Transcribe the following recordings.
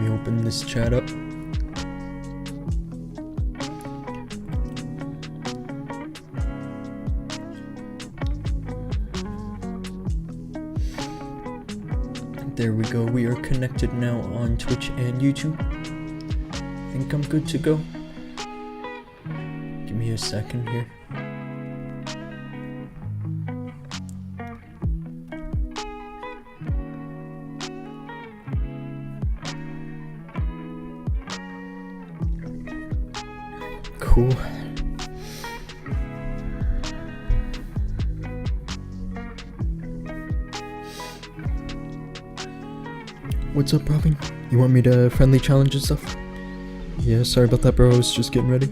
me open this chat up. There we go, we are connected now on Twitch and YouTube. I think I'm good to go. Give me a second here. Cool. What's up, Robin? You want me to friendly challenge and stuff? Yeah, sorry about that, bro. I was just getting ready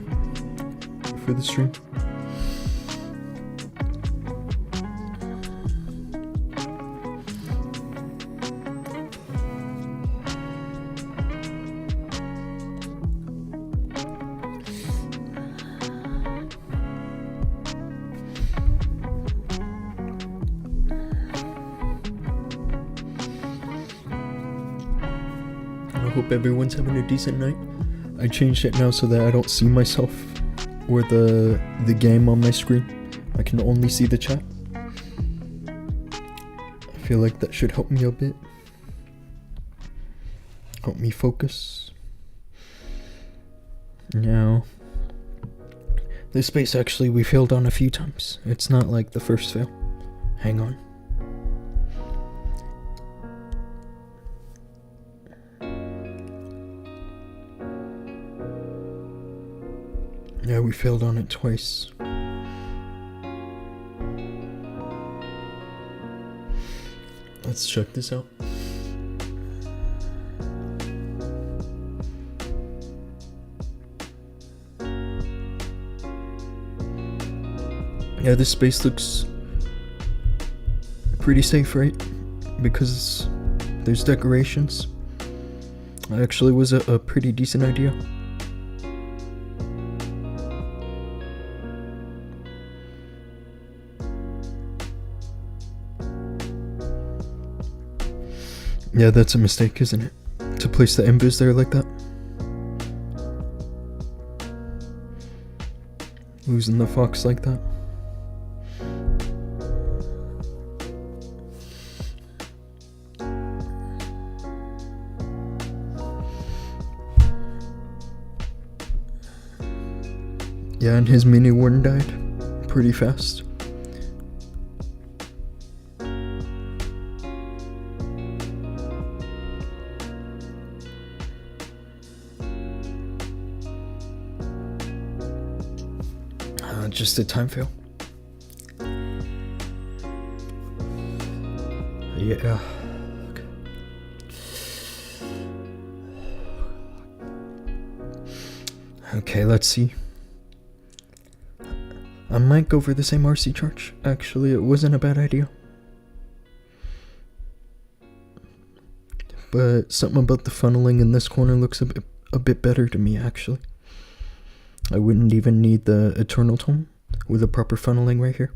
for the stream. I hope everyone's having a decent night. I changed it now so that I don't see myself or the game on my screen. I can only see the chat. I feel like that should help me a bit. Help me focus. Now, this space actually we failed on a few times. It's not like the first fail. Hang on. Yeah, we failed on it twice. Let's check this out. Yeah, this space looks pretty safe, right? Because there's decorations. It actually was a pretty decent idea. Yeah, that's a mistake, isn't it? To place the embers there like that. Losing the fox like that. Yeah, and his mini warden died pretty fast. Just a time fail. Yeah. Okay, let's see. I might go for the same RC charge. Actually, it wasn't a bad idea. But something about the funneling in this corner looks a bit better to me, actually. I wouldn't even need the eternal tone with a proper funneling right here.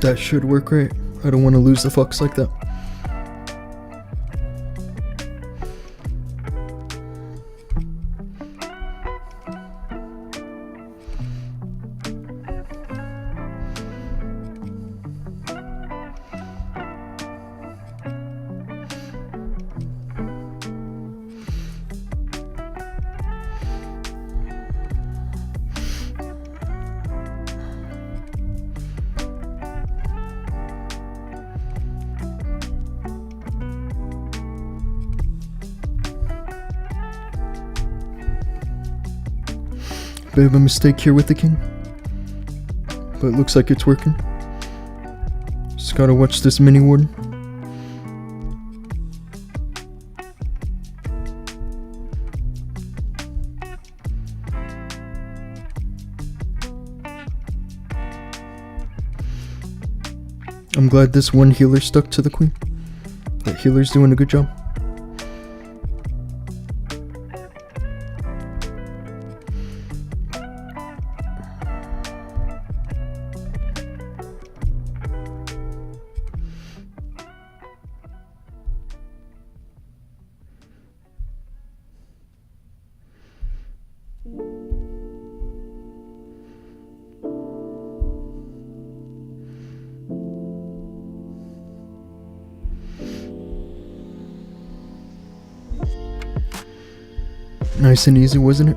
That should work right. I don't want to lose the fox like that. Bit of a mistake here with the king, but it looks like it's working. Just gotta watch this mini warden. I'm glad this one healer stuck to the queen. That healer's doing a good job. Nice and easy, wasn't it?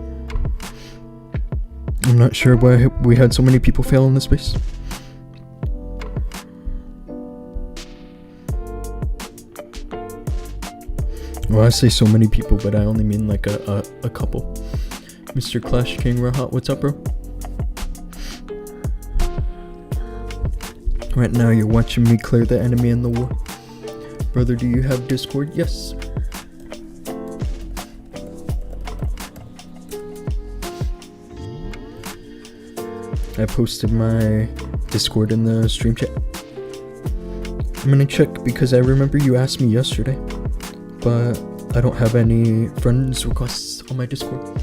I'm not sure why we had so many people fail in this space. Well, I say so many people, but I only mean like a couple. Mr. Clash King Rahat, what's up, bro? Right now you're watching me clear the enemy in the war. Brother, do you have Discord? Yes. I posted my Discord in the stream chat. I'm gonna check because I remember you asked me yesterday, but I don't have any friends requests on my Discord.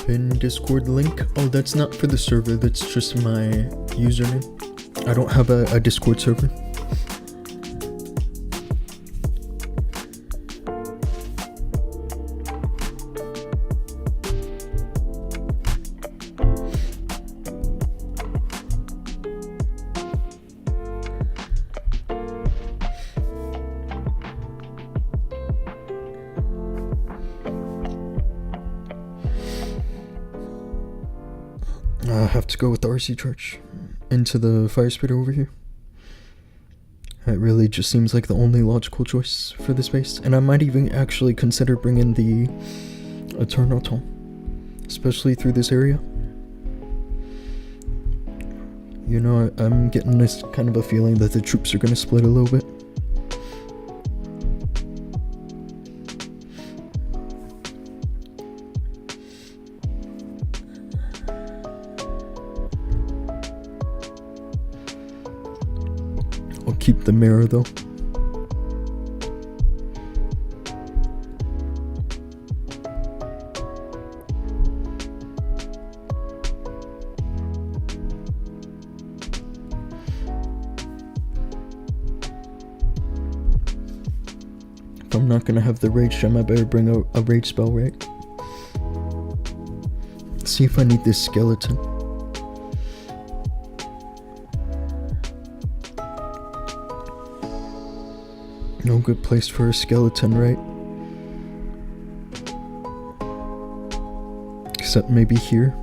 Pin Discord link. Oh, that's not for the server, that's just my username. I don't have a Discord server. I have to go with the RC charge into the fire spitter over here. It really just seems like the only logical choice for this base, and I might even actually consider bringing the Eternal Tome, especially through this area. You know, I'm getting this kind of a feeling that the troops are going to split a little bit. I'll keep the mirror though. If I'm not gonna have the rage gem, I better bring a rage spell, right? Let's see if I need this skeleton. No good place for a skeleton, right? Except maybe here.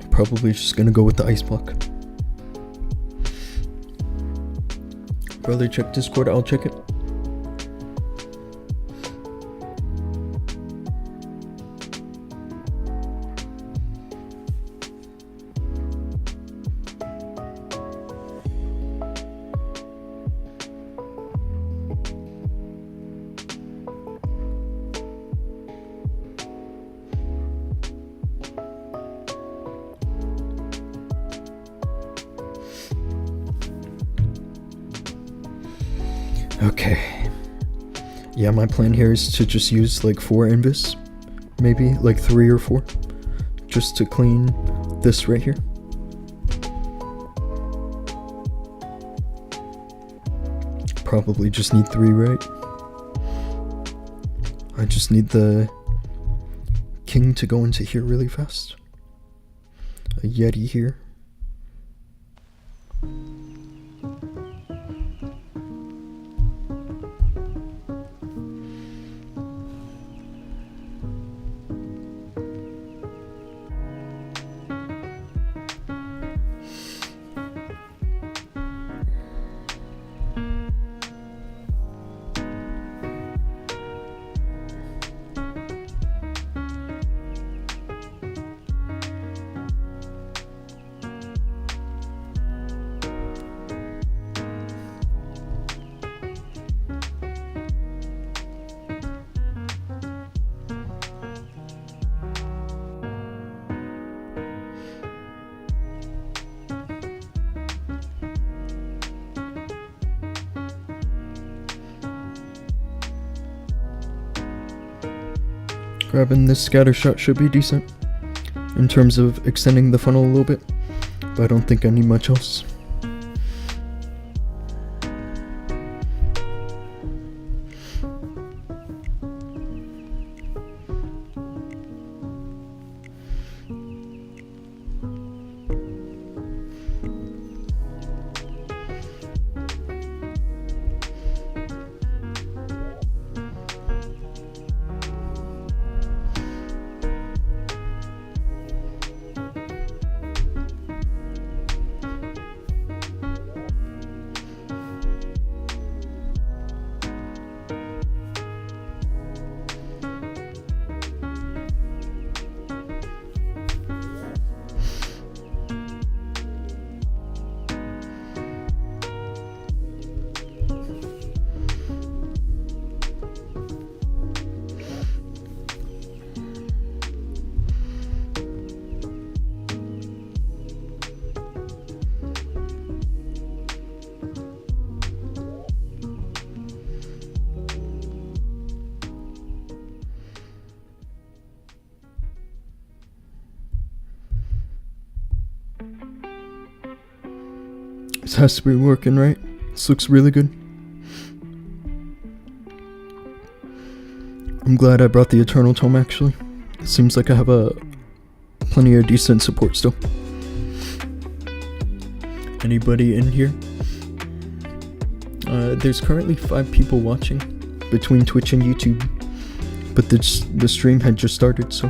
Probably just gonna go with the ice block. Brother, check Discord, I'll check it. Okay. Yeah, my plan here is to just use like 4 invis. Maybe like 3 or 4. Just to clean this right here. probably just need 3, right? I just need the king to go into here really fast. A Yeti here. Grabbing this scatter shot should be decent in terms of extending the funnel a little bit, but I don't think I need much else. This has to be working, right? This looks really good. I'm glad I brought the Eternal Tome, actually. It seems like I have plenty of decent support still. Anybody in here? There's currently 5 people watching between Twitch and YouTube, but the stream had just started, so.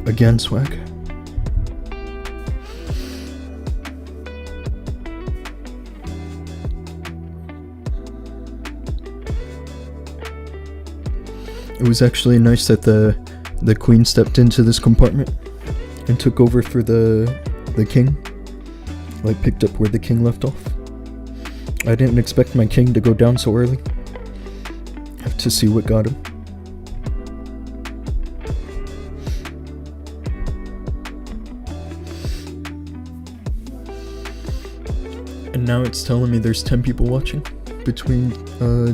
Again, swag. It was actually nice that the queen stepped into this compartment and took over for the king. Like, picked up where the king left off. I didn't expect my king to go down so early. Have to see what got him. And now it's telling me there's 10 people watching between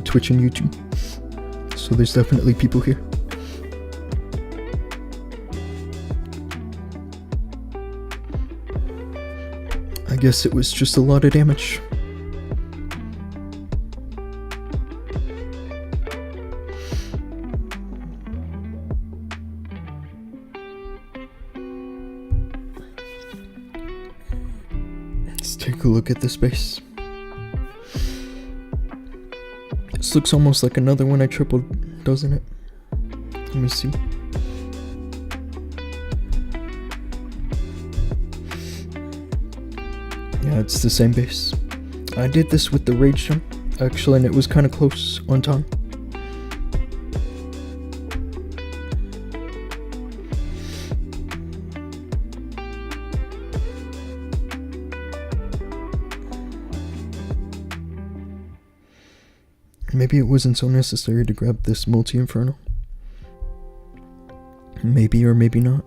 Twitch and YouTube. So there's definitely people here. I guess it was just a lot of damage. Let's take a look at this base. This looks almost like another one I tripled, doesn't it? Let me see. Yeah, it's the same base. I did this with the rage jump, actually, and it was kind of close on time. Maybe it wasn't so necessary to grab this multi-inferno. Maybe or maybe not.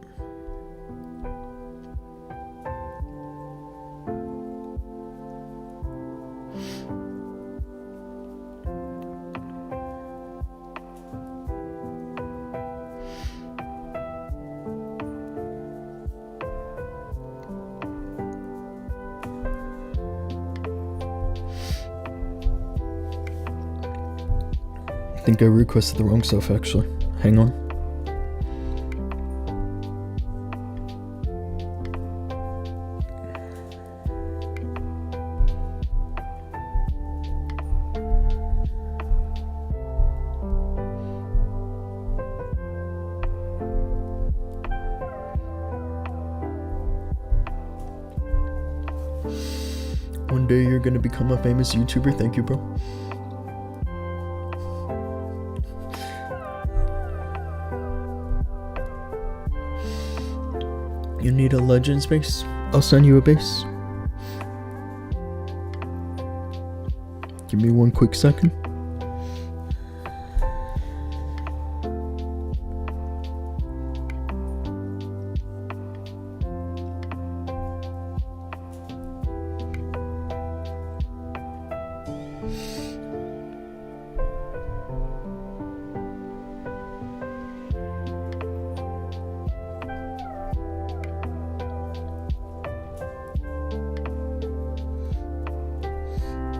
think I requested the wrong stuff actually. Hang on. One day you're gonna become a famous YouTuber. Thank you, bro. You need a Legends base? I'll send you a base. Give me one quick second.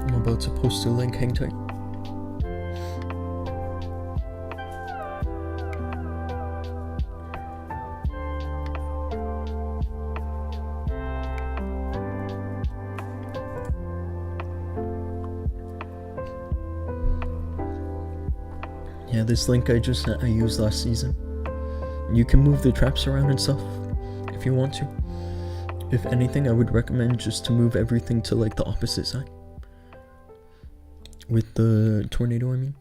I'm about to post a link, hang tight. Yeah, this link I used last season. You can move the traps around and stuff if you want to. If anything, I would recommend just to move everything to like the opposite side. With the tornado, I mean.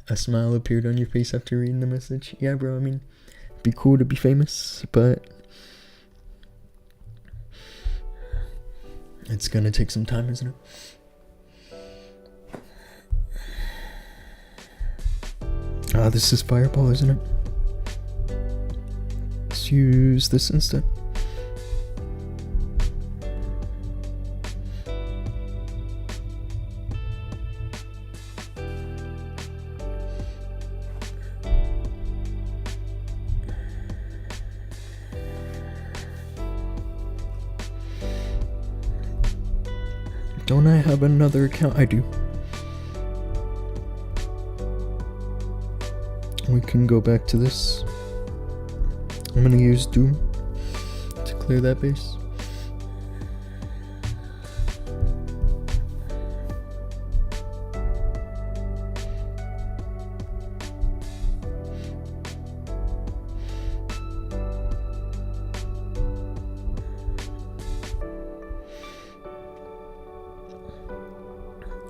A smile appeared on your face after reading the message. Yeah, bro, I mean, it'd be cool to be famous, but it's gonna take some time, isn't it? Ah, this is Fireball, isn't it? Let's use this instead. Don't I have another account? I do. We can go back to this. I'm gonna use Doom to clear that base.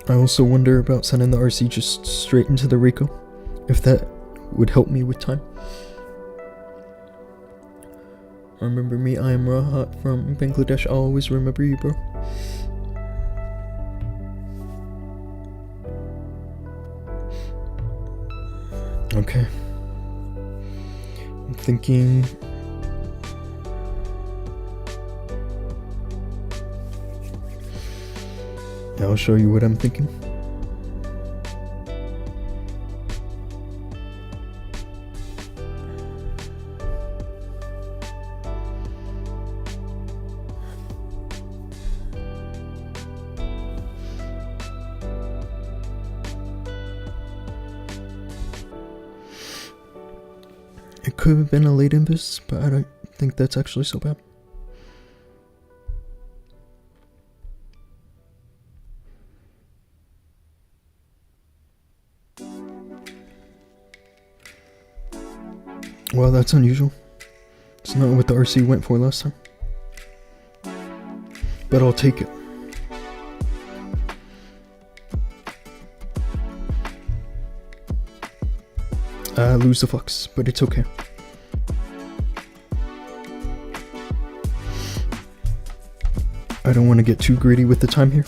I also wonder about sending the RC just straight into the Rico, if that would help me with time. Remember me, I am Rahat from Bangladesh. I'll always remember you, bro. Okay. I'm thinking... I'll show you what I'm thinking. It could have been a late invis, but I don't think that's actually so bad. Well, that's unusual. It's not what the RC went for last time. But I'll take it. I lose the flux, but it's okay. I don't want to get too greedy with the time here.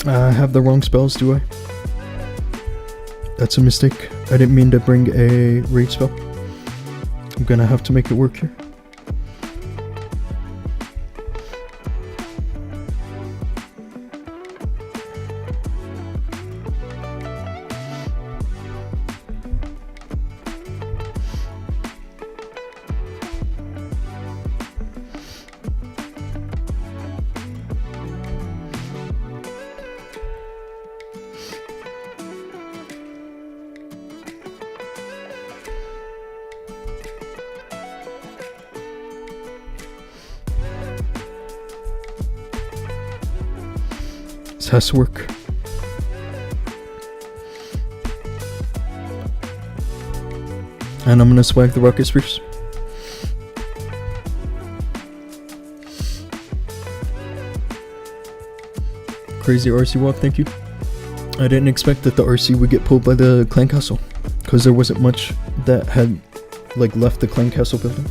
I have the wrong spells, do I? That's a mistake. I didn't mean to bring a raid spell. I'm gonna have to make it work here. This has to work. And I'm gonna swag the rocket spears. Crazy RC walk, thank you. I didn't expect that the RC would get pulled by the clan castle, because there wasn't much that had like left the clan castle building.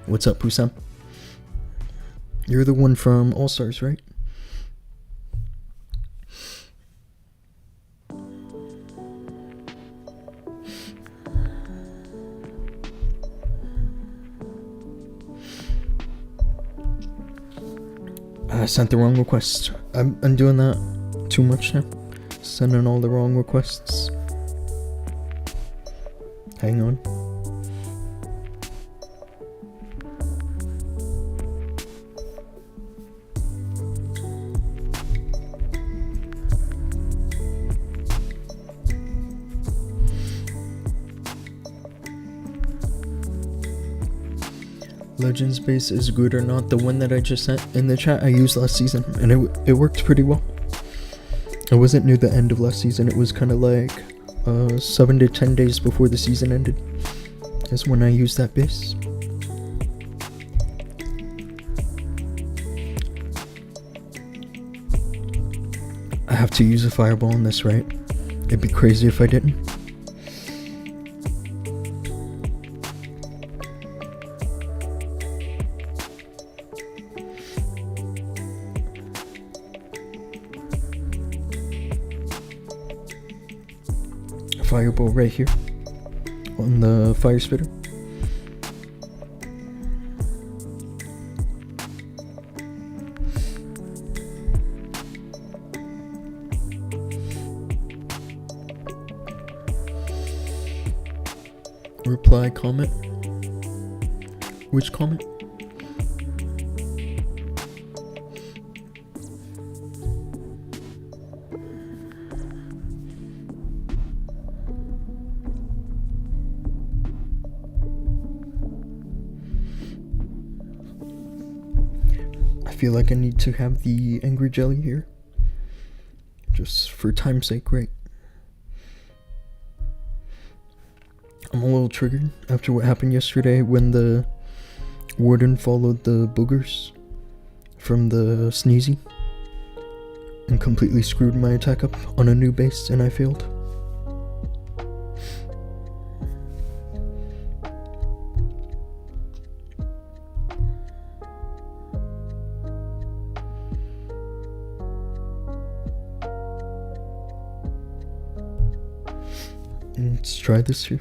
What's up, Pusam? You're the one from All Stars, right? I sent the wrong request. I'm doing that too much now. Sending all the wrong requests. Hang on. Legends base is good or not. The one that I just sent in the chat I used last season, and it worked pretty well. I wasn't near the end of last season. It was kind of like 7 to 10 days before the season ended. That's when I used that base. I have to use a fireball on this, right? It'd be crazy if I didn't. Fireball right here on the fire spitter. Reply comment. Which comment? I feel like I need to have the angry jelly here, just for time's sake, right? I'm a little triggered after what happened yesterday when the warden followed the boogers from the sneezy and completely screwed my attack up on a new base, and I failed. Let's try this here.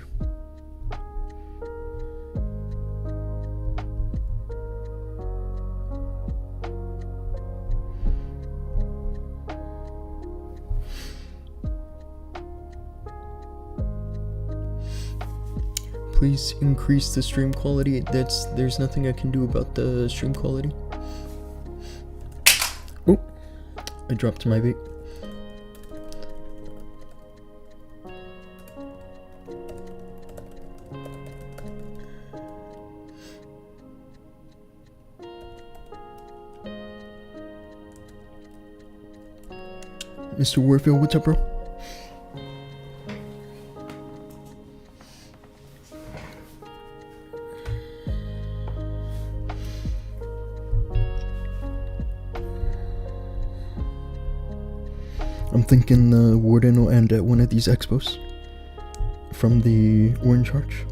Please increase the stream quality. There's nothing I can do about the stream quality. Oh, I dropped my bait. Mr. Warfield, what's up, bro? I'm thinking the warden will end at one of these expos from the Orange Arch.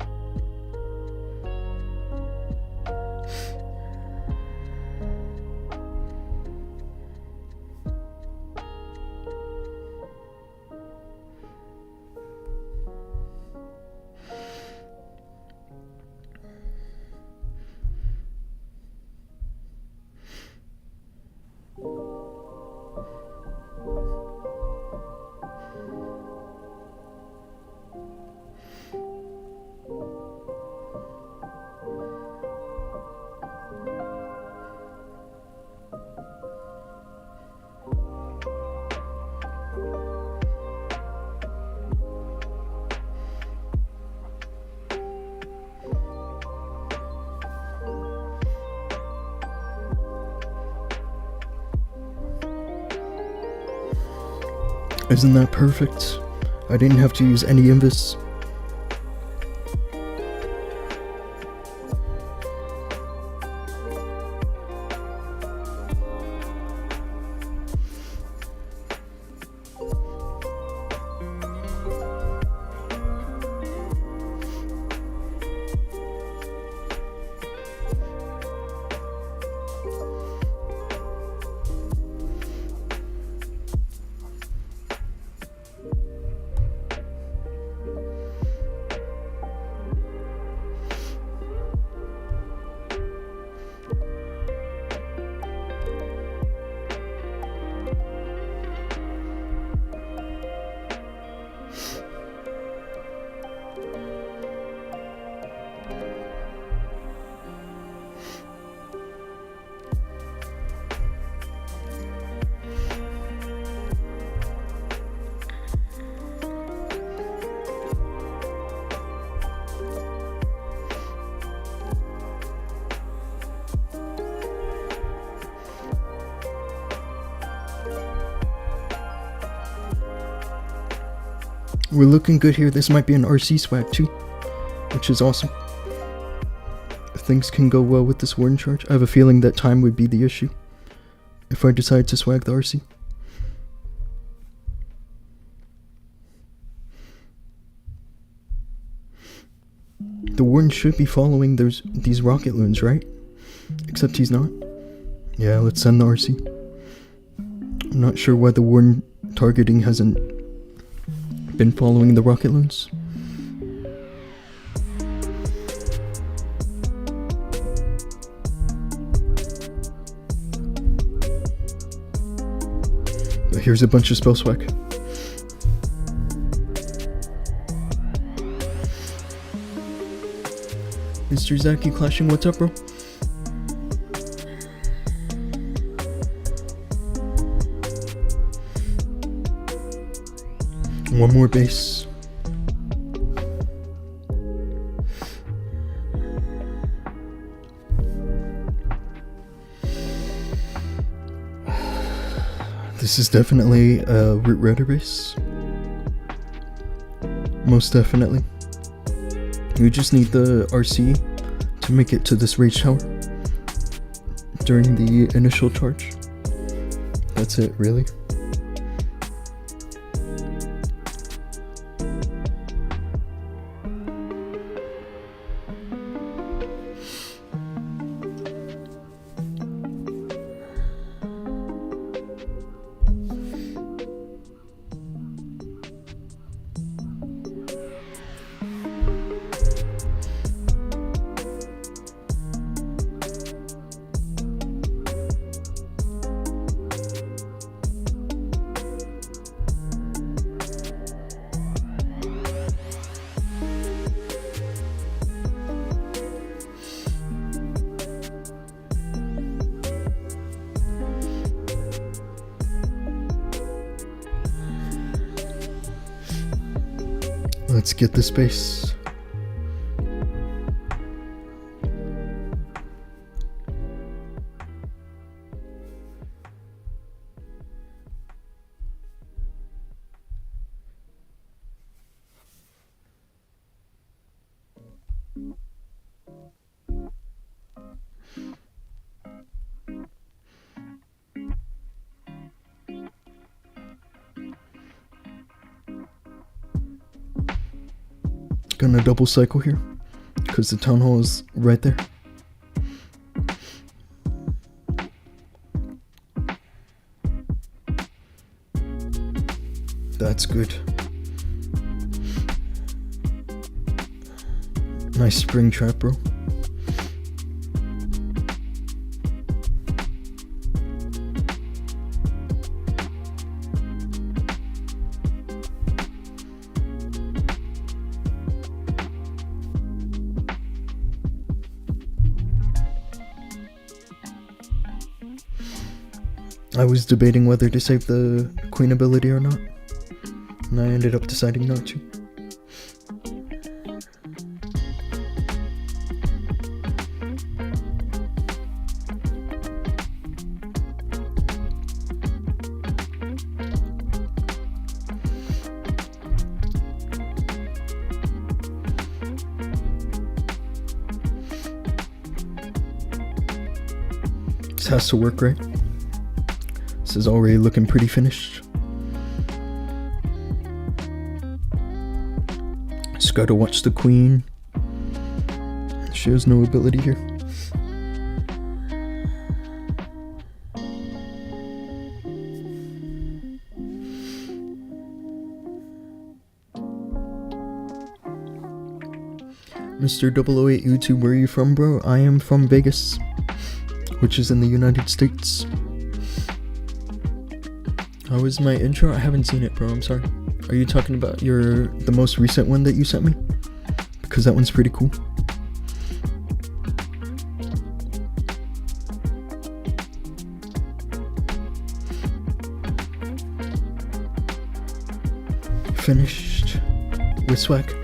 Isn't that perfect? I didn't have to use any invis. We're looking good here. This might be an RC swag too, which is awesome. Things can go well with this warden charge. I have a feeling that time would be the issue if I decide to swag the RC. The warden should be following these rocket loons, right? Except he's not. Yeah, let's send the RC. I'm not sure why the warden targeting hasn't been following the rocket loons. But here's a bunch of spell swag. Mr. Zaki clashing, what's up, bro? One more base. This is definitely a root raider base. Most definitely. You just need the RC to make it to this rage tower during the initial charge. That's it, really. Let's get the space. Gonna double cycle here because the town hall is right there. That's good. Nice spring trap, bro. I was debating whether to save the queen ability or not, and I ended up deciding not to. has to work, right? This is already looking pretty finished. Just gotta watch the queen. She has no ability here. Mr. 008 YouTube, where are you from, bro? I am from Vegas, which is in the United States. How was my intro? I haven't seen it, bro. I'm sorry. Are you talking about the most recent one that you sent me? Because that one's pretty cool. Finished with swag.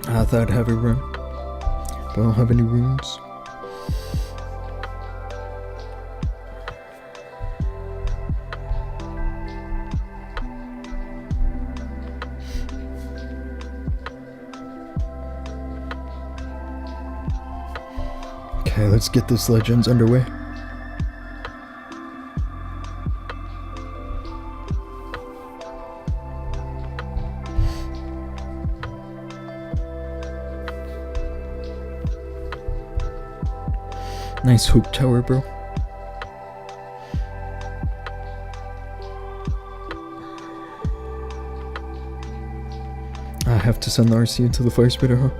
I thought I'd have a run, but I don't have any runes. Okay, let's get this Legends underway. Nice hook tower, bro. I have to send the RC into the fire spitter, huh?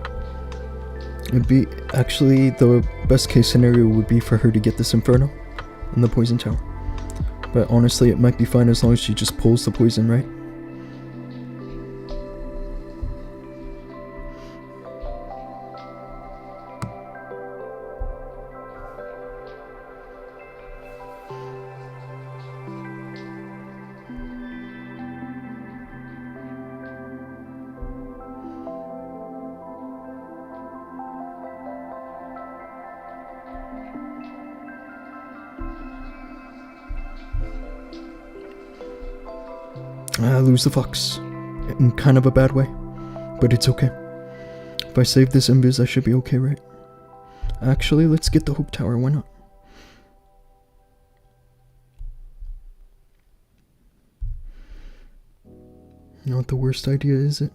It'd be actually the best case scenario would be for her to get this Inferno in the poison tower. But honestly, it might be fine as long as she just pulls the poison, right? I lose the fox in kind of a bad way, but it's okay. If I save this invis, I should be okay, right? Actually, let's get the hook tower, why not? Not the worst idea, is it?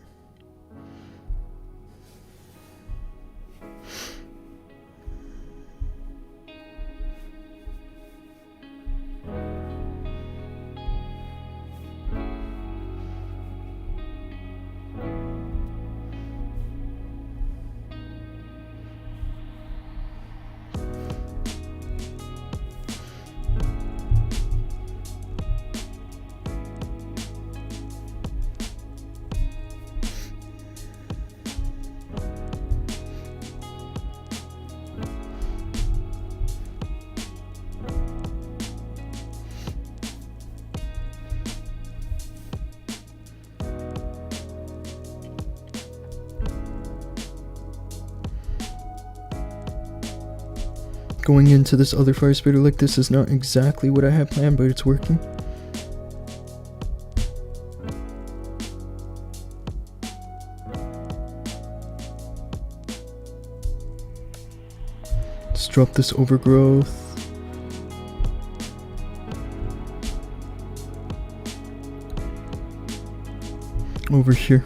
Going into this other fire spitter like this is not exactly what I had planned, but it's working. Let's drop this overgrowth. Over here.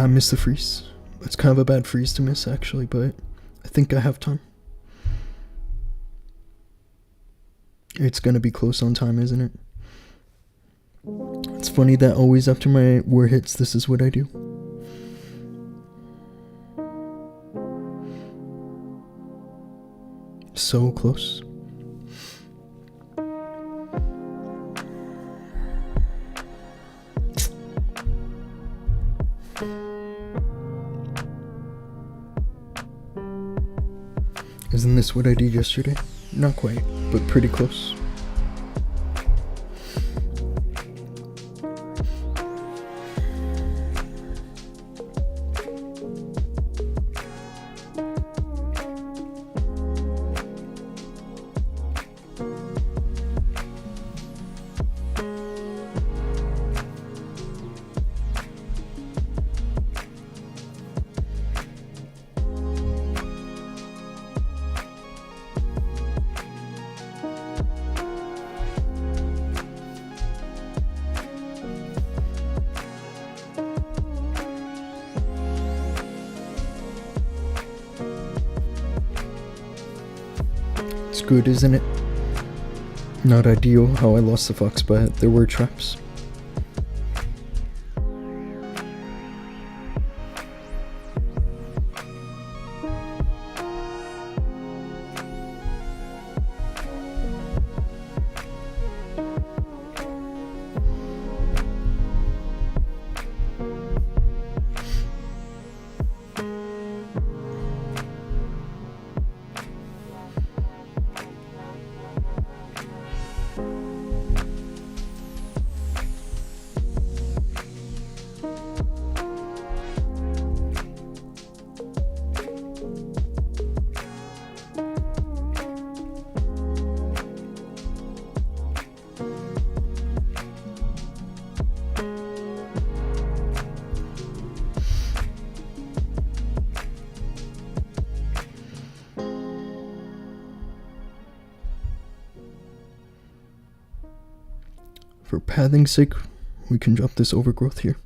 I missed the freeze. It's kind of a bad freeze to miss, actually, but I think I have time. It's gonna be close on time, isn't it? It's funny that always after my war hits, this is what I do. So close. Isn't this what I did yesterday? Not quite, but pretty close. It's good, isn't it? Not ideal how I lost the fox, but there were traps. For pathing's sake, we can drop this overgrowth here.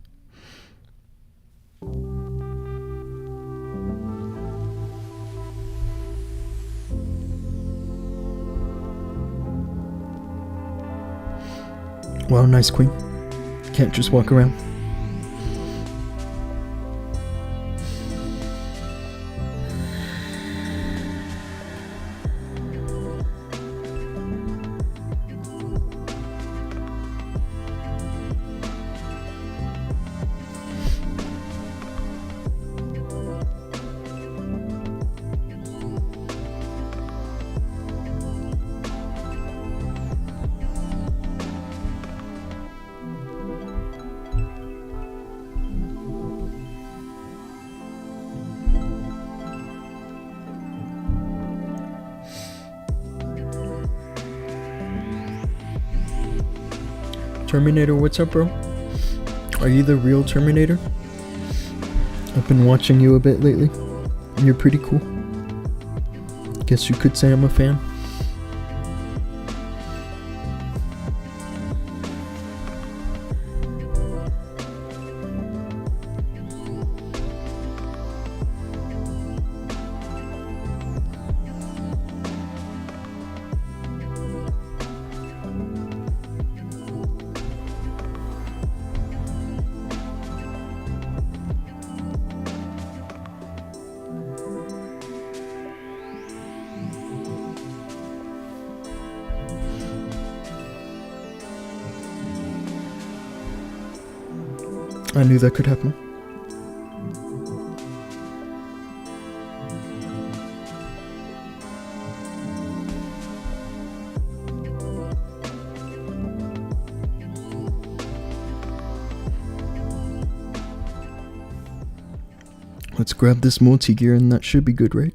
Wow, nice queen. Can't just walk around. Terminator, what's up, bro? Are you the real Terminator? I've been watching you a bit lately. You're pretty cool. Guess you could say I'm a fan. I knew that could happen. Let's grab this multi-gear and that should be good, right?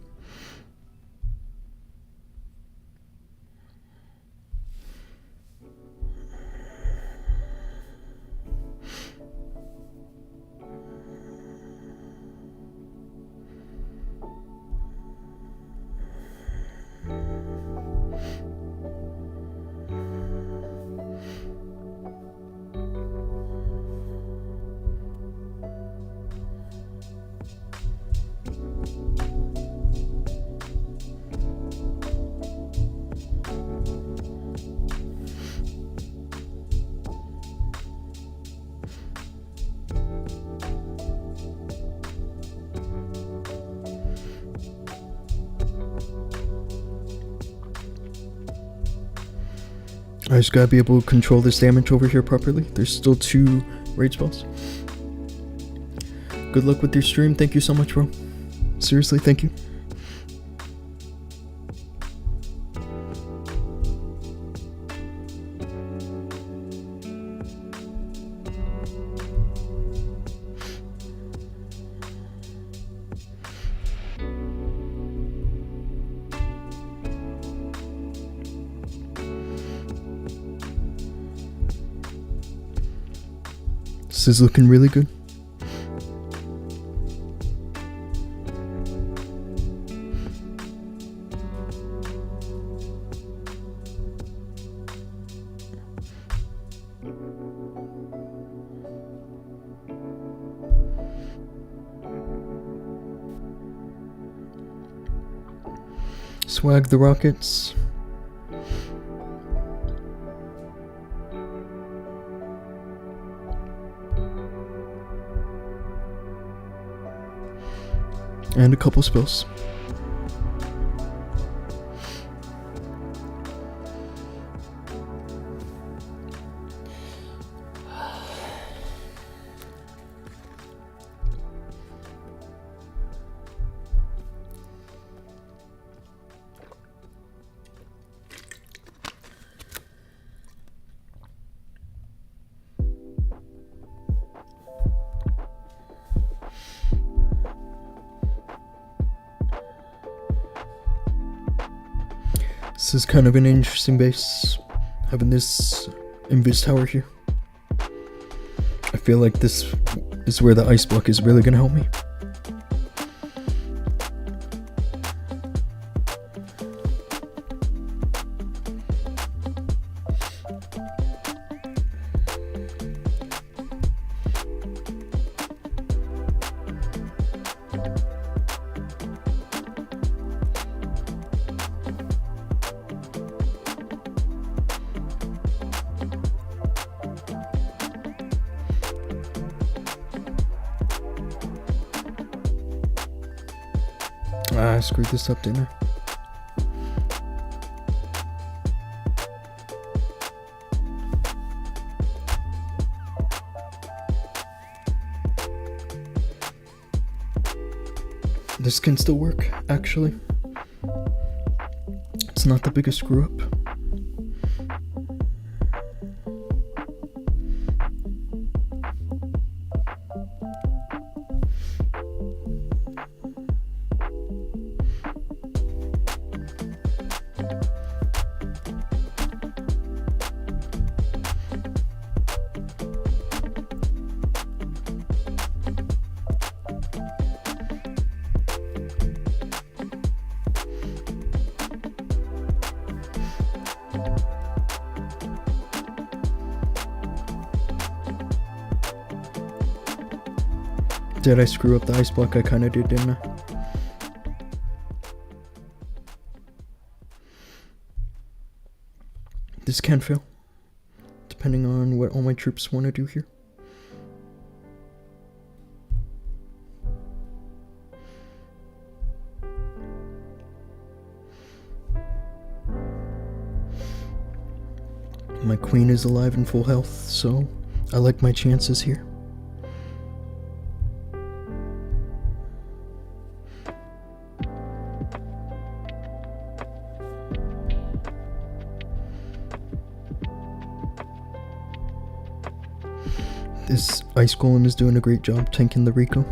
I just gotta be able to control this damage over here properly. There's still 2 raid spells. Good luck with your stream. Thank you so much, bro. Seriously, thank you. This is looking really good. Swag the rockets. And a couple spells. This is kind of an interesting base, having this invis tower here. I feel like this is where the ice block is really gonna help me. I screwed this up, didn't I? This can still work, actually. It's not the biggest screw up. Did I screw up the ice block? I kinda did, didn't I? This can fail, depending on what all my troops want to do here. My queen is alive and full health, so I like my chances here. This ice golem is doing a great job tanking the Rico.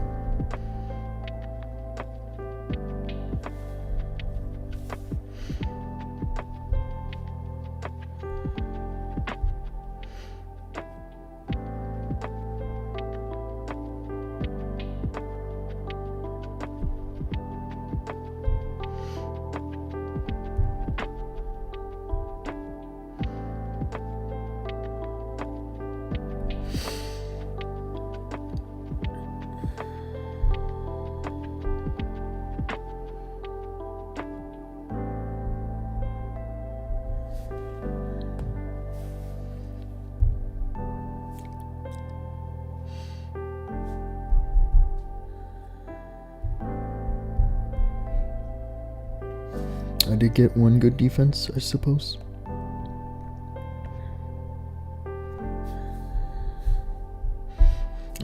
I did get one good defense, I suppose.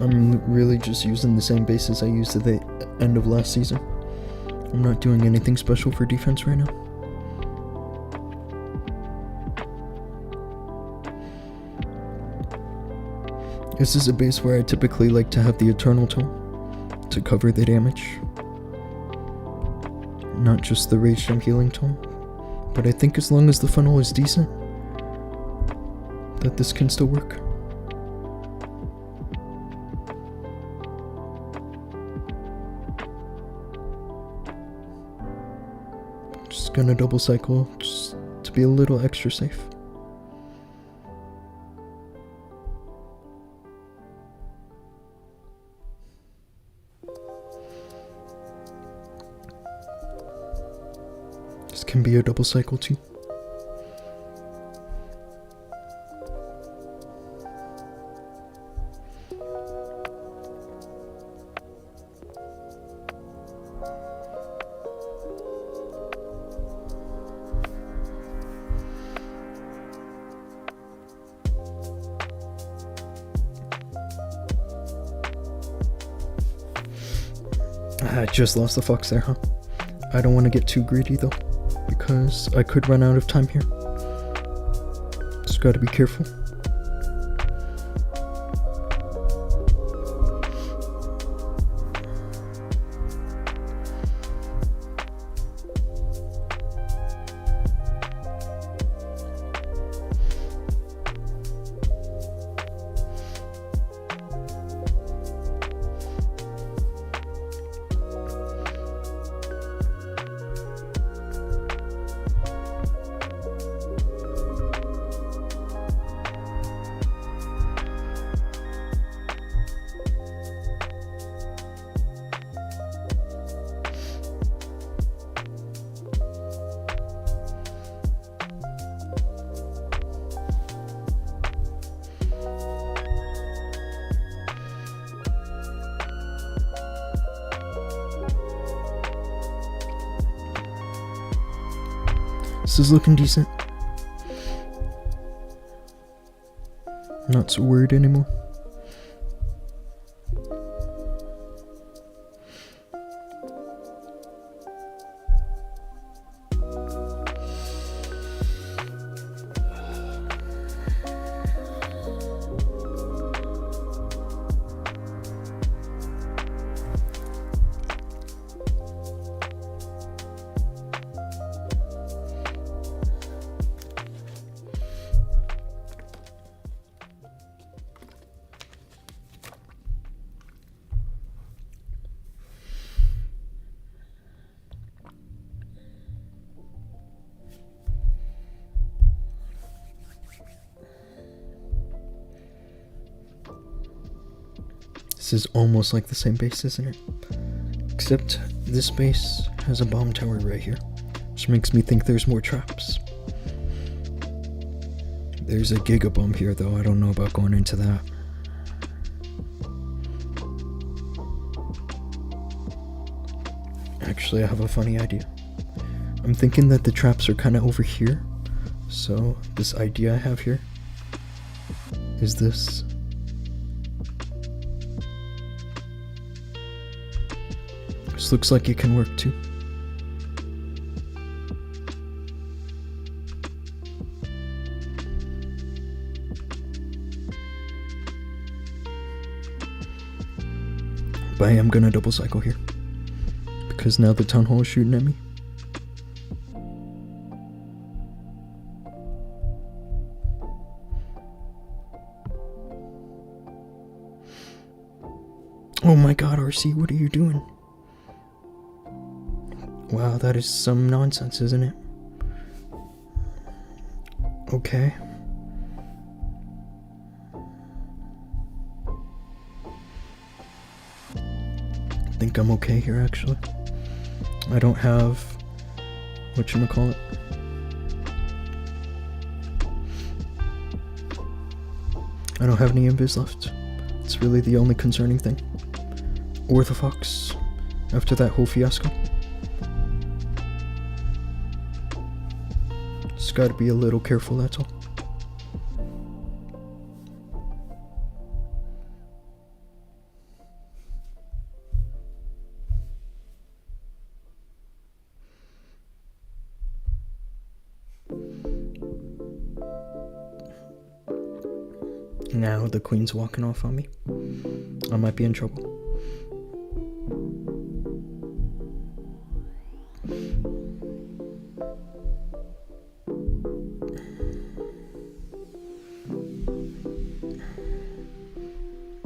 I'm really just using the same bases I used at the end of last season. I'm not doing anything special for defense right now. This is a base where I typically like to have the Eternal Tome to cover the damage. Not just the Rage Gem Healing Tome. But I think as long as the funnel is decent, that this can still work. Just gonna double cycle just to be a little extra safe. This can be a double cycle too. I just lost the fox there, huh? I don't want to get too greedy though, because I could run out of time here. Just gotta be careful. This is looking decent. Not so worried anymore. This is almost like the same base, isn't it? Except this base has a bomb tower right here, which makes me think there's more traps. There's a Giga Bomb here though, I don't know about going into that. Actually, I have a funny idea. I'm thinking that the traps are kind of over here, so this idea I have here is this. This looks like it can work too. But I am gonna double cycle here, because now the town hall is shooting at me. Oh my god, RC, what are you doing? Wow, that is some nonsense, isn't it? Okay. I think I'm okay here, actually. I don't have... whatchamacallit? I don't have any invis left. It's really the only concerning thing. Or the fox, after that whole fiasco. Just gotta be a little careful, that's all. Now the queen's walking off on me. I might be in trouble.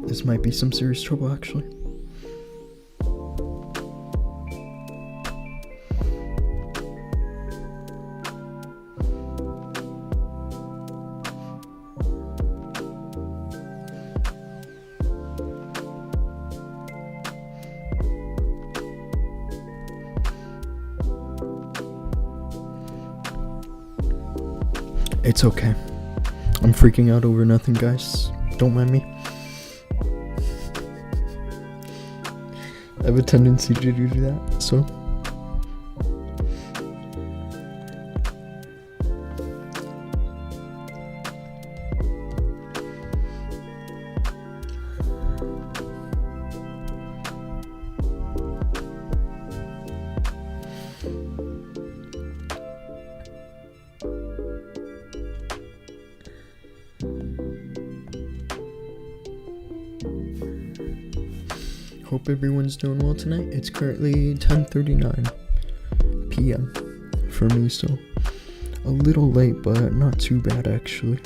This might be some serious trouble, actually. It's okay. I'm freaking out over nothing, guys. Don't mind me. I have a tendency to do that, so. Hope everyone's doing well tonight. It's currently 10:39 p.m. for me, so a little late, but not too bad actually.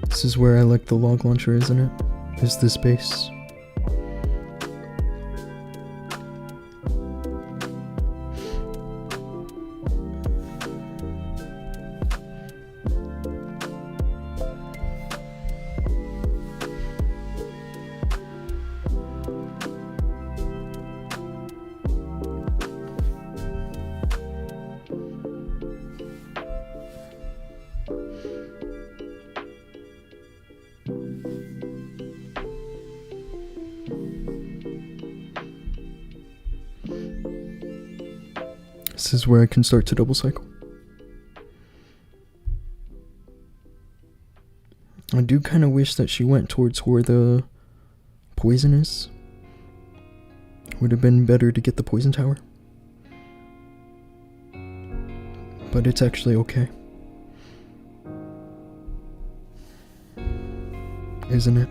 This is where I like the log launcher, isn't it? Is this base? This is where I can start to double cycle. I do kind of wish that she went towards where the poison is. Would have been better to get the poison tower. But it's actually okay. Isn't it?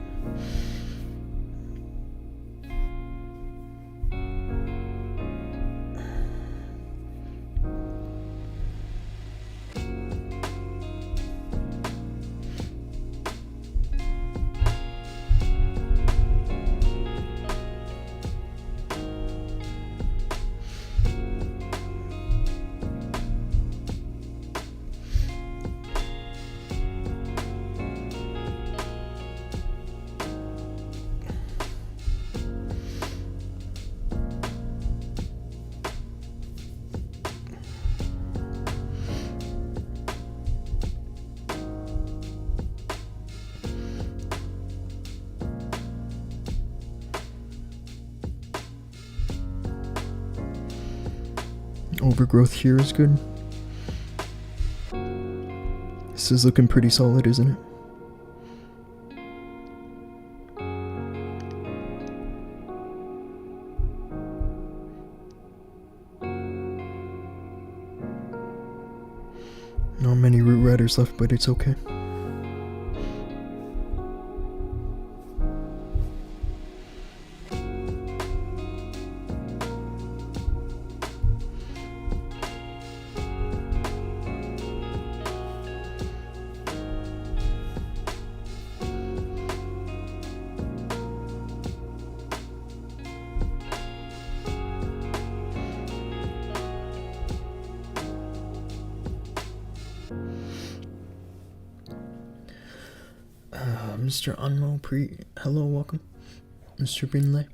Overgrowth here is good. This is looking pretty solid, isn't it? Not many root riders left, but it's okay. Mr. Unmo hello, welcome. Mr. Binley.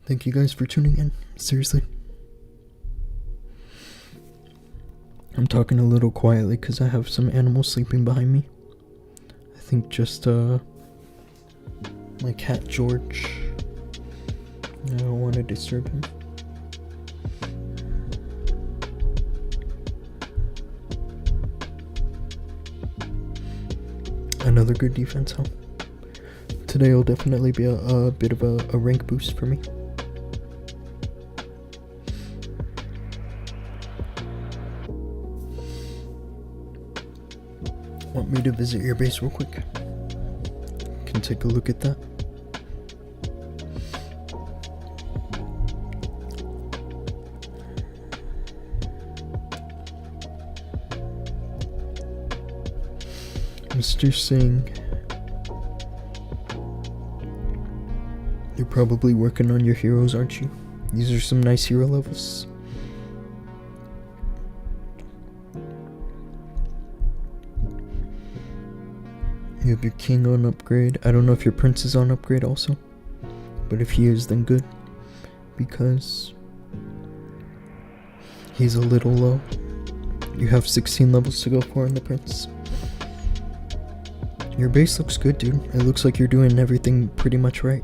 Thank you guys for tuning in. Seriously. I'm talking a little quietly because I have some animals sleeping behind me. I think just my cat George. I don't want to disturb him. Another good defense, huh? Today will definitely be a bit of a rank boost for me. Want me to visit your base real quick? Can take a look at that. Mr. Singh, you're probably working on your heroes, aren't you? These are some nice hero levels. You have your king on upgrade. I don't know if your prince is on upgrade also, but if he is, then good, because he's a little low. You have 16 levels to go for in the prince. Your base looks good, dude. It looks like you're doing everything pretty much right.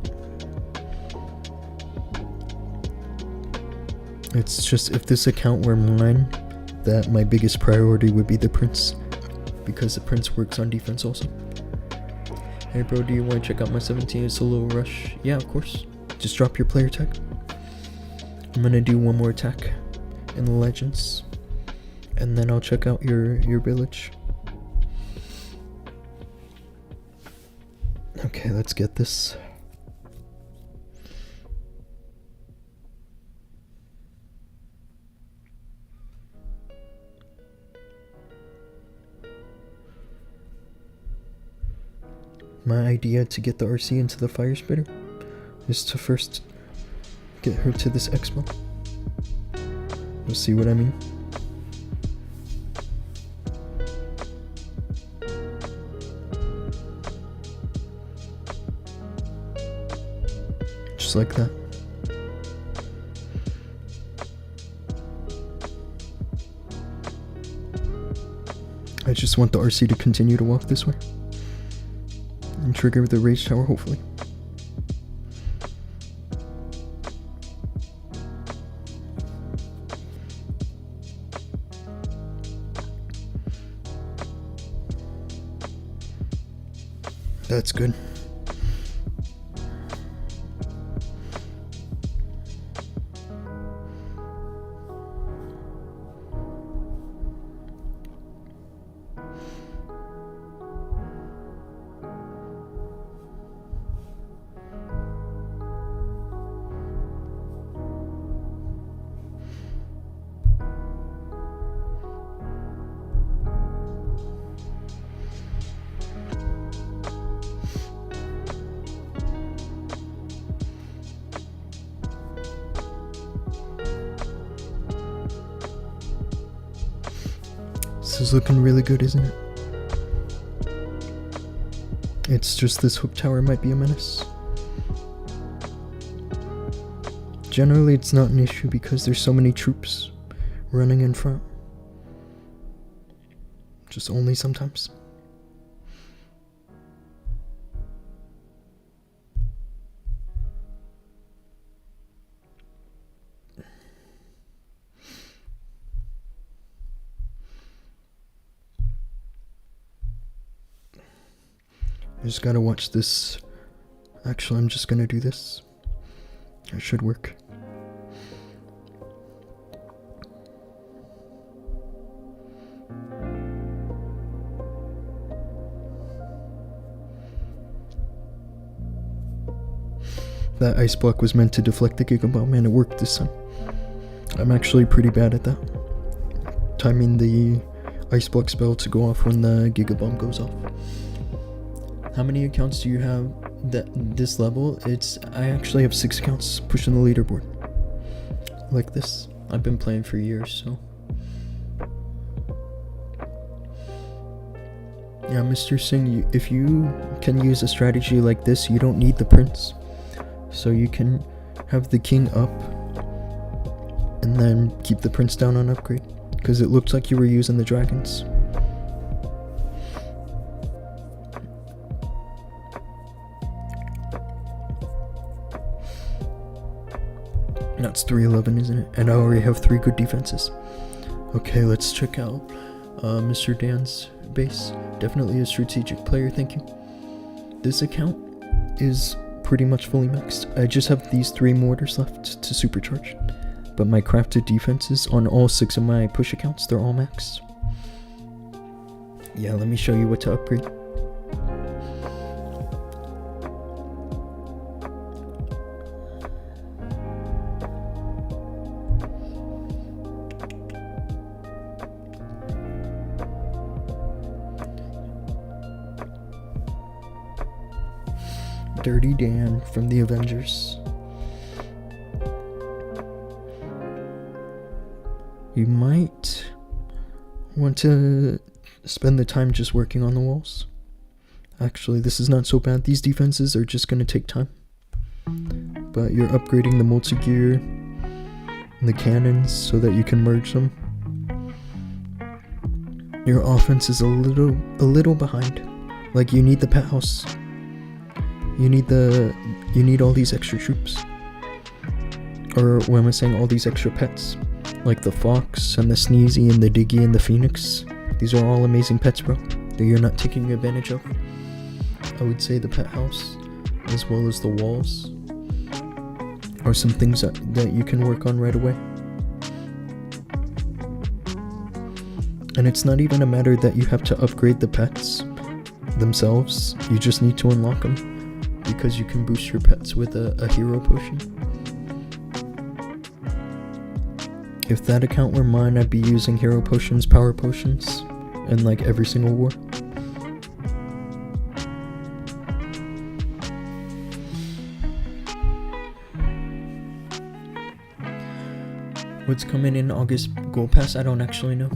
It's just, if this account were mine, that my biggest priority would be the prince, because the prince works on defense also. Hey bro, do you want to check out my 17 solo rush? Yeah, of course. Just drop your player tag. I'm gonna do one more attack in the legends, and then I'll check out your village. Okay, let's get this. My idea to get the RC into the fire spitter is to first get her to this expo. You'll see what I mean. Just like that. I just want the RC to continue to walk this way and trigger the rage tower, hopefully. That's good. This is looking really good, isn't it? It's just this hook tower might be a menace. Generally, it's not an issue because there's so many troops running in front. Just only sometimes. I just gotta watch this. Actually, I'm just gonna do this. It should work. That ice block was meant to deflect the Giga Bomb, and it worked this time. I'm actually pretty bad at that. Timing the ice block spell to go off when the Giga Bomb goes off. How many accounts do you have that this level? I actually have 6 accounts pushing the leaderboard. Like this. I've been playing for years, so. Yeah, Mr. Singh, if you can use a strategy like this, you don't need the prince. So you can have the king up and then keep the prince down on upgrade. Because it looked like you were using the dragons. That's 311, isn't it? And I already have 3 good defenses. Okay, let's check out Mr. Dan's base. Definitely a strategic player, thank you. This account is pretty much fully maxed. I just have these 3 mortars left to supercharge. But my crafted defenses on all 6 of my push accounts, they're all maxed. Yeah, let me show you what to upgrade. Dirty Dan from the Avengers. You might want to spend the time just working on the walls. Actually, this is not so bad. These defenses are just going to take time. But you're upgrading the multi-gear and the cannons so that you can merge them. Your offense is a little behind. Like, you need the pet house. You need all these extra troops. Or what am I saying? All these extra pets. Like the fox and the sneezy and the diggy and the phoenix. These are all amazing pets, bro, that you're not taking advantage of. I would say the pet house, as well as the walls, are some things that you can work on right away. And it's not even a matter that you have to upgrade the pets themselves. You just need to unlock them, because you can boost your pets with a hero potion. If that account were mine, I'd be using hero potions, power potions, in like every single war. What's coming in August Gold Pass, I don't actually know.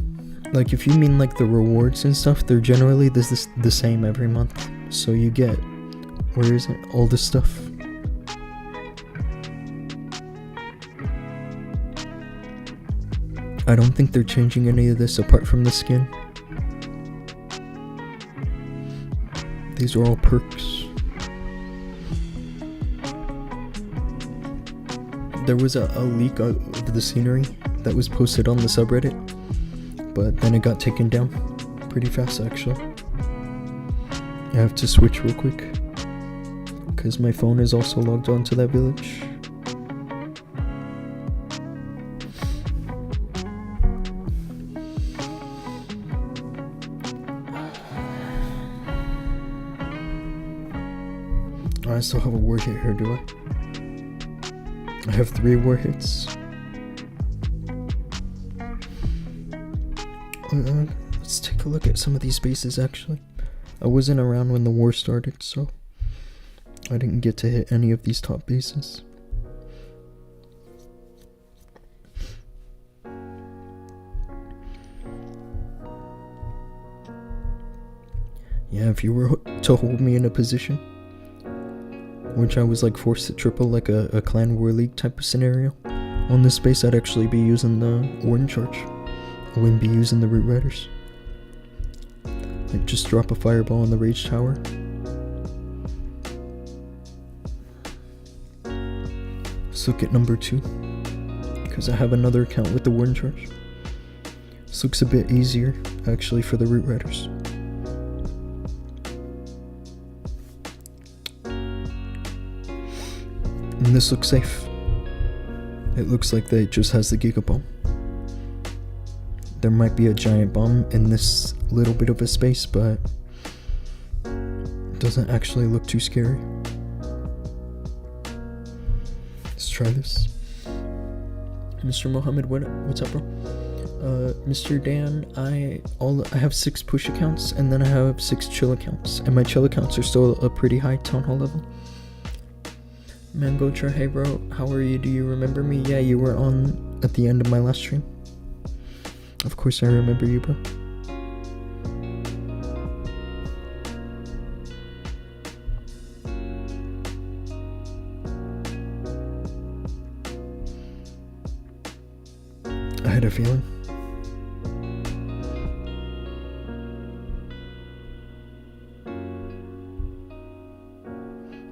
Like, if you mean like the rewards and stuff, they're generally the same every month. So you get, where is it? All this stuff. I don't think they're changing any of this apart from the skin. These are all perks. There was a leak of the scenery that was posted on the subreddit, but then it got taken down pretty fast actually. I have to switch real quick, because my phone is also logged on to that village. I still have a war hit here, do I? I have 3 war hits. Let's take a look at some of these bases actually. I wasn't around when the war started, so I didn't get to hit any of these top bases. Yeah, if you were to hold me in a position which I was like forced to triple, like a clan war league type of scenario, on this base I'd actually be using the Warden Charge. I wouldn't be using the Root Riders. Like, just drop a fireball on the Rage Tower. Let's look at number 2, because I have another account with the Warden Charge. This looks a bit easier actually for the Root Riders. And this looks safe. It looks like that it just has the Giga Bomb. There might be a giant bomb in this little bit of a space, but it doesn't actually look too scary. Let's try this. Mr. Mohammed, what's up, bro? Mr. Dan, I have 6 push accounts, and then I have 6 chill accounts, and my chill accounts are still a pretty high town hall level. Mangotra, hey bro, how are you? Do you remember me? Yeah, you were on at the end of my last stream. Of course I remember you, bro. I had a feeling.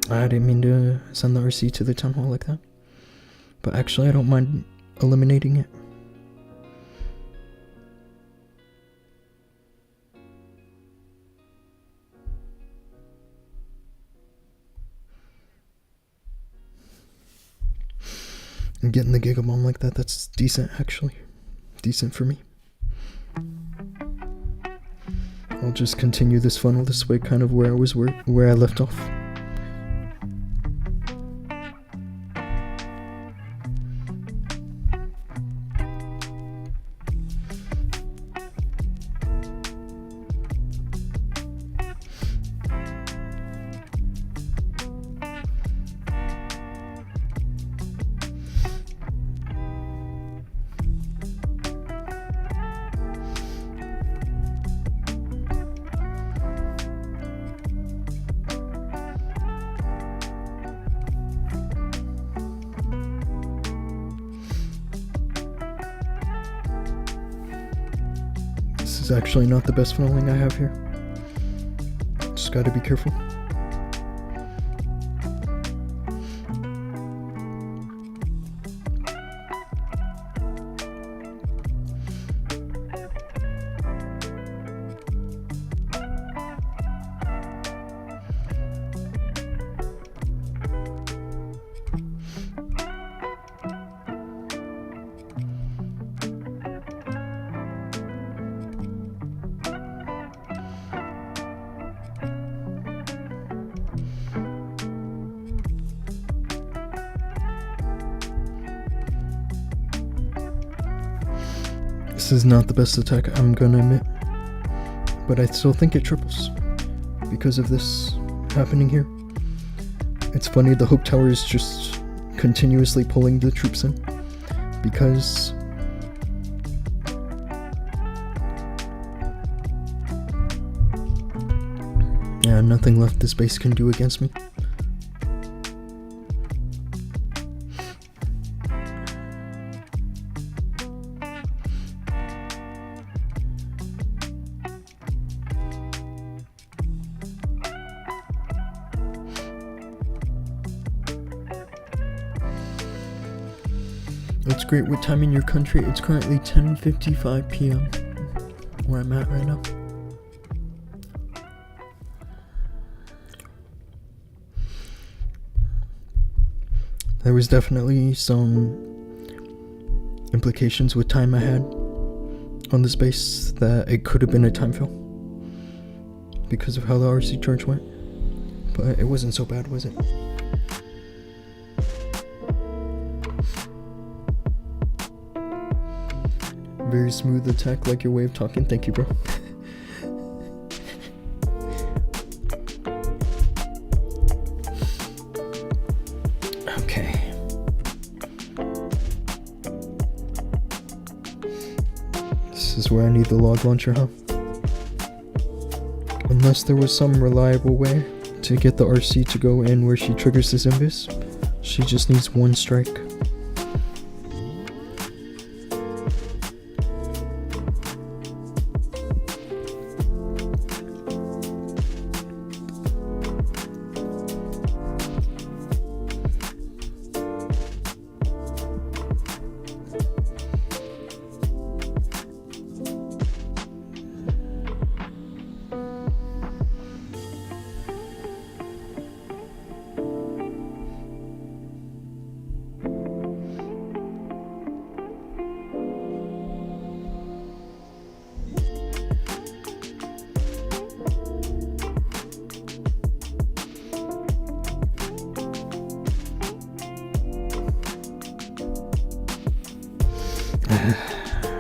I didn't mean to send the RC to the town hall like that, but actually I don't mind eliminating it. And getting the Giga Bomb like that, that's decent actually. Decent for me. I'll just continue this funnel this way, kind of where I left off. This is actually not the best funneling I have here. Just gotta be careful. This is not the best attack, I'm gonna admit, but I still think it triples because of this happening here. It's funny, the Hope Tower is just continuously pulling the troops in because yeah, nothing left this base can do against me. It's great what time in your country. It's currently 10:55 p.m. where I'm at right now. There was definitely some implications with time I had on this base that it could have been a time fail because of how the RC charge went, but it wasn't so bad, was it? Very smooth attack, like your way of talking. Thank you, bro. Okay. This is where I need the log launcher, huh? Unless there was some reliable way to get the RC to go in where she triggers this invis, she just needs one strike.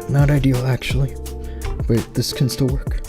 Not ideal, actually, but this can still work.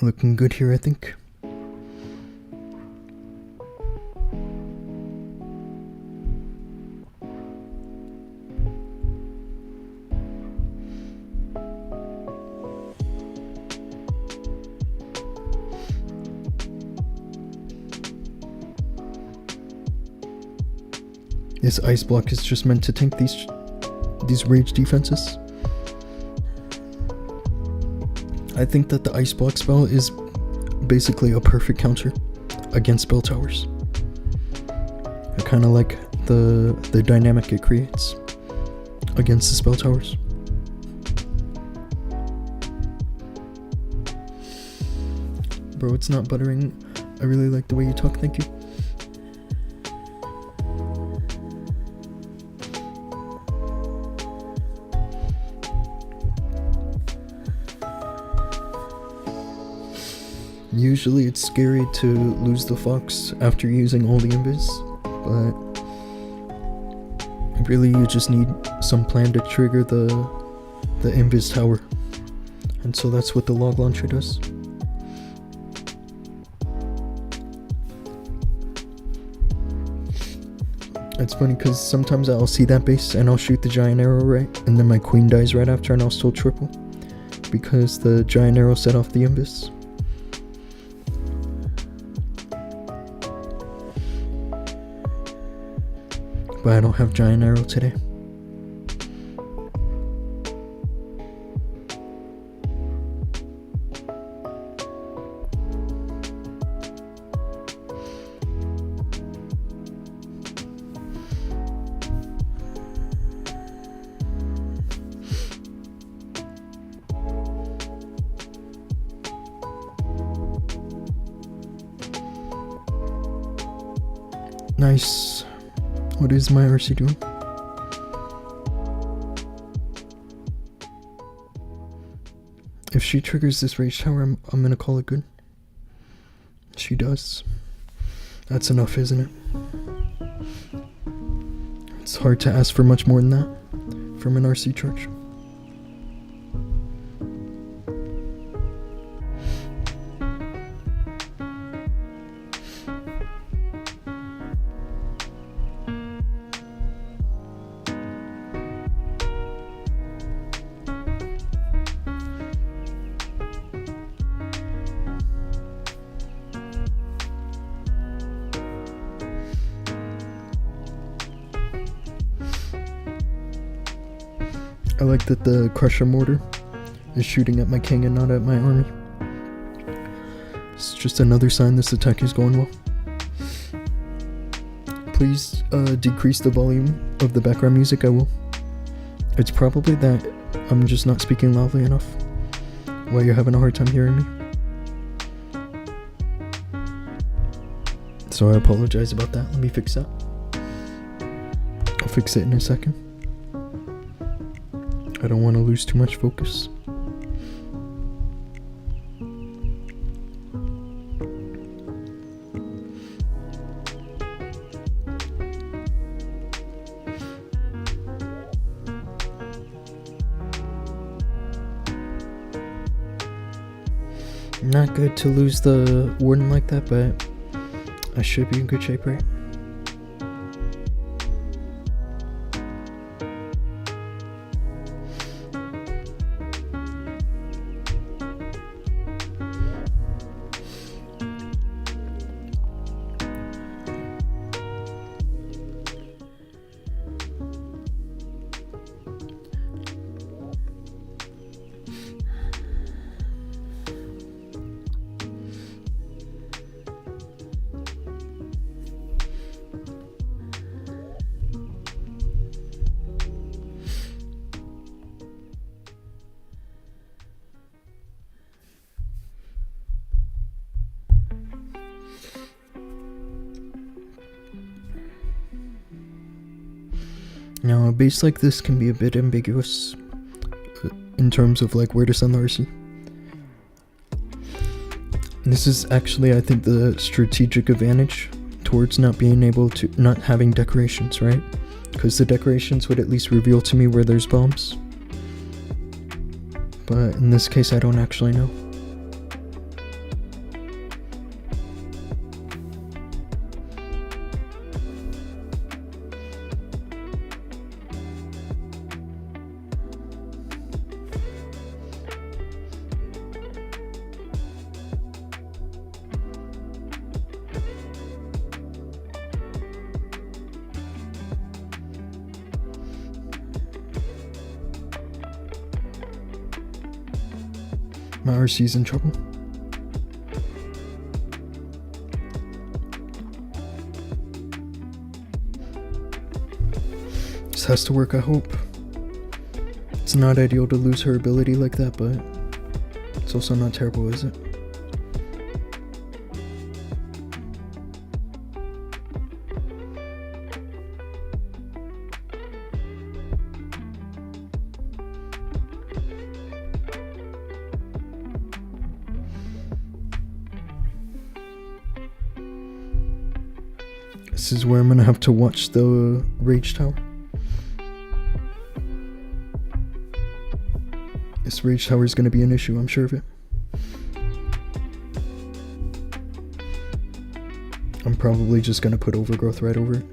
Looking good here, I think. This ice block is just meant to tank these these rage defenses. I think that the ice block spell is basically a perfect counter against spell towers. I kind of like the dynamic it creates against the spell towers. Bro, it's not buttering. I really like the way you talk, thank you. Usually it's scary to lose the fox after using all the invis, but really you just need some plan to trigger the invis tower, and so that's what the log launcher does. It's funny because sometimes I'll see that base and I'll shoot the giant arrow right, and then my queen dies right after and I'll still triple because the giant arrow set off the invis. But I don't have giant arrow today. Nice. What is my RC doing? If she triggers this rage tower, I'm gonna call it good. She does. That's enough, isn't it? It's hard to ask for much more than that from an RC charge. I like that the Crusher Mortar is shooting at my king and not at my army. It's just another sign this attack is going well. Please decrease the volume of the background music, I will. It's probably that I'm just not speaking loudly enough while you're having a hard time hearing me. So I apologize about that. Let me fix that. I'll fix it in a second. I don't want to lose too much focus. Not good to lose the warden like that, but I should be in good shape, right? Now, a base like this can be a bit ambiguous in terms of like where to send the RC. This is actually, I think, the strategic advantage towards not having decorations, right? Because the decorations would at least reveal to me where there's bombs. But in this case, I don't actually know. My RC's in trouble. This has to work, I hope. It's not ideal to lose her ability like that, but it's also not terrible, is it? This is where I'm gonna have to watch the Rage Tower. This Rage Tower is gonna be an issue, I'm sure of it. I'm probably just gonna put Overgrowth right over it.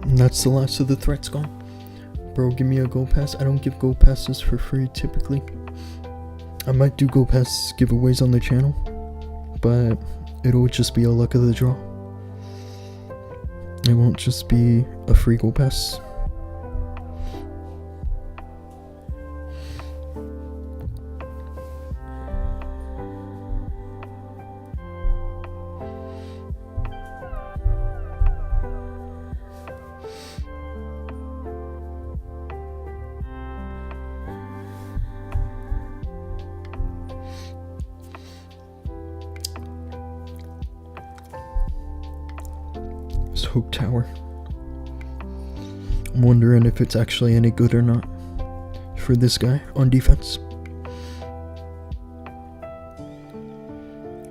And that's the last of the threats gone. Bro, give me a gold pass. I don't give gold passes for free typically. I might do gold pass giveaways on the channel, but it'll just be a luck of the draw. It won't just be a free gold pass. Hope Tower. I'm wondering if it's actually any good or not for this guy on defense.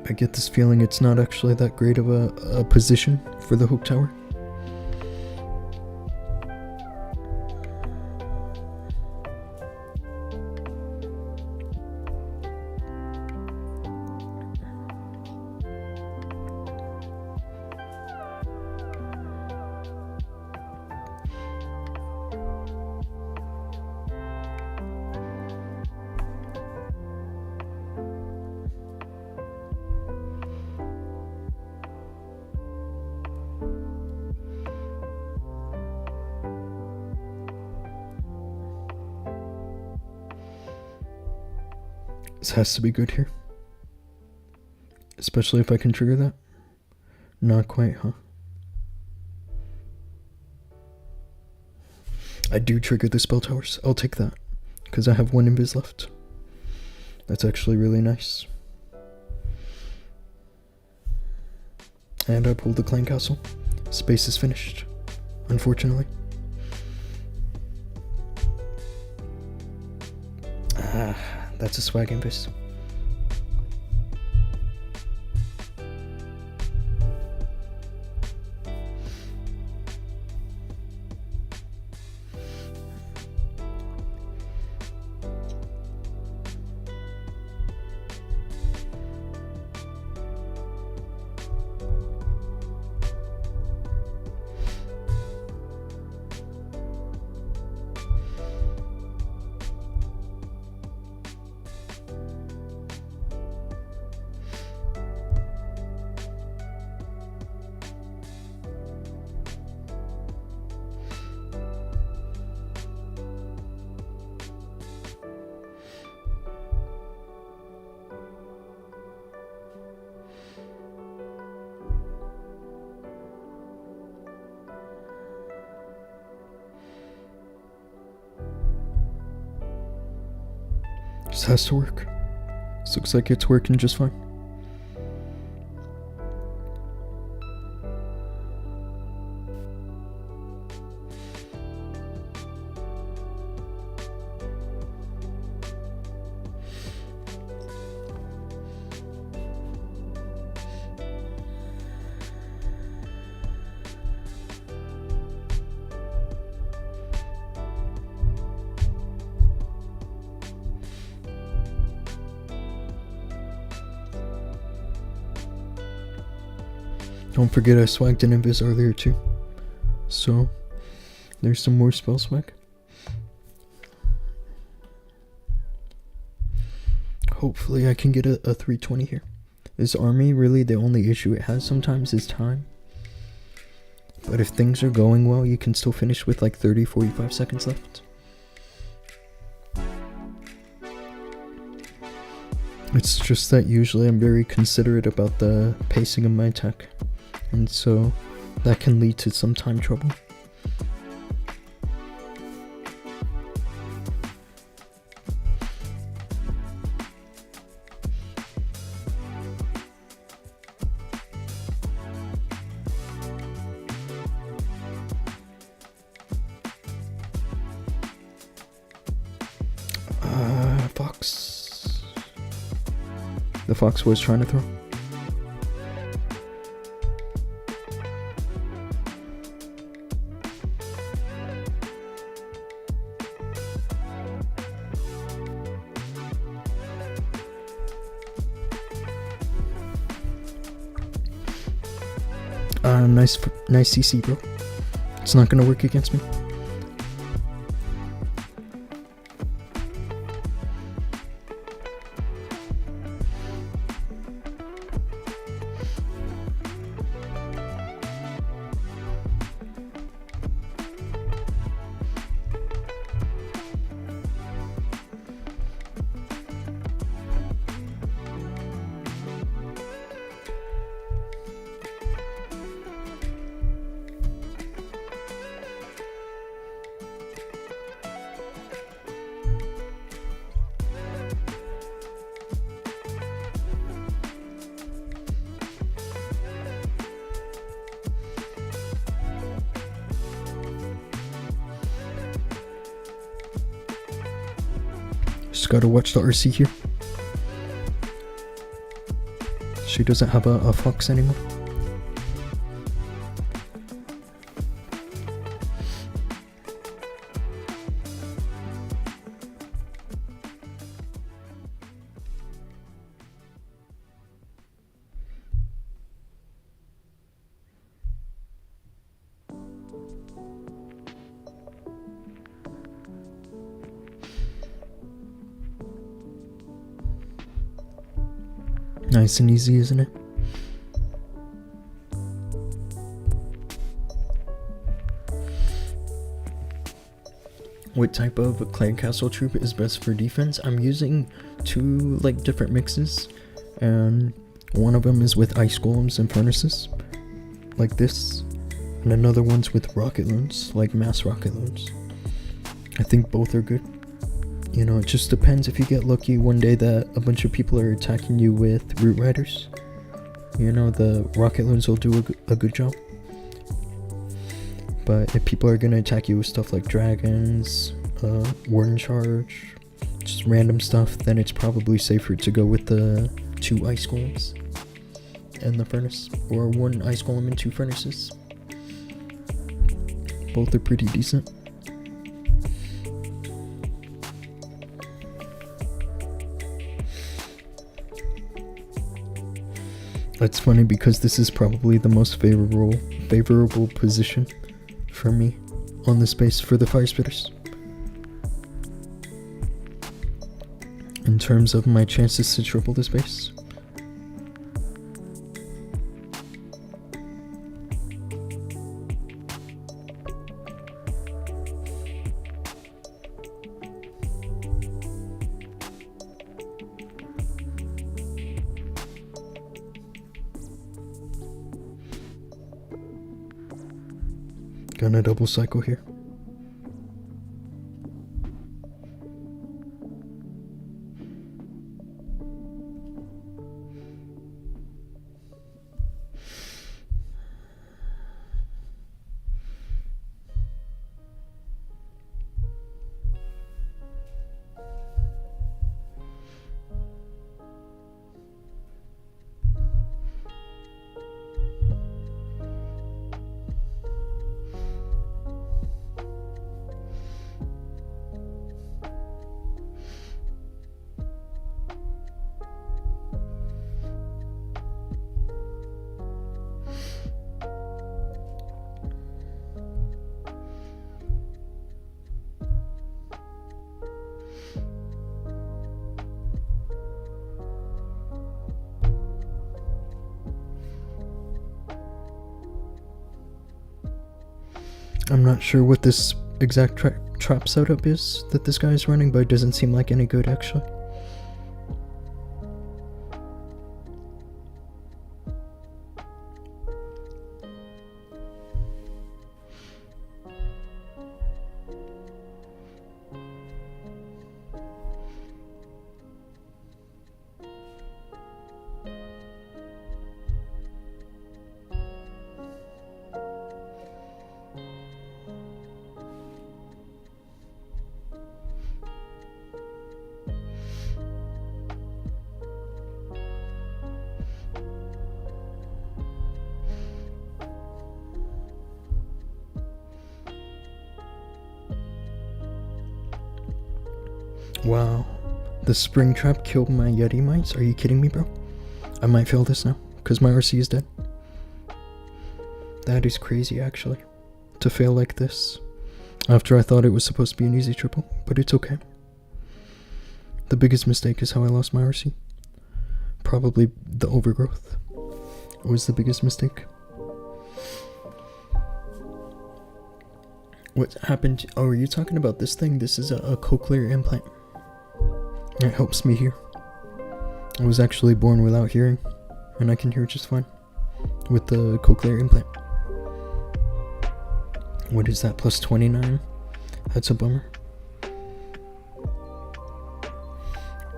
I get this feeling it's not actually that great of a position for the Hope Tower. This has to be good here. Especially if I can trigger that. Not quite, huh? I do trigger the spell towers. I'll take that. Because I have one invis left. That's actually really nice. And I pulled the clan castle. Space is finished. Unfortunately. That's a swag invis. Just has to work. This looks like it's working just fine. Don't forget I swagged an invis earlier too. So, there's some more spell swag. Hopefully I can get a 320 here. This army, really the only issue it has sometimes is time. But if things are going well, you can still finish with like 30-45 seconds left. It's just that usually I'm very considerate about the pacing of my attack, and so that can lead to some time trouble. Fox. The fox was trying to throw. Nice CC, bro. It's not gonna work against me. Just gotta watch the RC here. She doesn't have a fox anymore. Nice and easy, isn't it? What type of clan castle troop is best for defense? I'm using two different mixes, and one of them is with ice golems and furnaces, like this, and another one's with rocket loons, like mass rocket loons. I think both are good. You know, it just depends if you get lucky one day that a bunch of people are attacking you with root riders. You know, the rocket loons will do a good job. But if people are gonna attack you with stuff like dragons, warden charge, just random stuff, then it's probably safer to go with the 2 ice golems and the furnace, or 1 ice golem and 2 furnaces. Both are pretty decent. It's funny because this is probably the most favorable position for me on this base for the fire spitters. In terms of my chances to triple this base. Gonna double cycle here. I'm not sure what this exact trap setup is that this guy is running, but it doesn't seem like any good actually. Wow, the spring trap killed my Yeti mice? Are you kidding me, bro? I might fail this now, because my RC is dead. That is crazy, actually, to fail like this, after I thought it was supposed to be an easy triple, but it's okay. The biggest mistake is how I lost my RC. Probably the overgrowth was the biggest mistake. What happened? Oh, are you talking about this thing? This is a cochlear implant. It helps me hear. I was actually born without hearing, and I can hear just fine with the cochlear implant. What is that, plus 29? That's a bummer.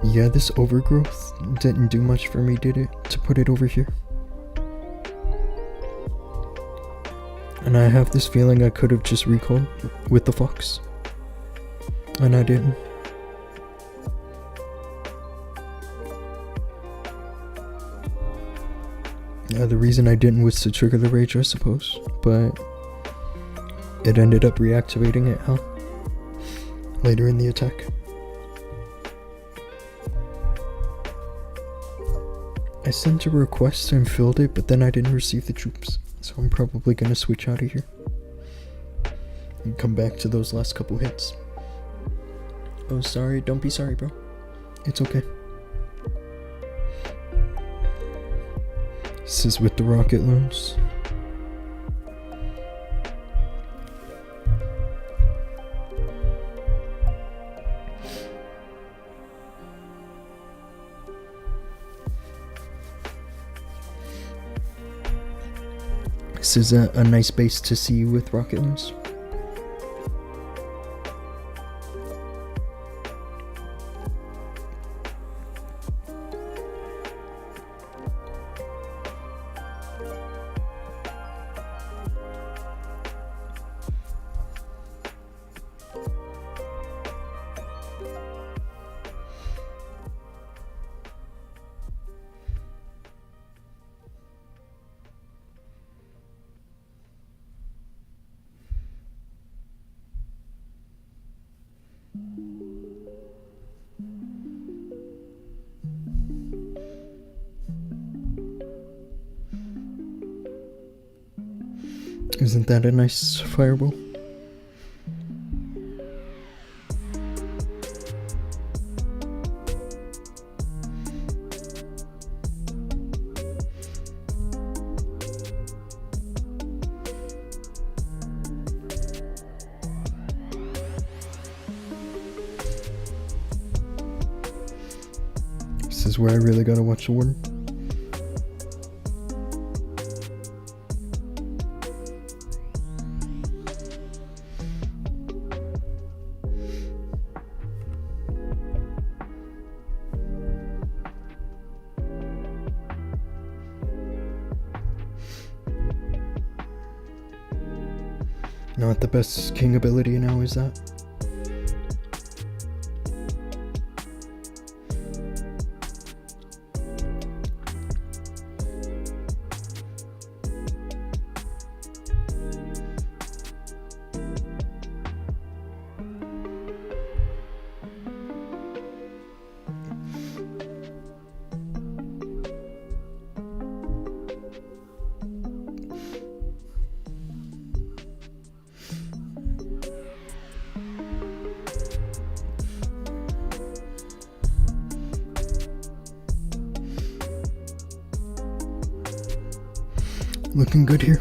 Yeah, this overgrowth didn't do much for me, did it? To put it over here. And I have this feeling I could have just recalled with the fox. And I didn't. Yeah, the reason I didn't was to trigger the rage, I suppose. But it ended up reactivating it, huh? Later in the attack. I sent a request and filled it, but then I didn't receive the troops. So I'm probably gonna switch out of here. And come back to those last couple hits. Oh, sorry. Don't be sorry, bro. It's okay. This is with the rocket loons. This is a nice base to see with rocket loons. Isn't that a nice fireball? This is where I really gotta watch the warden. Not the best king ability now, is that? Looking good here.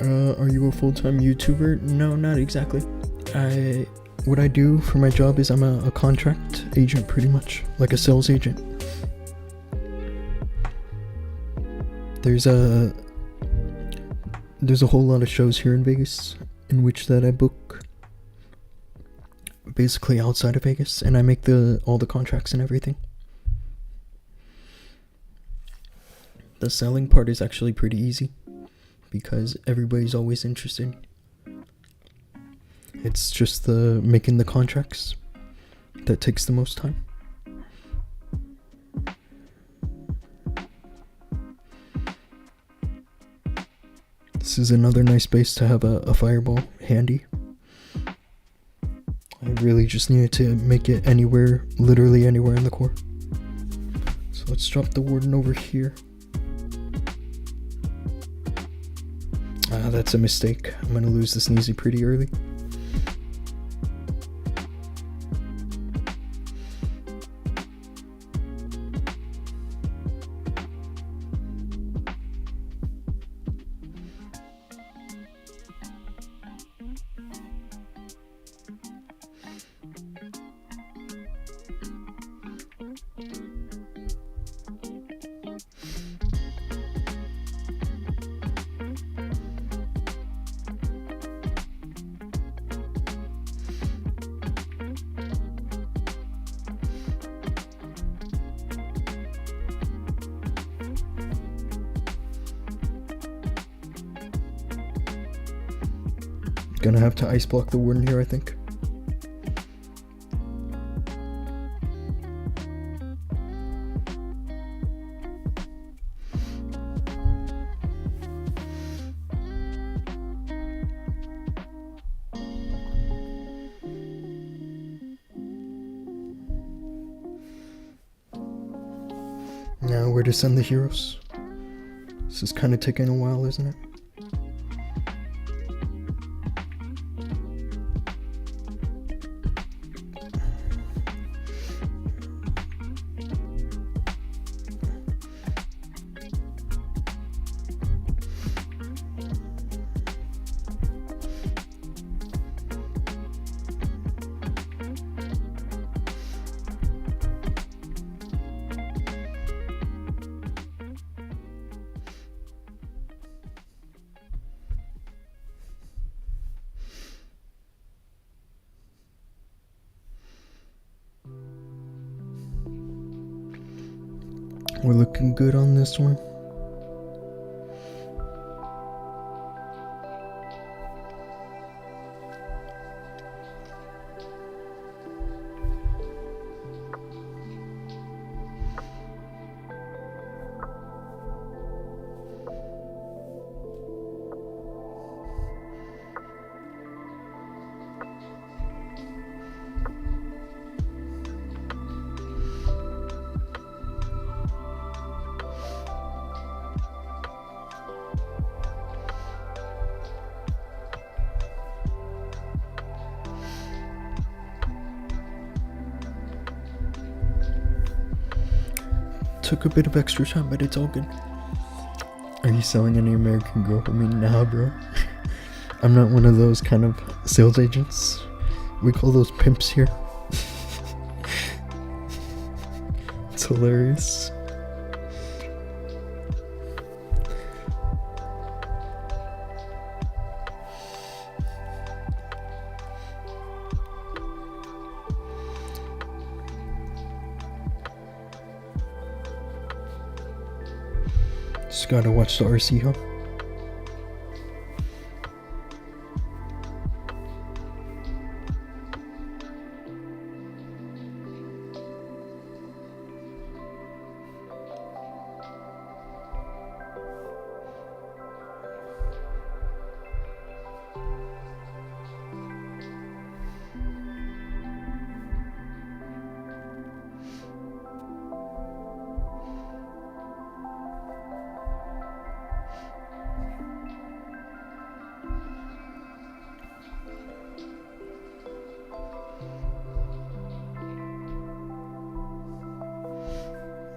Are you a full-time YouTuber? No, not exactly. What I do for my job is I'm a contract agent, pretty much, like a sales agent. There's a whole lot of shows here in Vegas in which that I book basically outside of Vegas, and I make all the contracts and everything. The selling part is actually pretty easy because everybody's always interested. It's just the making the contracts that takes the most time. This is another nice base to have a fireball handy. I really just needed to make it anywhere, literally anywhere in the core. So let's drop the warden over here. That's a mistake. I'm gonna lose the sneezy pretty early. Gonna have to ice block the warden here, I think. Now where to send the heroes? This is kind of taking a while, isn't it? We're looking good on this one. Took a bit of extra time, but it's all good. Are you selling any American Girl? I mean, nah, bro. I'm not one of those kind of sales agents. We call those pimps here. It's hilarious. Just gotta watch the RC, huh?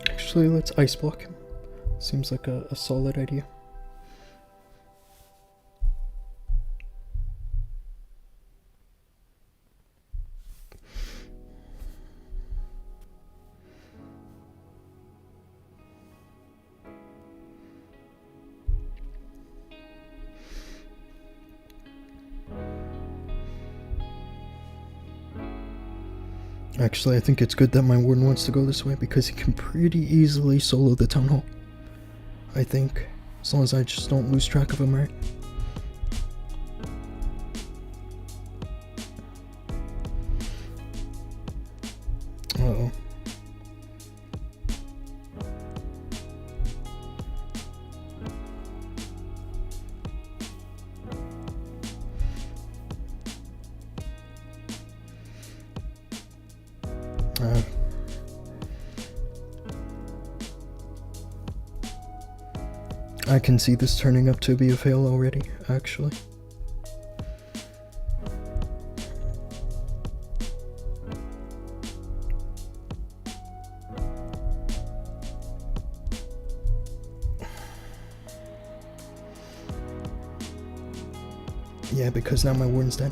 Actually, let's ice block him. Seems like a solid idea. Actually, I think it's good that my warden wants to go this way because he can pretty easily solo the town hall. I think. As long as I just don't lose track of him, right? Uh-oh. I can see this turning up to be a fail already, actually. Yeah, because now my warden's dead.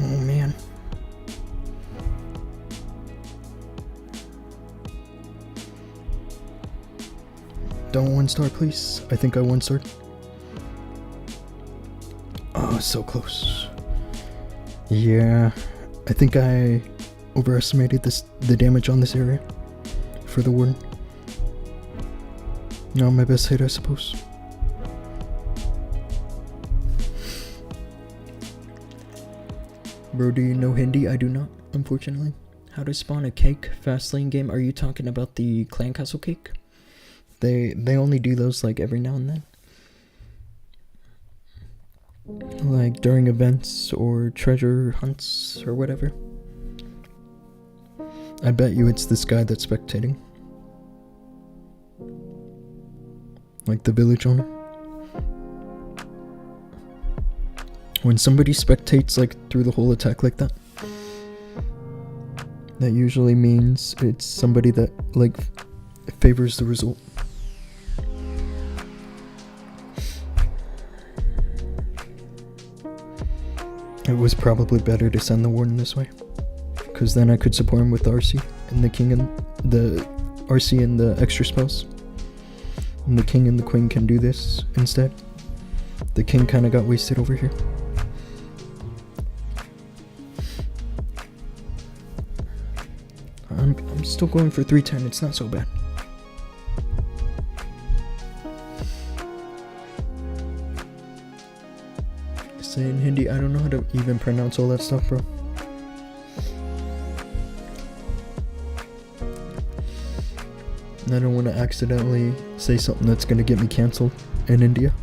Oh man. Don't 1-star, please. I think I 1-starred. Oh, so close. Yeah, I think I overestimated the damage on this area for the warden. Not my best hit, I suppose. Bro, do you know Hindi? I do not, unfortunately. How to spawn a cake fast lane game? Are you talking about the clan castle cake? They only do those like every now and then. Like during events or treasure hunts or whatever. I bet you it's this guy that's spectating. Like the village owner. When somebody spectates like through the whole attack like that, that usually means it's somebody that like favors the result. It was probably better to send the warden this way, because then I could support him with the RC and the king and the RC and the extra spells. And the king and the queen can do this instead. The king kind of got wasted over here. I'm still going for 310, it's not so bad. Saying Hindi, I don't know how to even pronounce all that stuff, bro. And I don't want to accidentally say something that's gonna get me cancelled in India.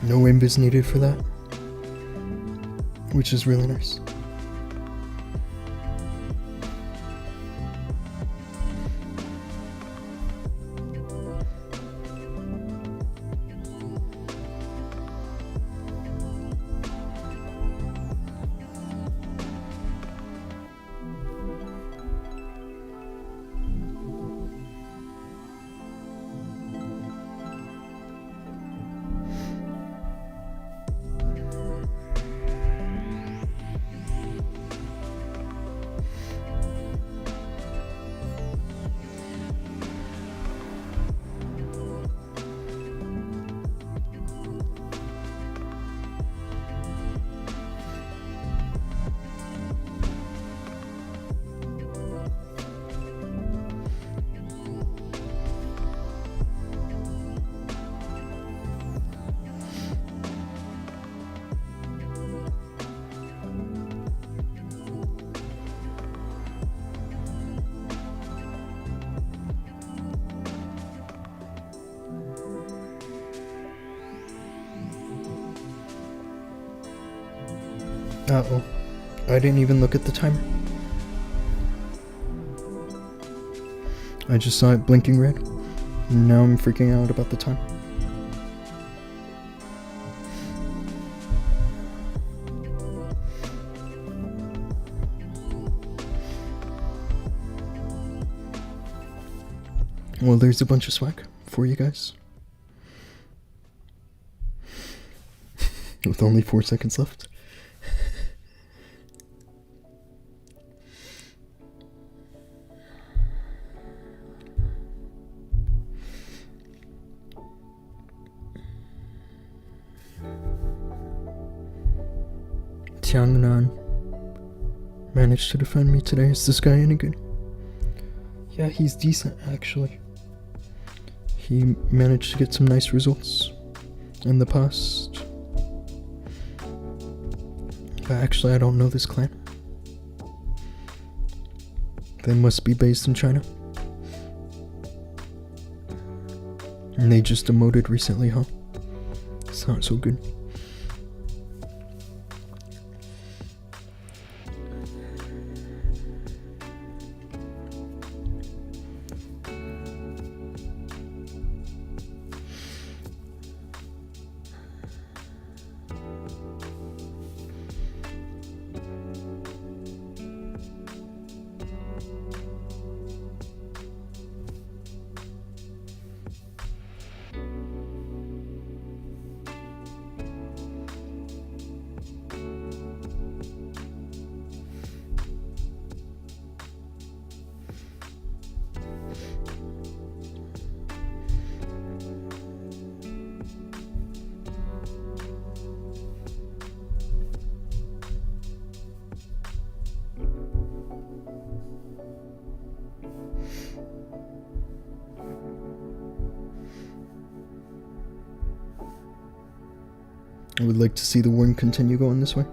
No invis needed for that, which is really nice. Uh-oh. I didn't even look at the timer. I just saw it blinking red. Now I'm freaking out about the time. Well, there's a bunch of swag for you guys. With only 4 seconds left. Tiangnan managed to defend me today. Is this guy any good? Yeah, he's decent actually. He managed to get some nice results in the past. But actually, I don't know this clan. They must be based in China. And they just demoted recently, huh? It's not so good. I would like to see the warn continue going this way.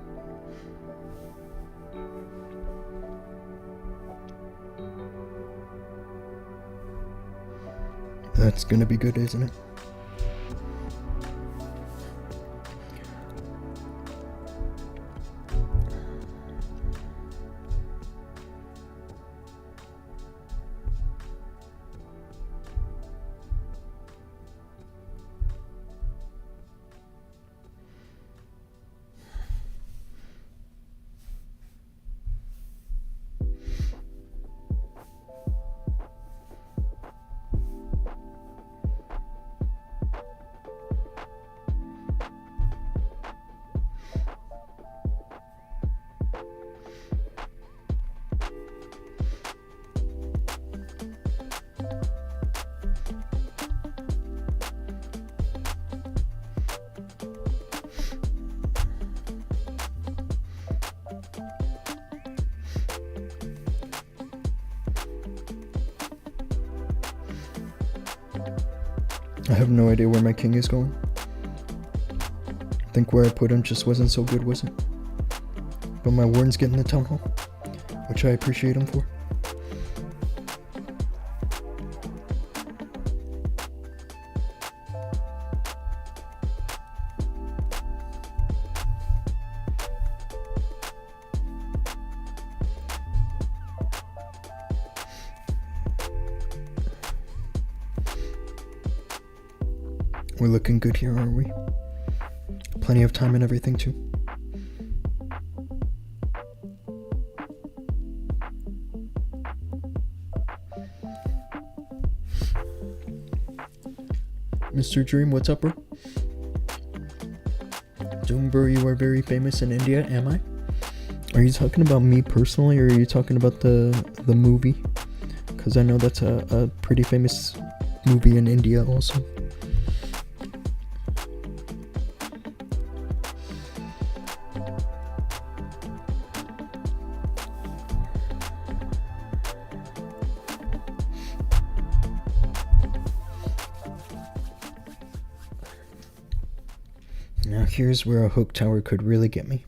That's gonna be good, isn't it? I have no idea where my king is going. I think where I put him just wasn't so good, was it? But my warden's getting the town hall, which I appreciate him for. We're looking good here, aren't we? Plenty of time and everything, too. Mr. Dream, what's up, bro? Doom, bro, you are very famous in India, am I? Are you talking about me personally, or are you talking about the movie? Because I know that's a pretty famous movie in India also. Now here's where a hook tower could really get me.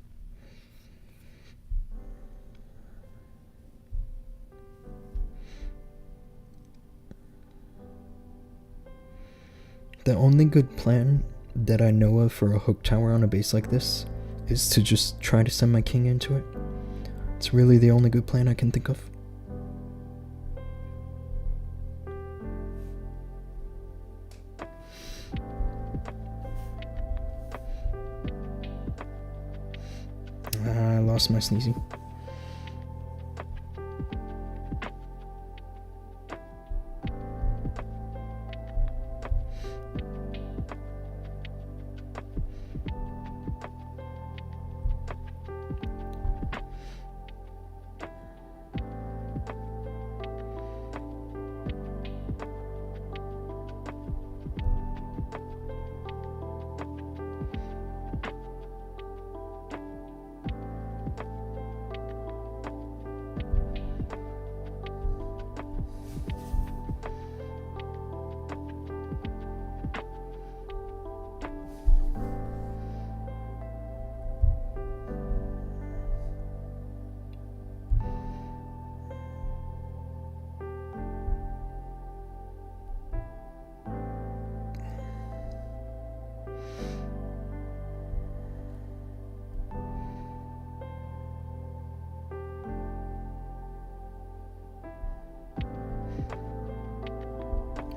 The only good plan that I know of for a hook tower on a base like this is to just try to send my king into it. It's really the only good plan I can think of. I lost my sneezing.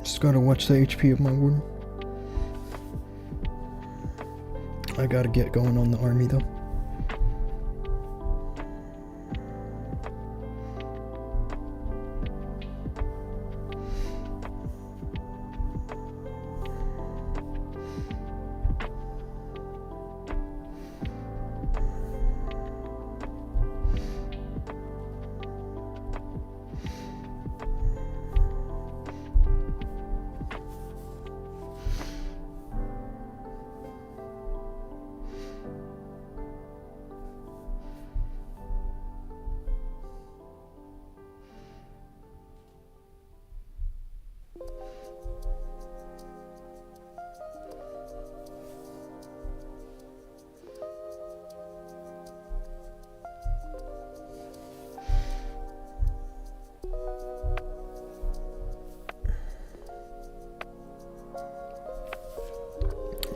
Just gotta watch the HP of my warden. I gotta get going on the army though.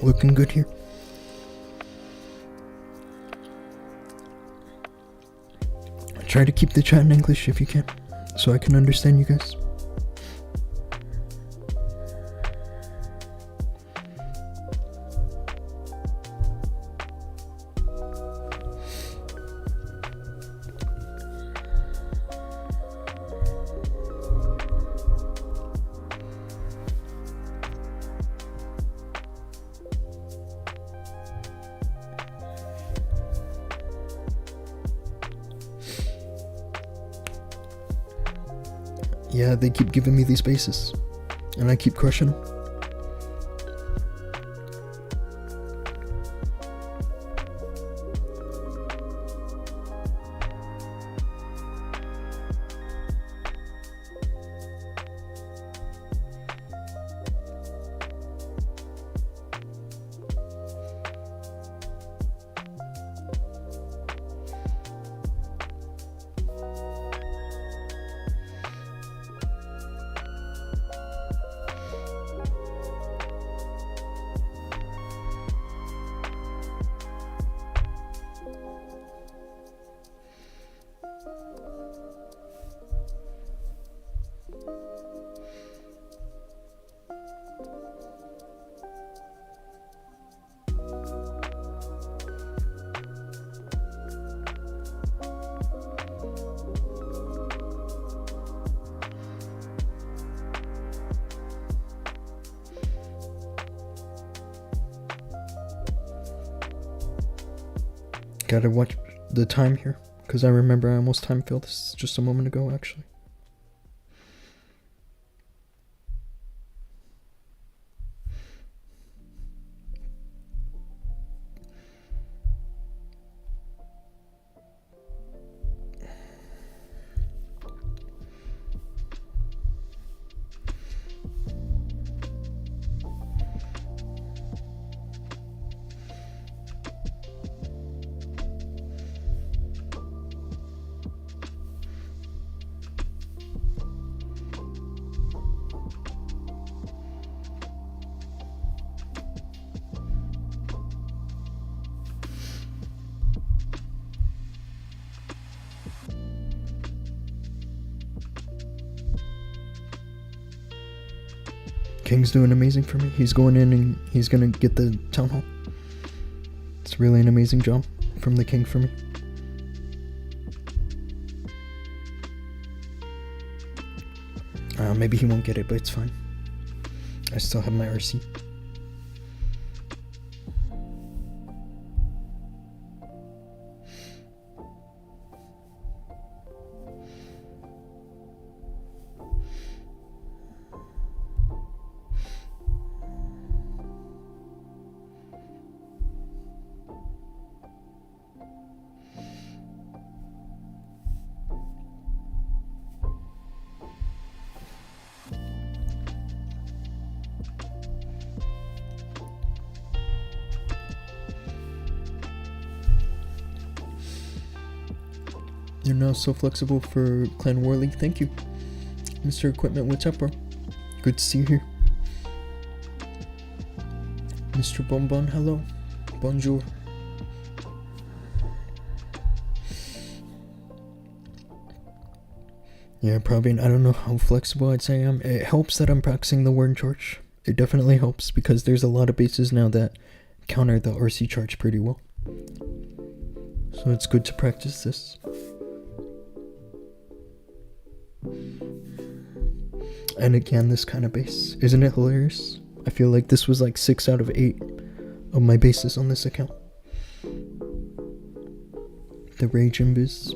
Looking good here. Try to keep the chat in English if you can, so I can understand you guys. Yeah, they keep giving me these bases, and I keep crushing them. Gotta watch the time here, because I remember I almost time filled this just a moment ago, actually. King's doing amazing for me. He's going in and he's gonna get the town hall. It's really an amazing job from the king for me. Maybe he won't get it, but it's fine. I still have my RC. You're now so flexible for Clan War League. Thank you. Mr. Equipment, what's up, bro? Good to see you here. Mr. Bonbon, hello. Bonjour. Yeah, probably. I don't know how flexible I'd say I am. It helps that I'm practicing the word charge. It definitely helps because there's a lot of bases now that counter the RC charge pretty well. So it's good to practice this. And again, this kind of base. Isn't it hilarious? I feel like this was like 6 out of 8 of my bases on this account. The Rage Invis.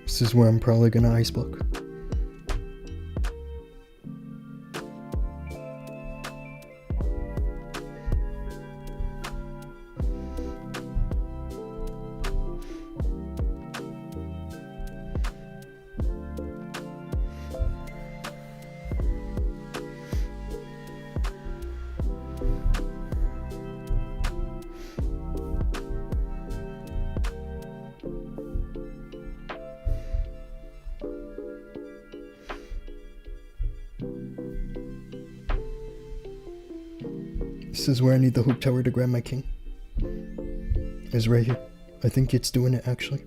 This is where I'm probably gonna ice block. This is where I need the hook tower to grab my king. Is right here. I think it's doing it actually.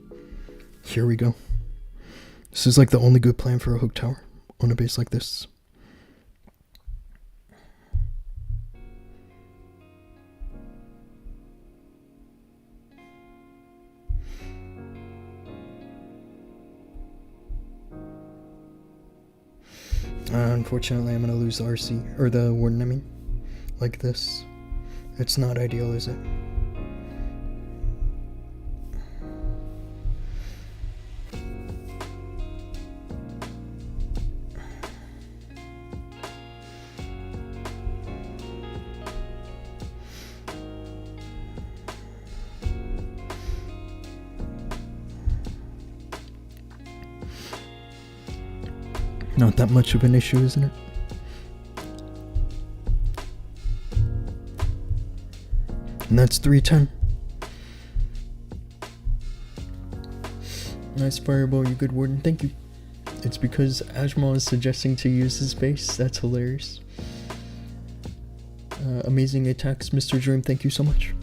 Here we go. This is like the only good plan for a hook tower on a base like this. Unfortunately, I'm gonna lose the RC, or the warden, I mean. Like this. It's not ideal, is it? Not that much of an issue, isn't it? And that's 310. Nice fireball, you good warden. Thank you. It's because Ajmal is suggesting to use his base. That's hilarious. Amazing attacks, Mr. Dream. Thank you so much.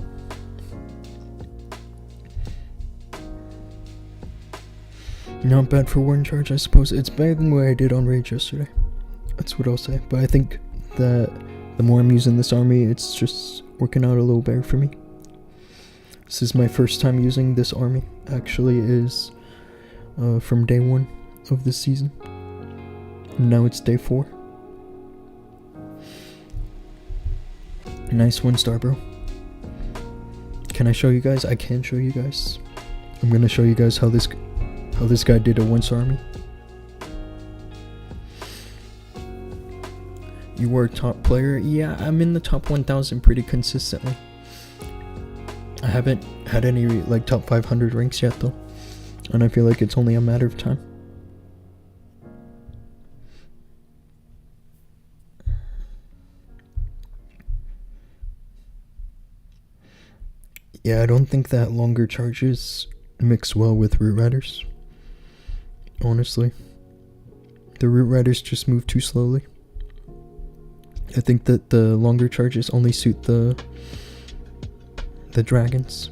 Not bad for warden charge, I suppose. It's better than what I did on Rage yesterday. That's what I'll say. But I think that the more I'm using this army, it's just working out a little better for me. This is my first time using this army. Actually, is from day 1 of this season. And now it's day 4. Nice 1-star, bro. Can I show you guys? I can show you guys. I'm gonna show you guys how this guy did a 1-star army. You were a top player? Yeah, I'm in the top 1,000 pretty consistently. I haven't had any like top 500 ranks yet though, and I feel like it's only a matter of time. Yeah, I don't think that longer charges mix well with root riders. Honestly, the root riders just move too slowly. I think that the longer charges only suit the dragons.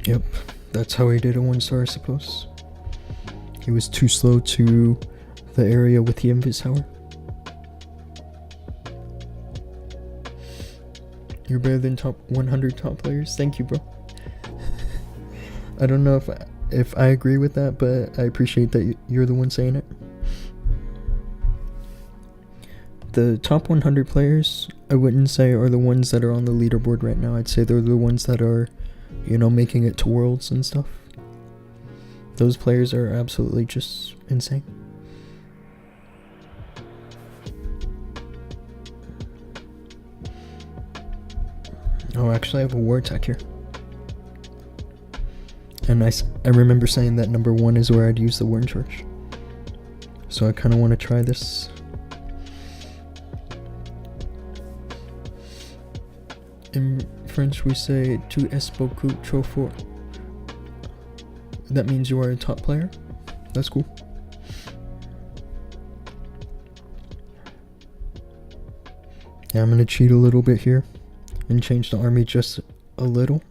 Yep, that's how he did a 1-star, I suppose. He was too slow to the area with the Invis Tower. You're better than top 100 top players. Thank you, bro. I don't know if I agree with that, but I appreciate that you're the one saying it. The top 100 players, I wouldn't say are the ones that are on the leaderboard right now. I'd say they're the ones that are, you know, making it to Worlds and stuff. Those players are absolutely just insane. Oh, actually I have a war attack here. And I remember saying that number 1 is where I'd use the Warden Charge. So I kind of want to try this. In French we say tu es beaucoup trop fort. That means you are a top player. That's cool. Yeah, I'm gonna cheat a little bit here and change the army just a little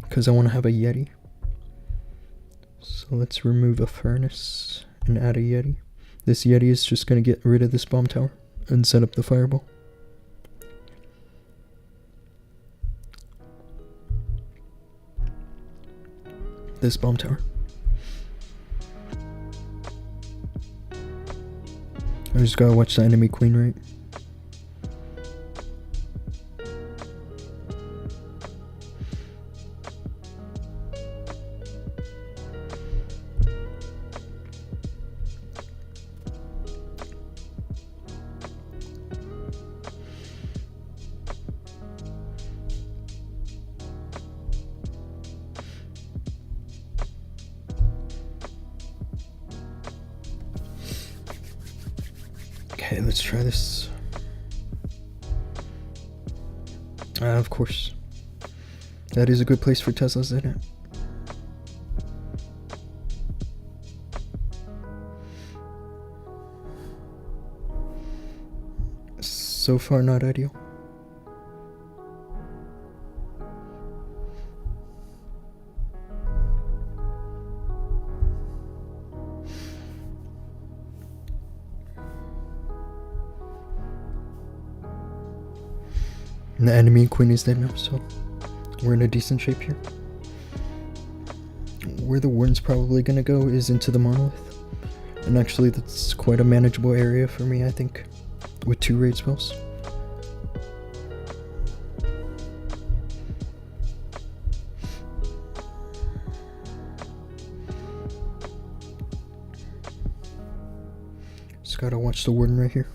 because I want to have a Yeti. So let's remove a furnace and add a Yeti. This Yeti is just gonna get rid of this bomb tower and set up the fireball. This bomb tower. I just gotta watch the enemy queen, right? Okay, let's try this. Of course. That is a good place for Teslas, isn't it? So far, not ideal. And the enemy queen is dead now, so we're in a decent shape here. Where the warden's probably gonna go is into the monolith. And actually that's quite a manageable area for me, I think, with 2 raid spells. Just gotta watch the warden right here.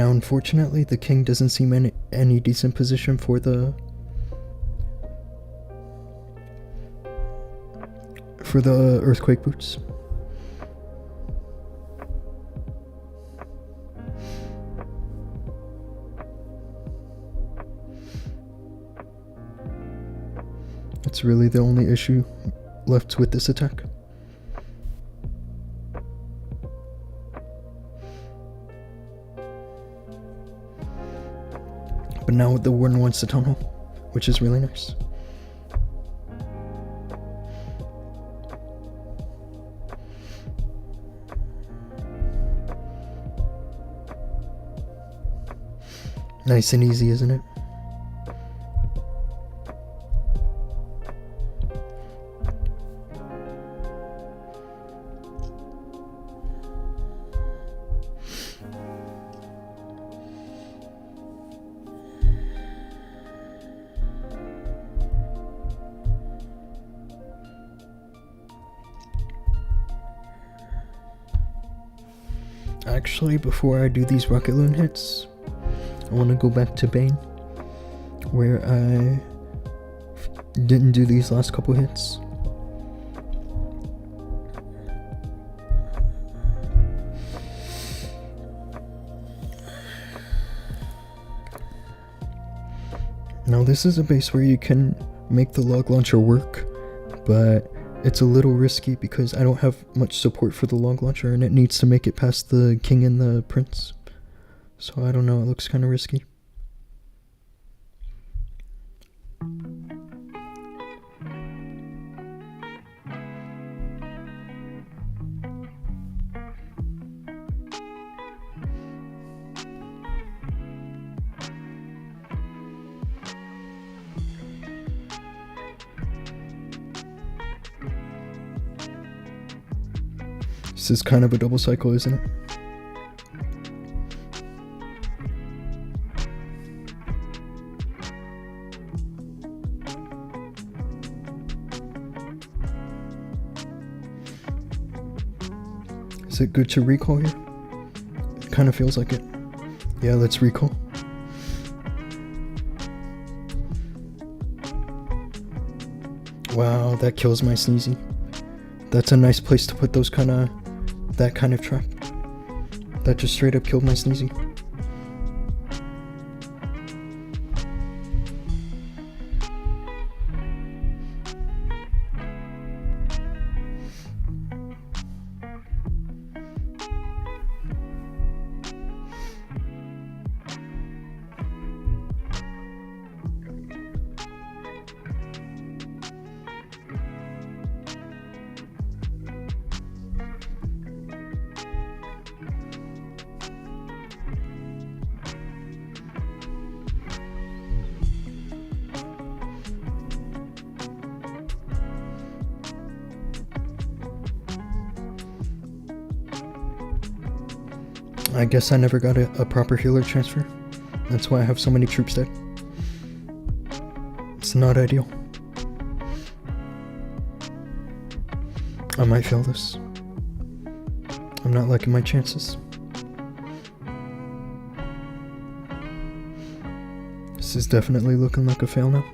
Now, unfortunately, the king doesn't seem in any decent position for the earthquake boots. It's really the only issue left with this attack. But now the warden wants the town hall, which is really nice. Nice and easy, isn't it? Actually, before I do these rocket loon hits, I want to go back to Bane, where I didn't do these last couple hits. Now this is a base where you can make the log launcher work, but it's a little risky because I don't have much support for the log launcher and it needs to make it past the king and the prince. So I don't know, it looks kind of risky. This is kind of a double cycle, isn't it? Is it good to recall here? It kind of feels like it. Yeah, let's recall. Wow, that kills my sneezy. That's a nice place to put that kind of trap. That just straight up killed my sneezy. I guess I never got a proper healer transfer. That's why I have so many troops dead. It's not ideal. I might fail this. I'm not liking my chances. This is definitely looking like a fail now.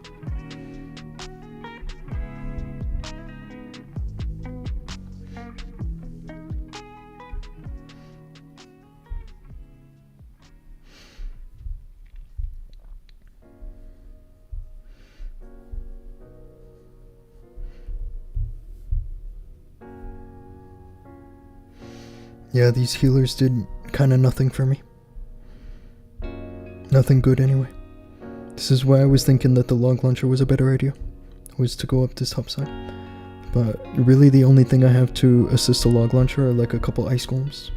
Yeah, these healers did kind of nothing for me. Nothing good anyway. This is why I was thinking that the log launcher was a better idea, was to go up this top side. But really the only thing I have to assist the log launcher are like a couple ice golems.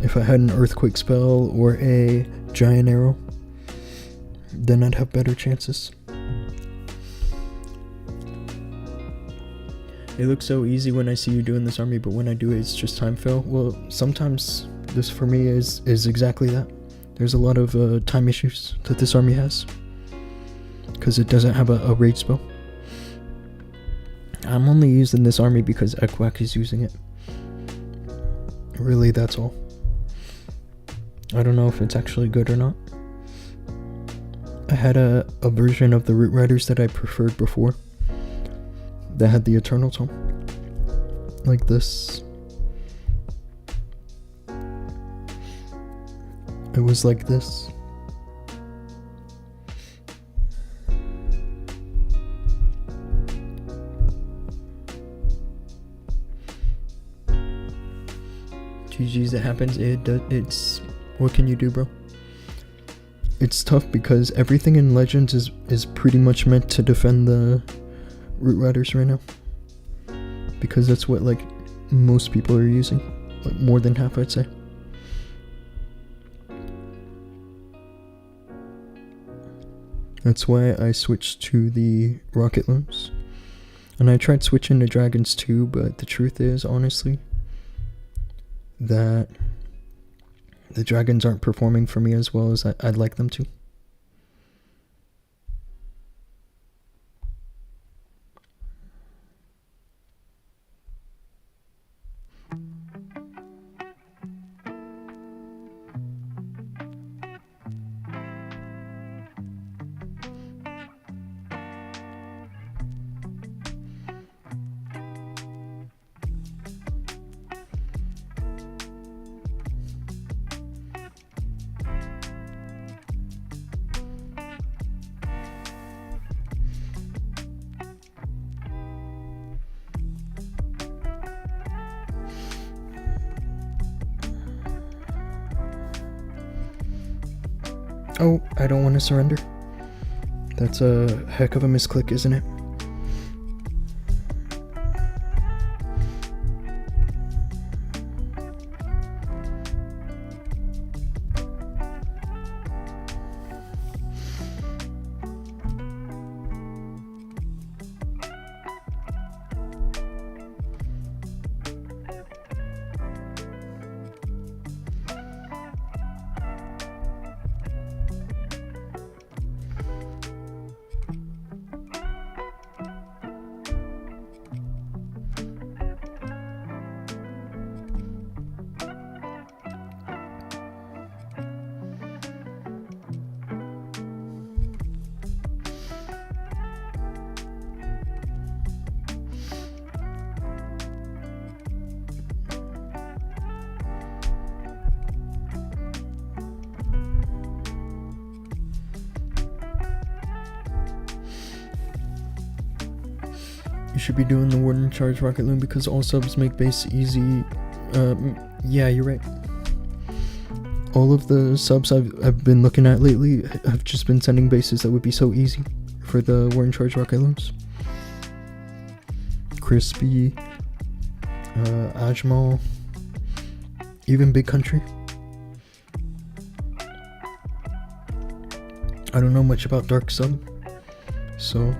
If I had an earthquake spell or a giant arrow, then I'd have better chances. It looks so easy when I see you doing this army, but when I do it, it's just time fail. Well, sometimes this for me is exactly that. There's a lot of time issues that this army has, because it doesn't have a raid spell. I'm only using this army because Ekwak is using it. Really, that's all. I don't know if it's actually good or not. I had a version of the Root Riders that I preferred before that had the Eternal Tome. Like this. It was like this. GG's, it happens. It's what can you do, bro? It's tough because everything in Legends is pretty much meant to defend the Root Riders right now, because that's what like most people are using, like more than half, I'd say. That's why I switched to the Rocket Looms, and I tried switching to Dragons too, but the truth is, honestly, that the Dragons aren't performing for me as well as I'd like them to. Oh, I don't want to surrender. That's a heck of a misclick, isn't it? You should be doing the Warden Charge Rocket Loom because all subs make base easy. Yeah, you're right. All of the subs I've been looking at lately have just been sending bases that would be so easy for the Warden Charge Rocket Looms. Crispy, Ajmal, even Big Country. I don't know much about Dark Sub, so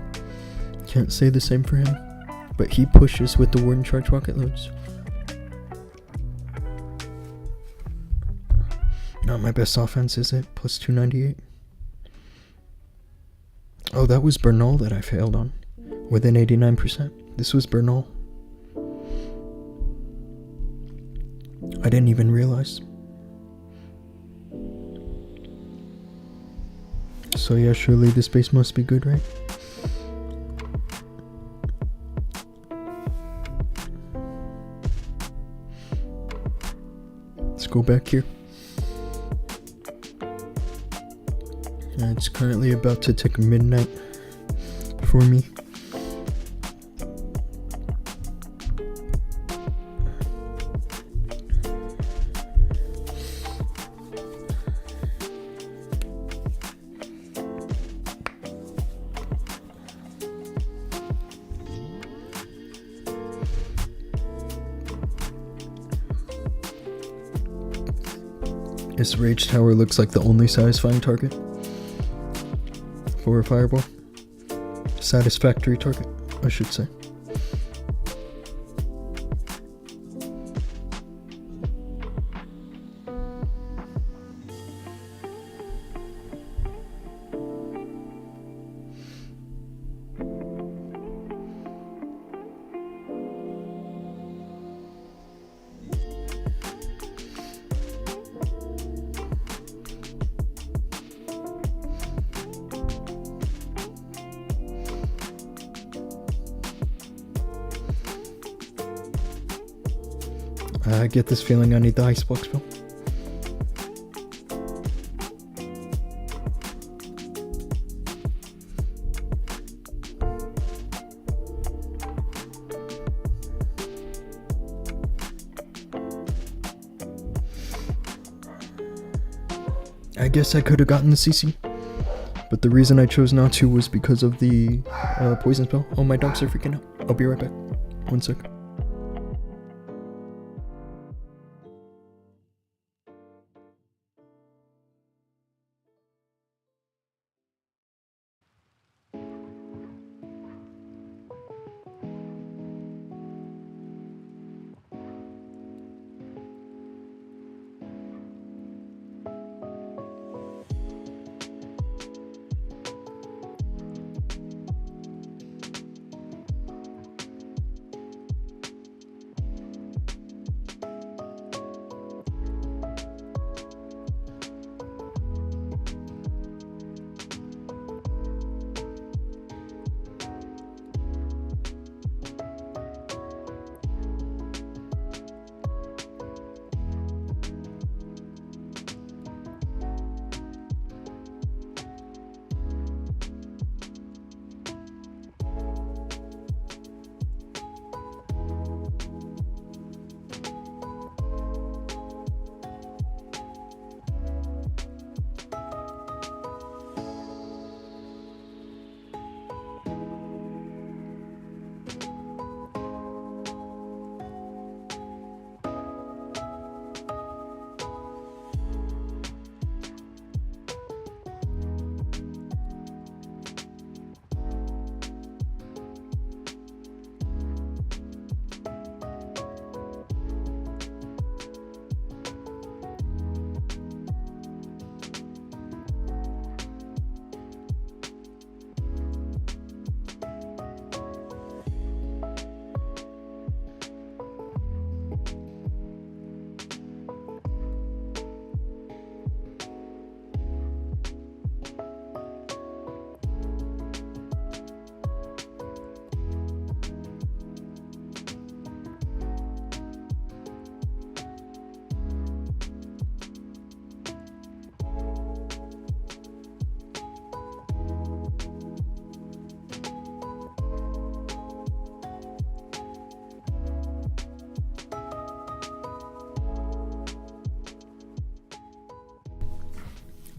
can't say the same for him, but he pushes with the Warden Charge Rocket Loads. Not my best offense, is it? Plus 298. Oh, that was Bernal that I failed on. Within 89%. This was Bernal. I didn't even realize. So yeah, surely this base must be good, right? Let's go back here. It's currently about to tick midnight for me. This Rage Tower looks like the only satisfying target for a fireball. Satisfactory target, I should say. I get this feeling I need the ice block spell. I guess I could have gotten the CC, but the reason I chose not to was because of the poison spell. Oh, my dogs are freaking out. I'll be right back. 1 sec.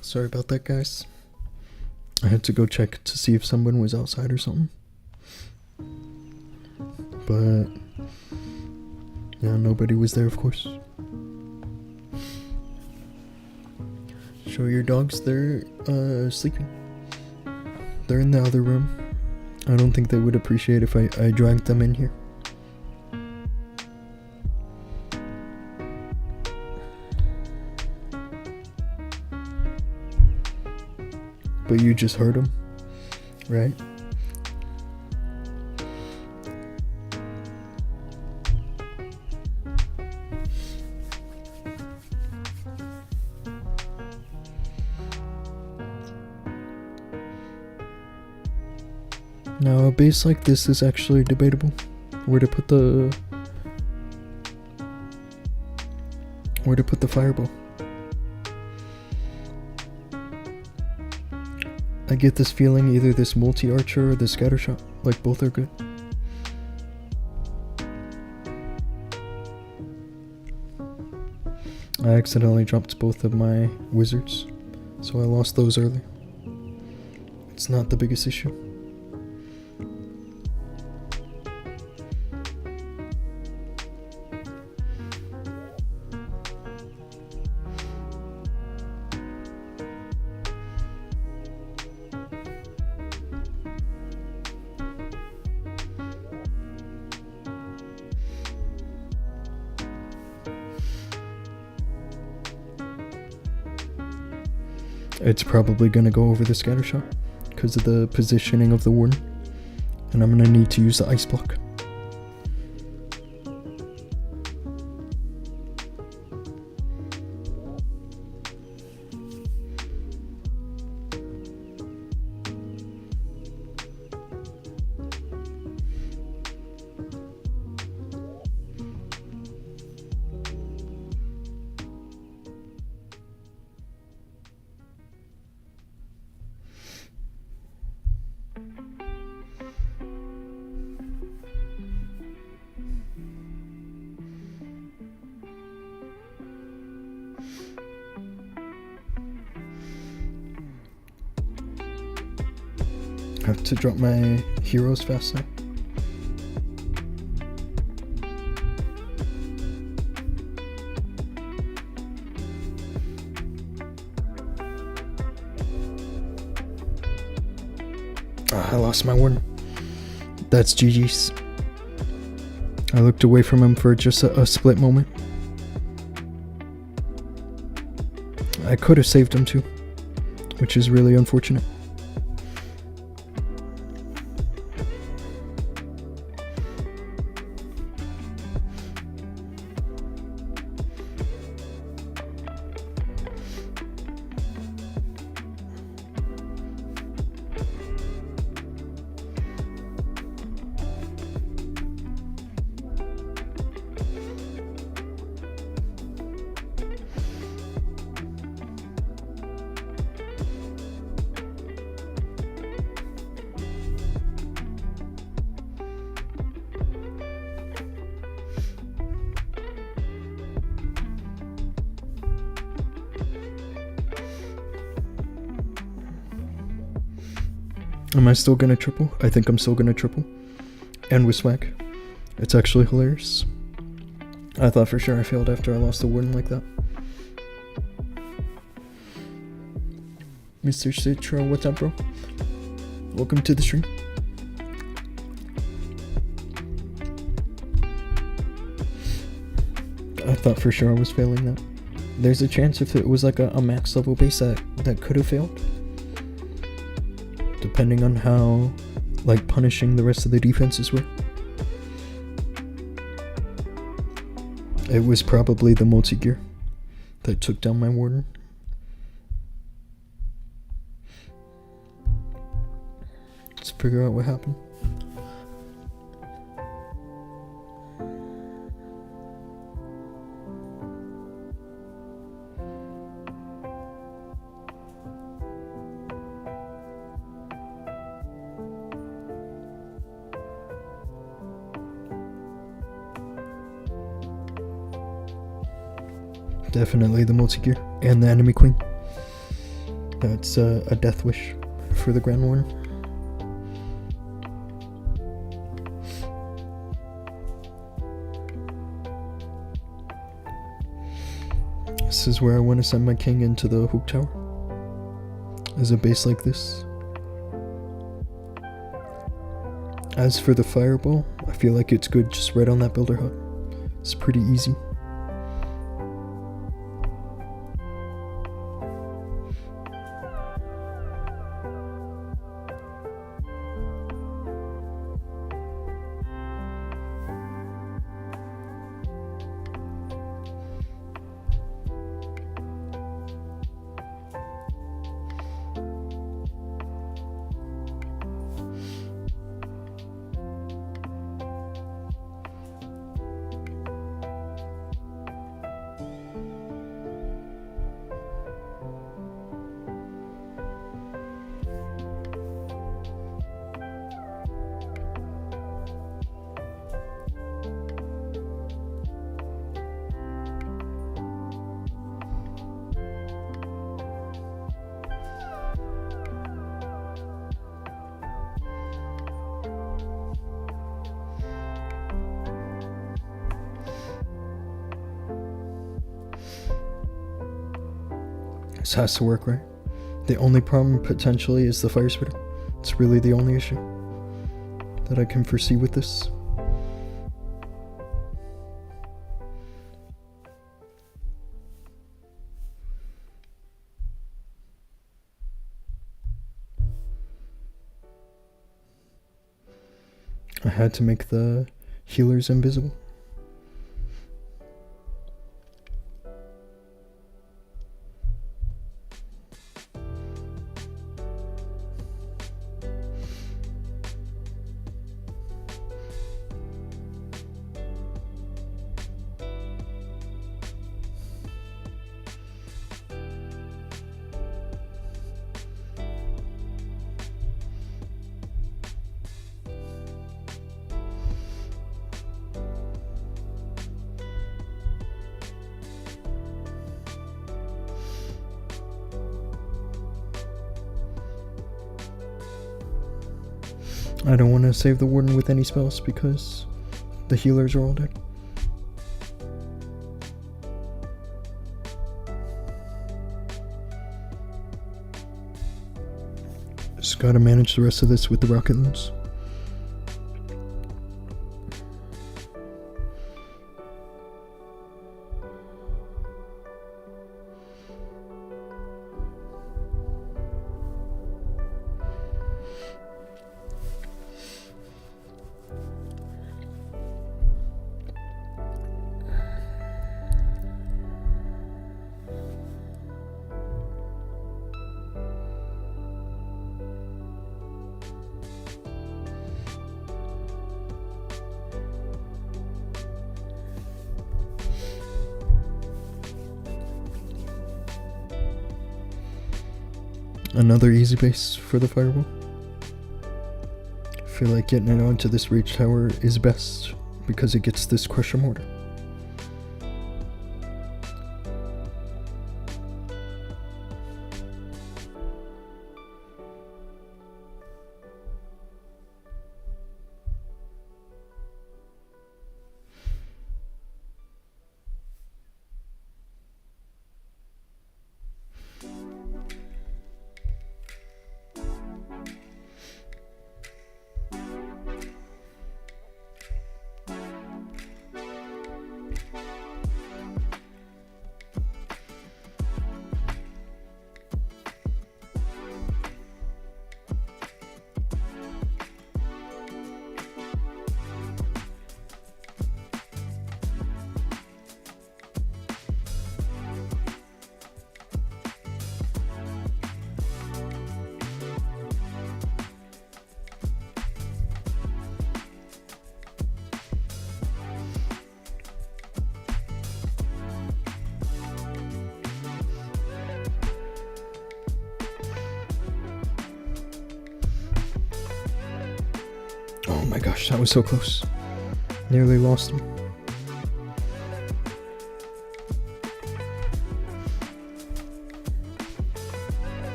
Sorry about that, guys. I had to go check to see if someone was outside or something. But yeah, nobody was there, of course. Show your dogs, they're sleeping. They're in the other room. I don't think they would appreciate if I dragged them in here. But you just heard them, right? Now, a base like this is actually debatable. Where to put the fireball. I get this feeling either this multi-archer or the scatter shot, like both are good. I accidentally dropped both of my wizards, so I lost those early. It's not the biggest issue. It's probably gonna go over the scatter shot because of the positioning of the warden, and I'm gonna need to use the ice block. have to drop my heroes fast now. I lost my warden. That's GG's. I looked away from him for just a split moment. I could have saved him too, which is really unfortunate. Am I still gonna triple? I think I'm still gonna triple. And with swag. It's actually hilarious. I thought for sure I failed after I lost the warden like that. Mr. Citro, what's up, bro? Welcome to the stream. I thought for sure I was failing that. There's a chance if it was like a max level base that could have failed. Depending on how, like, punishing the rest of the defenses were. It was probably the multi-gear that took down my warden. Let's figure out what happened. Definitely the multi-gear and the enemy queen. That's a death wish for the Grand Warden. This is where I want to send my king into the hook tower. As a base like this. As for the fireball, I feel like it's good just right on that builder hut. It's pretty easy. This has to work, right? The only problem potentially is the fire spitter. It's really the only issue that I can foresee with this. I had to make the healers invisible. I don't want to save the warden with any spells because the healers are all dead. Just gotta manage the rest of this with the rocket looms. Another easy base for the firewall. I feel like getting it onto this rage tower is best because it gets this crusher mortar. Oh my gosh, that was so close. Nearly lost him.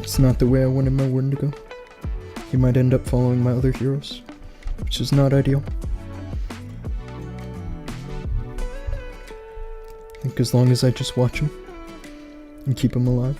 It's not the way I wanted my warden to go. He might end up following my other heroes, which is not ideal. I think as long as I just watch him and keep him alive.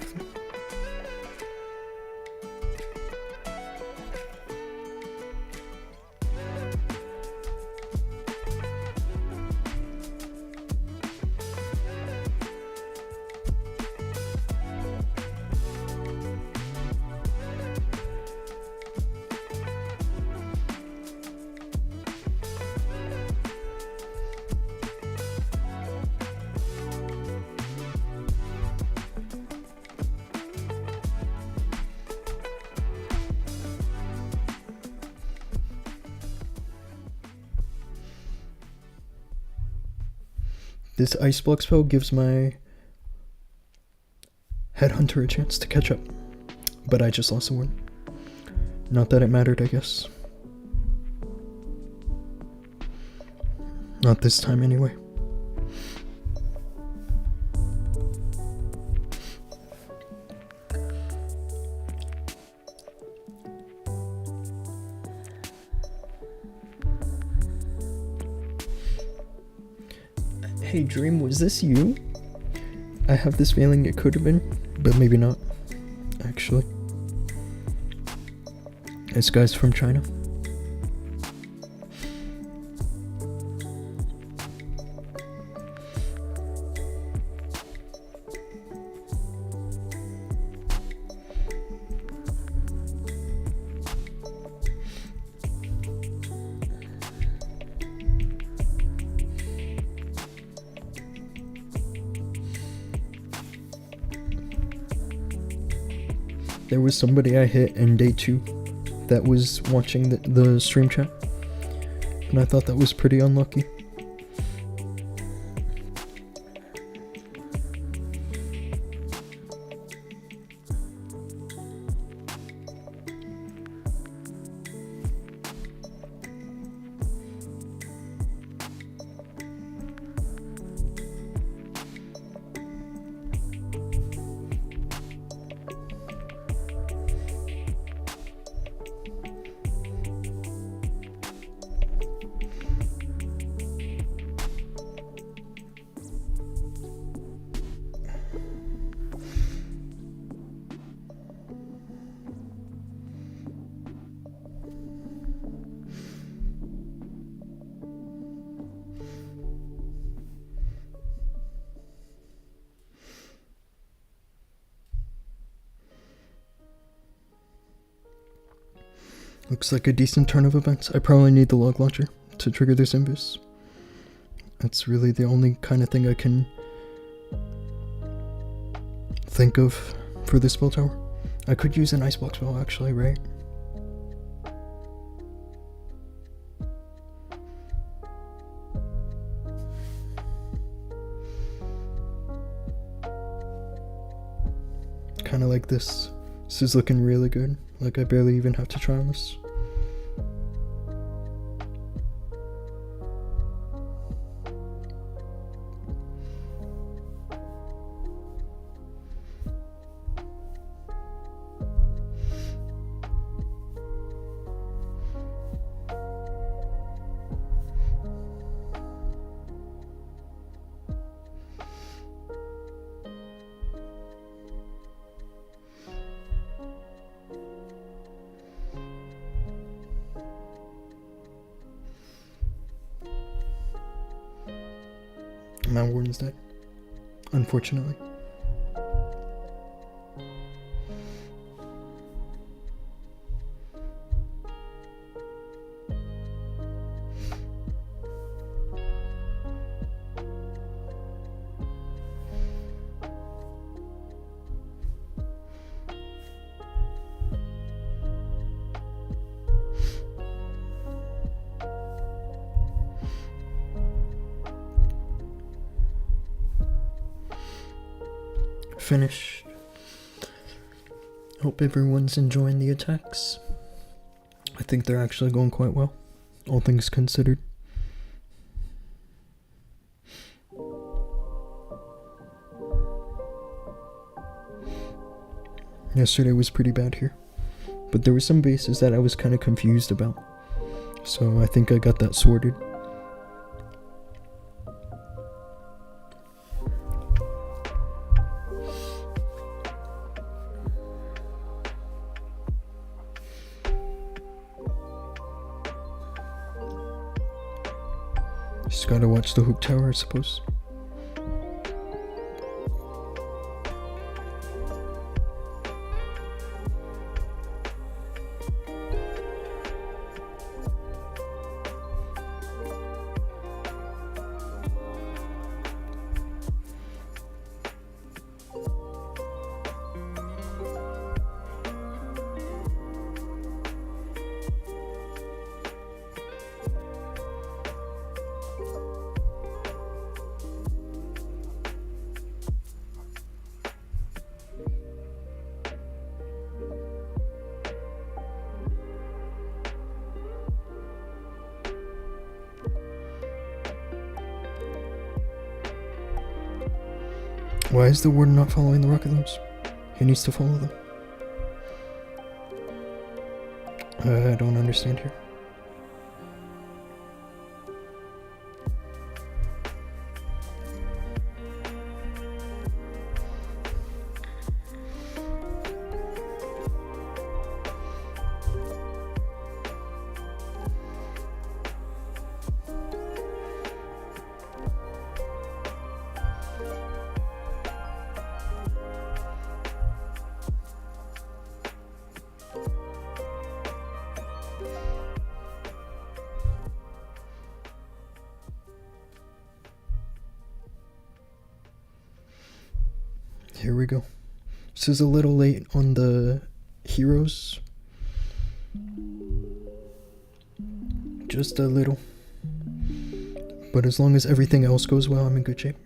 This ice block spell gives my headhunter a chance to catch up, but I just lost the one. Not that it mattered, I guess. Not this time anyway. Hey Dream, was this you? I have this feeling it could have been, but maybe not, actually. This guy's from China. There was somebody I hit in day 2 that was watching the stream chat, and I thought that was pretty unlucky. Looks like a decent turn of events. I probably need the log launcher to trigger this invis. That's really the only kind of thing I can think of for this spell tower. I could use an icebox spell actually, right? Kind of like this. This is looking really good. Like I barely even have to try on this. Mount Warden's dead, unfortunately. Finished. Hope everyone's enjoying the attacks. I think they're actually going quite well, all things considered. Yesterday was pretty bad here, but there were some bases that I was kind of confused about, so I think I got that sorted. Just gotta watch the hook tower, I suppose. Why is the warden not following the rocket launch? He needs to follow them. I don't understand here. Here we go. This is a little late on the heroes. Just a little. But as long as everything else goes well, I'm in good shape.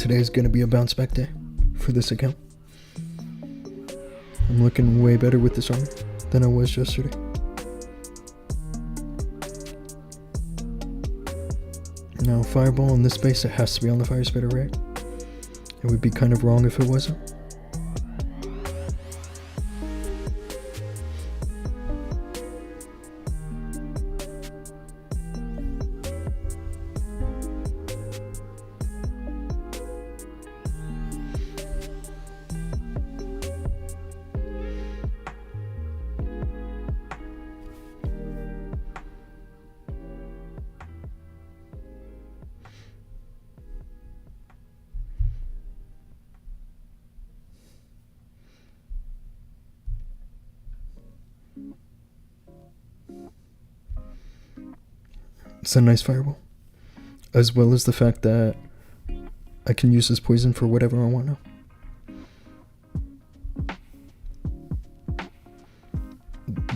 today's gonna be a bounce back day for this account. I'm looking way better with this armor than I was yesterday. Now, fireball in this base, it has to be on the fire spitter, right? It would be kind of wrong if it wasn't. It's a nice fireball, as well as the fact that I can use this poison for whatever I want now.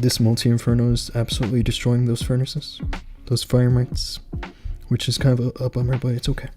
This multi-inferno is absolutely destroying those furnaces, those fire mites, which is kind of a bummer, but it's okay.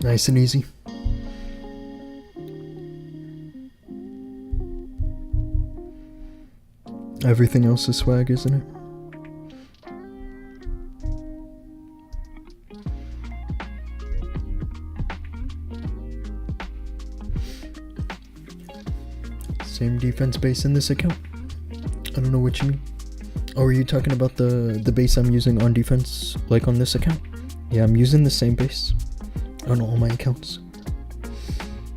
Nice and easy. Everything else is swag, isn't it? Same defense base in this account. I don't know what you mean. Oh, are you talking about the base I'm using on defense, like on this account? Yeah, I'm using the same base on all my accounts.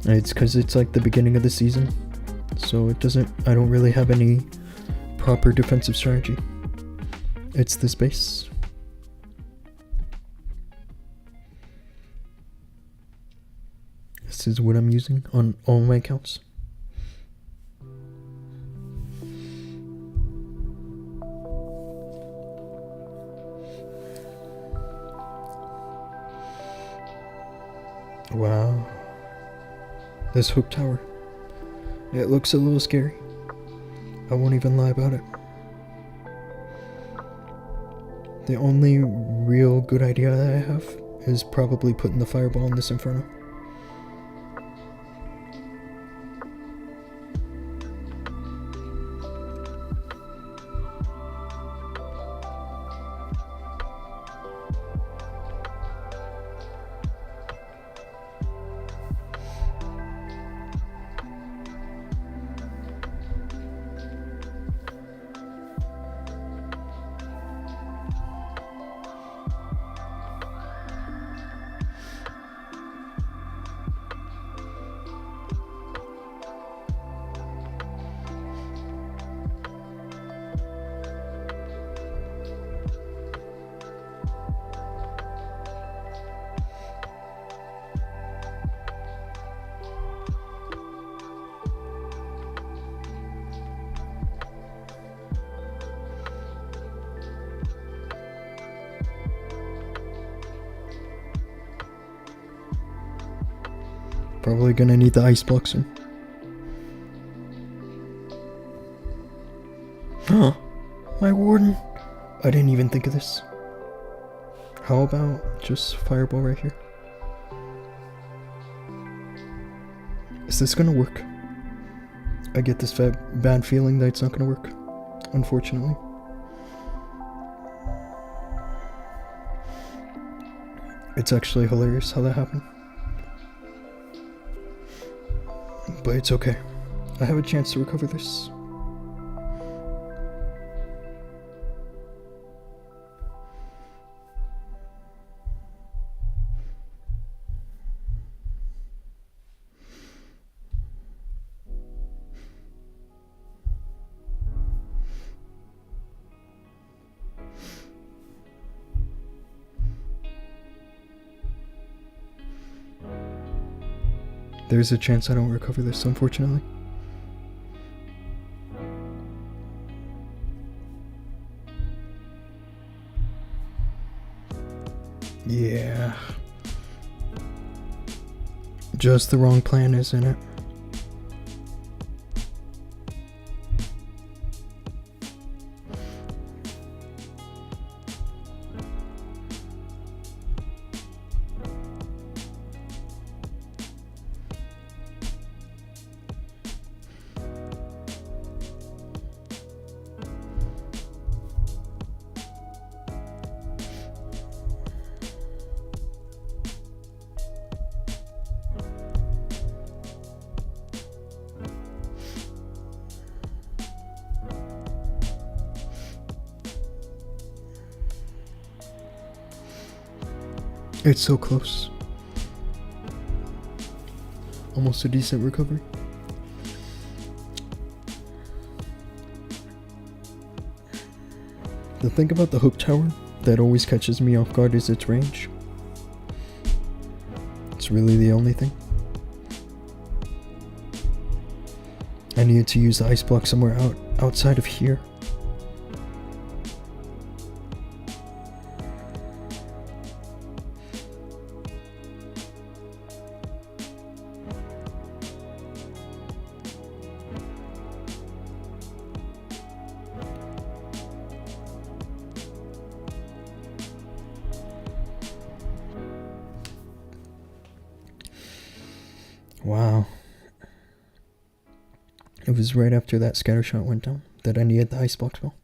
It's because it's like the beginning of the season, so I don't really have any proper defensive strategy. It's this base. This is what I'm using on all my accounts. Wow. This hook tower. It looks a little scary. I won't even lie about it. The only real good idea that I have is probably putting the fireball in this inferno. Probably gonna need the ice block soon. Huh, my warden. I didn't even think of this. How about just fireball right here? Is this gonna work? I get this bad feeling that it's not gonna work, unfortunately. It's actually hilarious how that happened. But it's okay. I have a chance to recover this. There's a chance I don't recover this, unfortunately. Yeah. Just the wrong plan, isn't it? It's so close. Almost a decent recovery. The thing about the hook tower that always catches me off guard is its range. It's really the only thing. I needed to use the ice block somewhere outside of here. Wow. It was right after that scatter shot went down that I needed the icebox spell.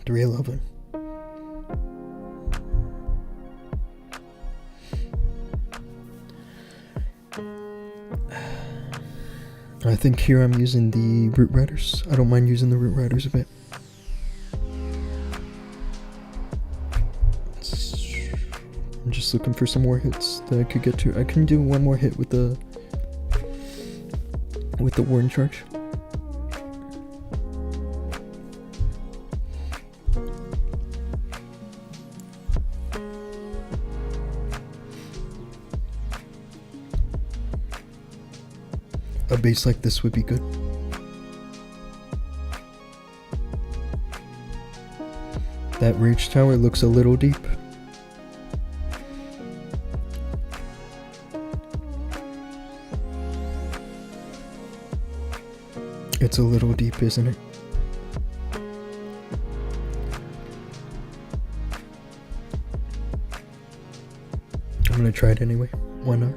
$311. I think here I'm using the Root Riders. I don't mind using the Root Riders a bit. I'm just looking for some more hits that I could get to. I can do one more hit with the Warden Charge. A base like this would be good. That Rage Tower looks a little deep. It's a little deep, isn't it? I'm gonna try it anyway. Why not?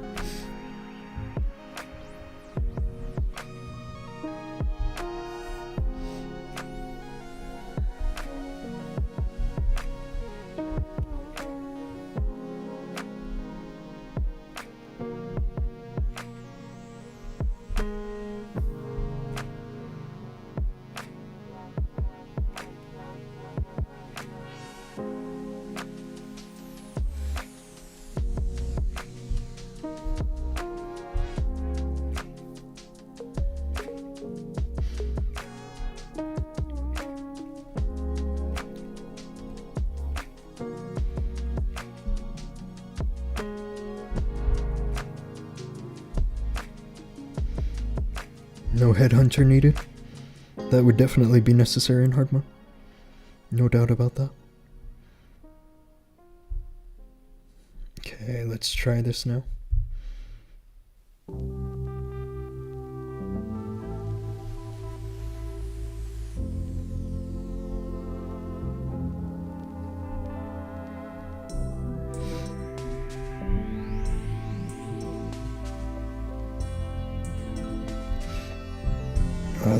No headhunter needed. That would definitely be necessary in hard mode. No doubt about that. Okay, let's try this now.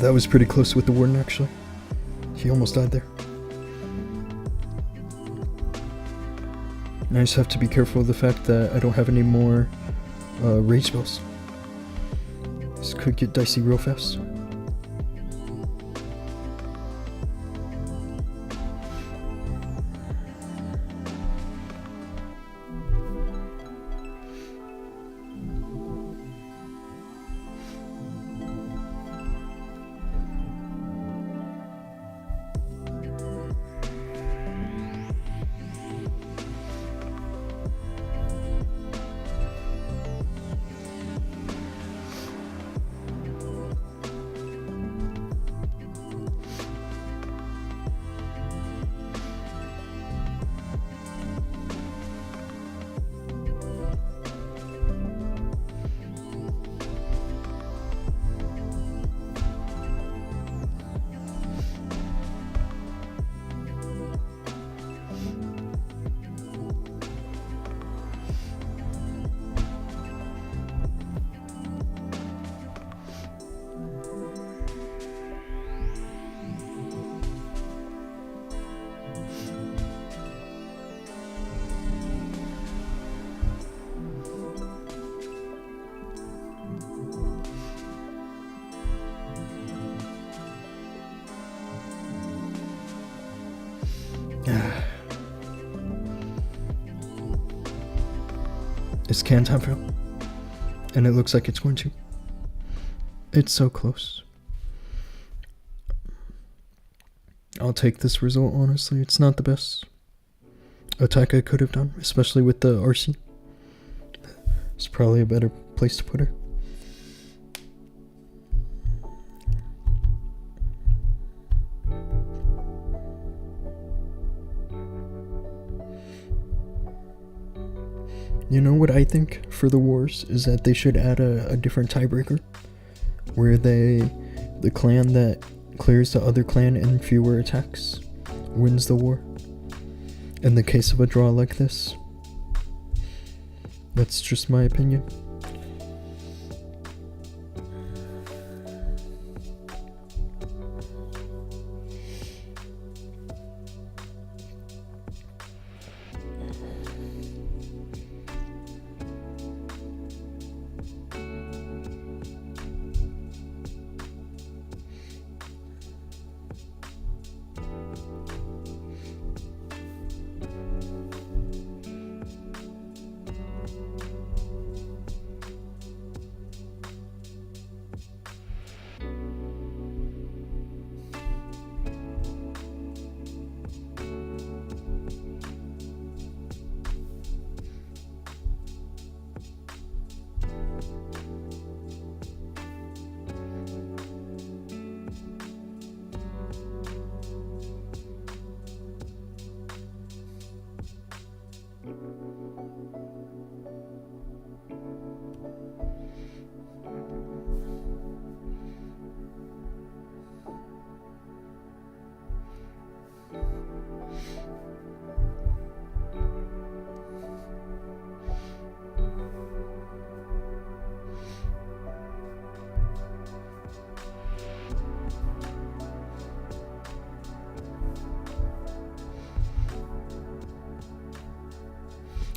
that was pretty close with the warden, actually. He almost died there. I just have to be careful of the fact that I don't have any more rage spells. This could get dicey real fast. Is can time fail? And it looks like it's going to. It's so close. I'll take this result, honestly. It's not the best attack I could have done, especially with the RC. It's probably a better place to put her. You know what I think for the wars is that they should add a different tiebreaker where the clan that clears the other clan in fewer attacks wins the war. In the case of a draw like this. That's just my opinion.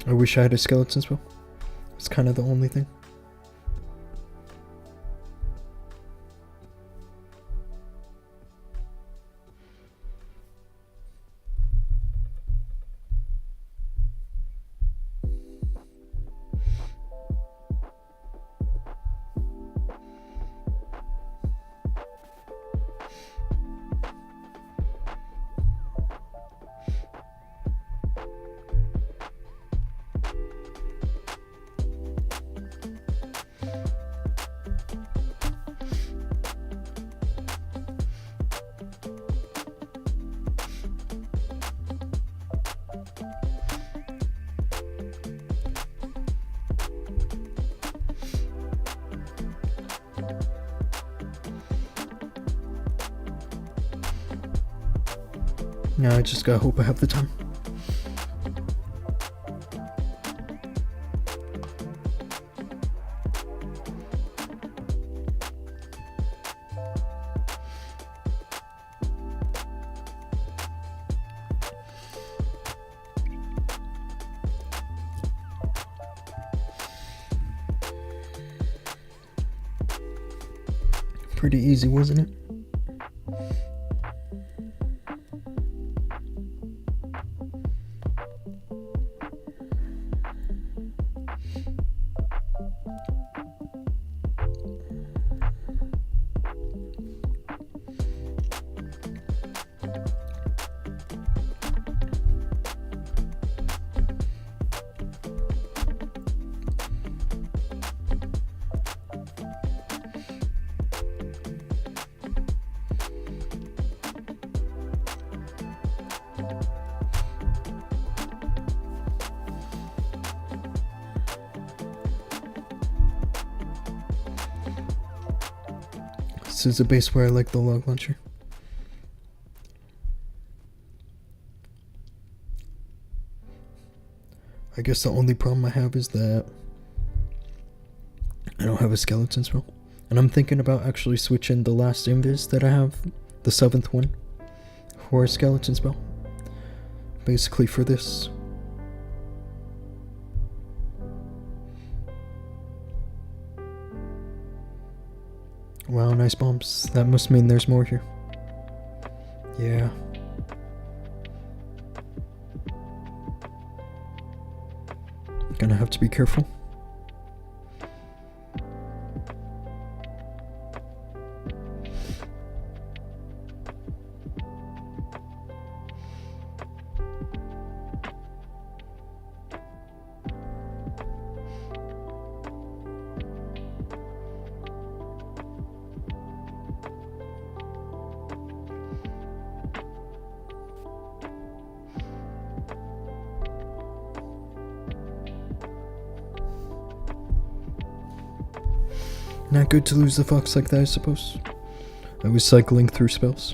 I wish I had a skeleton spell. It's kind of the only thing. Now I just gotta hope I have the time. pretty easy, wasn't it? This is a base where I like the log launcher. I guess the only problem I have is that I don't have a skeleton spell. And I'm thinking about actually switching the last invis that I have, the 7th one, for a skeleton spell. Basically for this. Wow, nice bombs. That must mean there's more here. Yeah. Gonna have to be careful. Not good to lose the fox like that, I suppose. I was cycling through spells.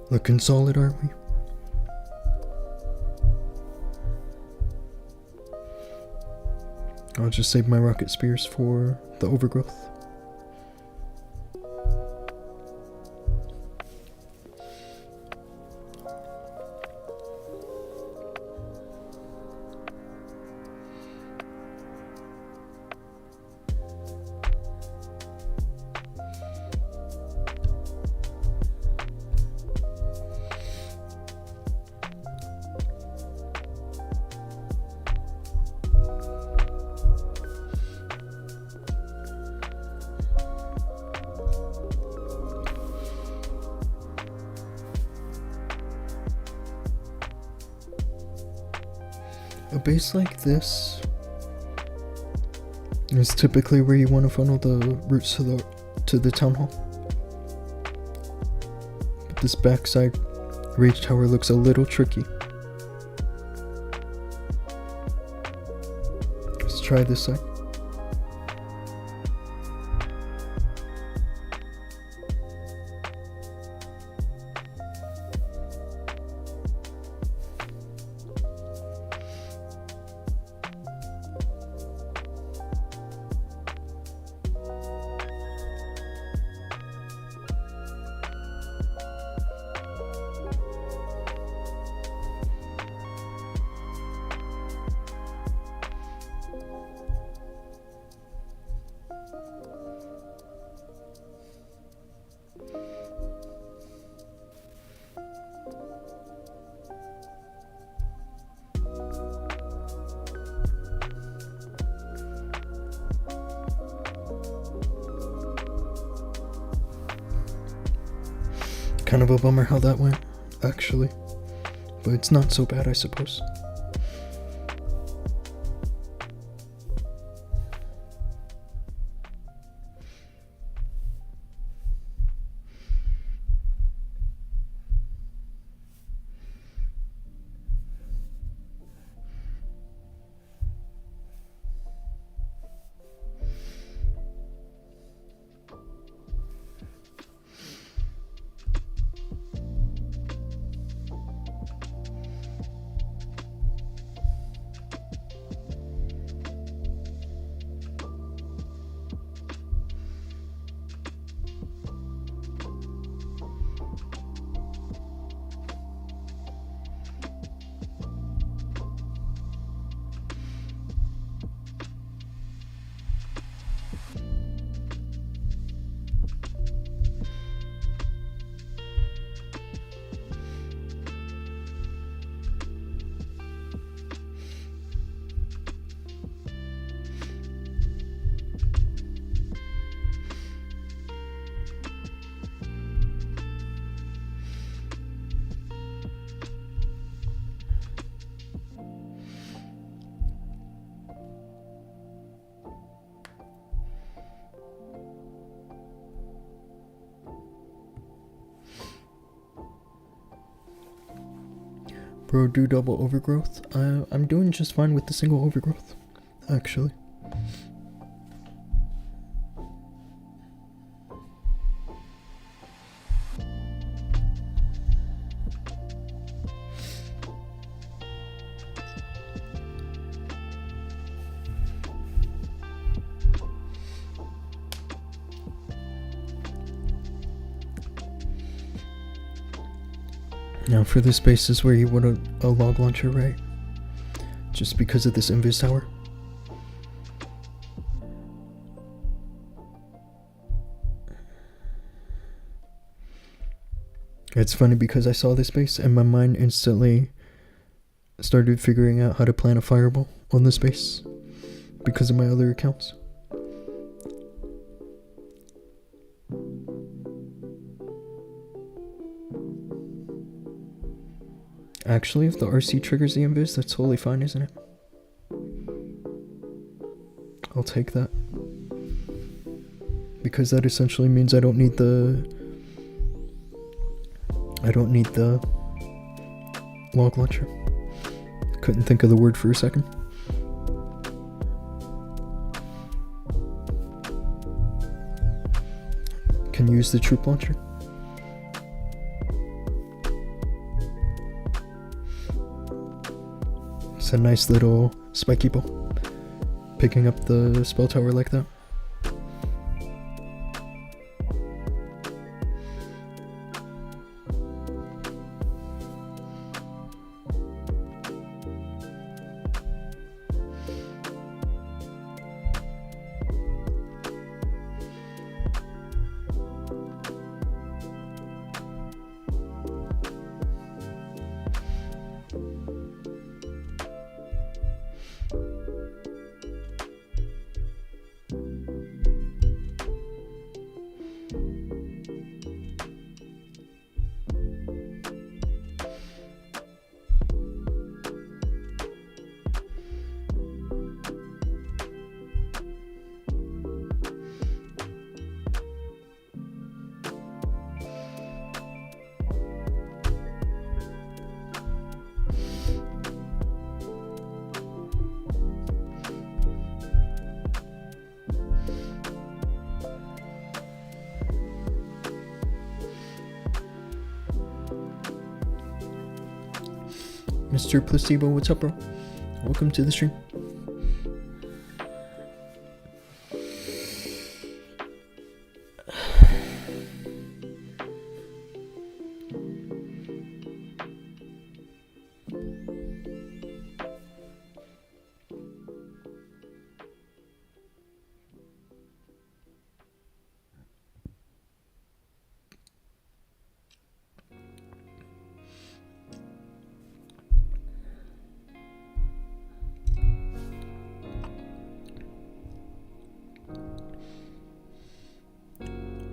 Looking solid, aren't we? I'll just save my rocket spears for the overgrowth. A base like this is typically where you want to funnel the routes to the town hall. But this backside rage tower looks a little tricky. Let's try this side. Kind of a bummer how that went, actually. But it's not so bad, I suppose. Bro, do double overgrowth? I'm doing just fine with the single overgrowth, actually. Now for the spaces where you want a log launcher, right? Just because of this invis tower. It's funny because I saw this space and my mind instantly started figuring out how to plant a fireball on the space because of my other accounts. Actually, if the RC triggers the invis, that's totally fine, isn't it? I'll take that. Because that essentially means I don't need the log launcher. Couldn't think of the word for a second. Can use the troop launcher. It's a nice little spiky ball. Picking up the spell tower like that. Mr. Placebo, what's up, bro? Welcome to the stream.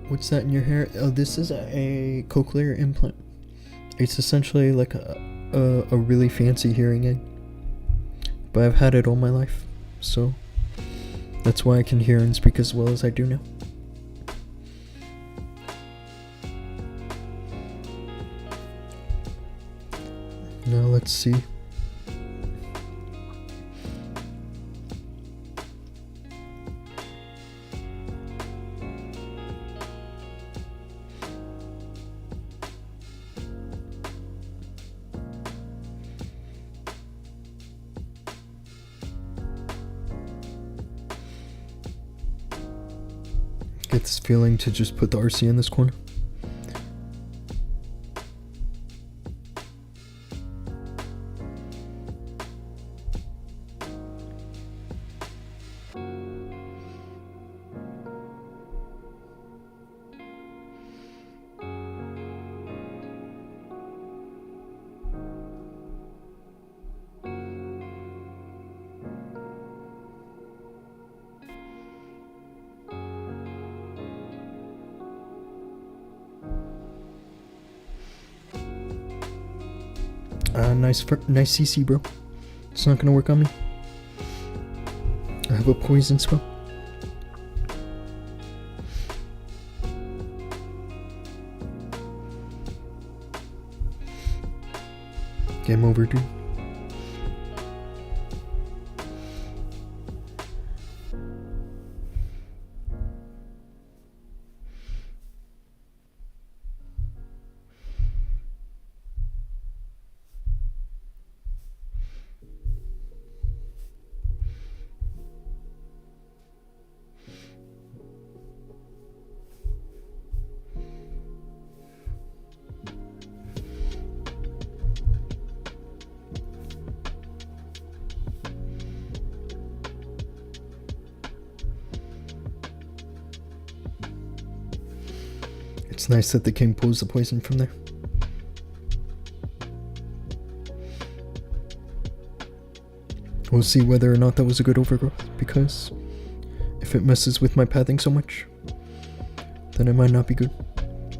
What's that in your hair? Oh, this is a cochlear implant. It's essentially like a really fancy hearing aid. But I've had it all my life, so that's why I can hear and speak as well as I do now. Now let's see. Get this feeling to just put the RC in this corner. Nice CC, bro. It's not gonna work on me. I have a poison spell. Game over, dude. It's nice that the king pulls the poison from there. We'll see whether or not that was a good overgrowth, because if it messes with my pathing so much, then it might not be good.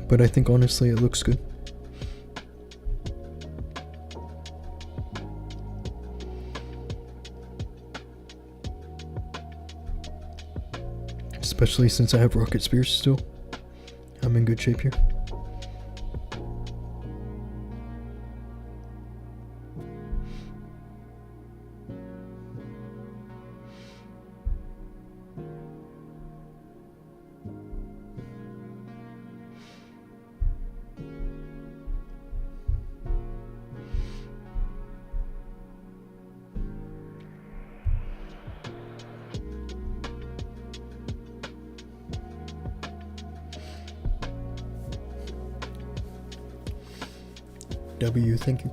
But I think honestly it looks good. Especially since I have rocket spears still. I'm in good shape here. W, thank you.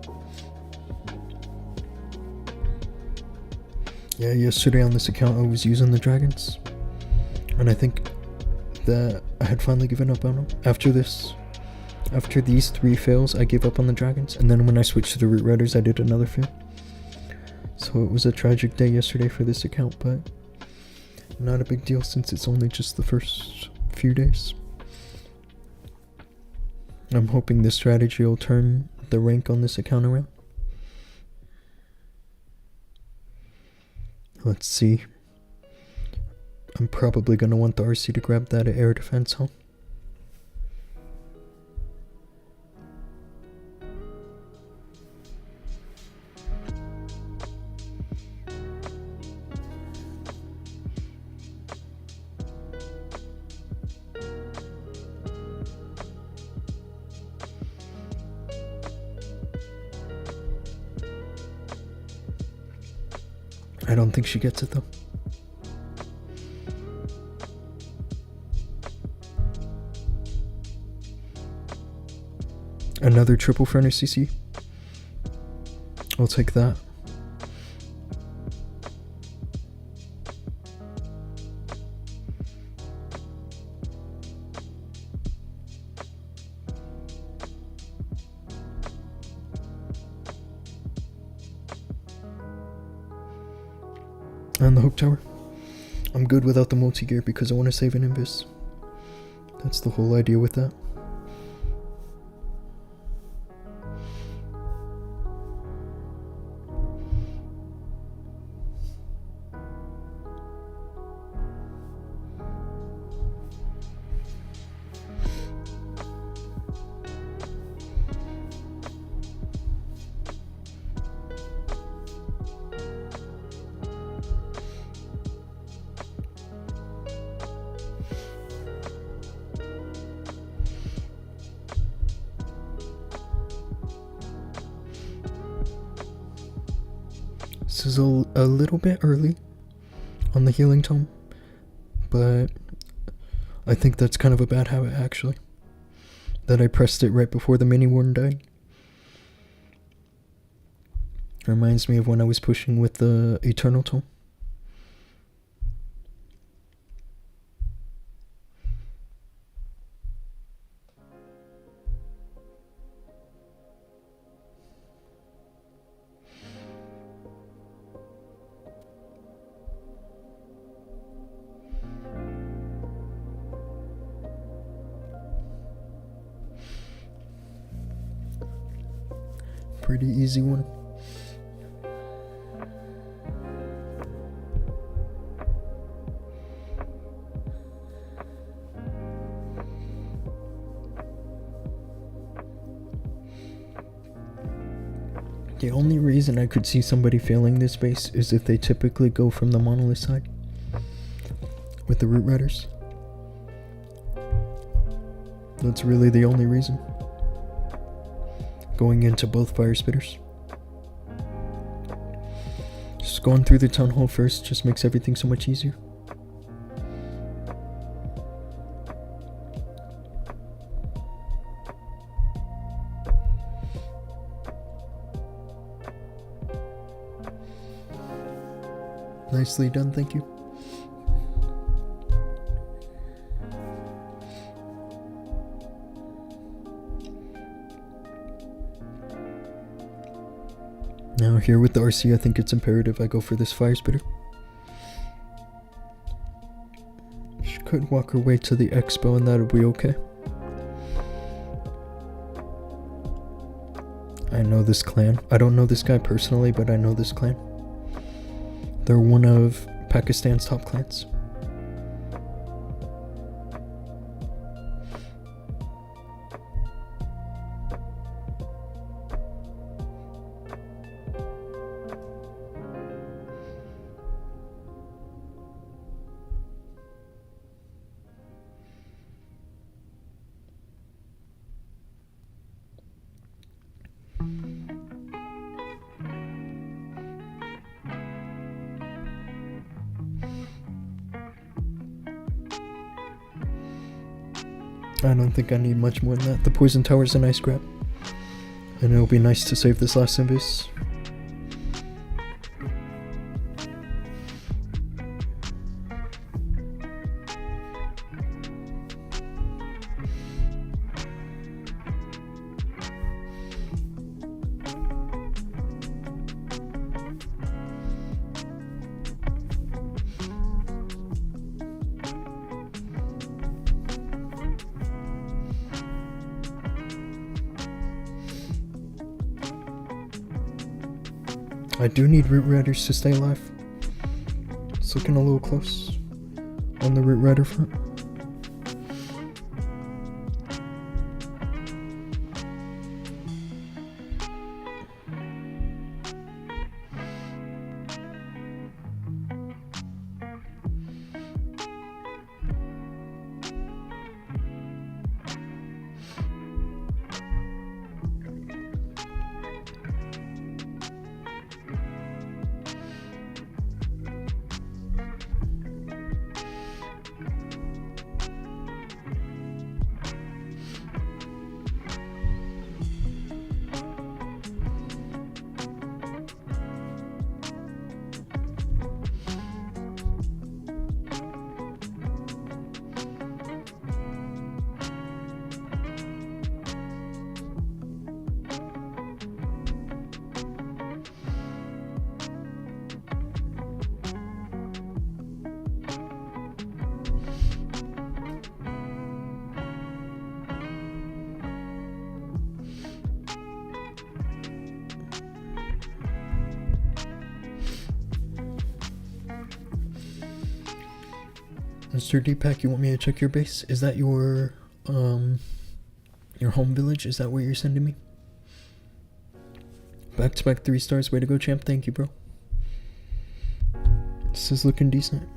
Yeah, yesterday on this account I was using the dragons, and I think that I had finally given up on them. After these 3 fails, I gave up on the dragons, and then when I switched to the root riders, I did another fail. So it was a tragic day yesterday for this account, but not a big deal since it's only just the first few days. I'm hoping this strategy will turn the rank on this account around. Let's see. I'm probably gonna want the RC to grab that air defense, huh? I don't think she gets it though. Another triple furnace CC. I'll take that. And the hook tower. I'm good without the multi-gear because I want to save an invis. That's the whole idea with that. This is a little bit early on the healing tome, but I think that's kind of a bad habit, actually, that I pressed it right before the mini warden died. It reminds me of when I was pushing with the Eternal tome. Pretty easy one. The only reason I could see somebody failing this base is if they typically go from the monolith side with the root riders. That's really the only reason. Going into both fire spitters. Just going through the town hall first just makes everything so much easier. Nicely done, thank you. Now here with the RC, I think it's imperative I go for this fire spitter. She could walk her way to the expo and that'll be okay. I know this clan. I don't know this guy personally, but I know this clan. They're one of Pakistan's top clans. I don't think I need much more than that. The poison tower's a nice grab. And it'll be nice to save this last invis. I do need root riders to stay alive. It's looking a little close on the root rider front. Mr. Deepak, you want me to check your base? Is that your home village? Is that where you're sending me? Back-to-back 3 stars. Way to go, champ. Thank you, bro. This is looking decent.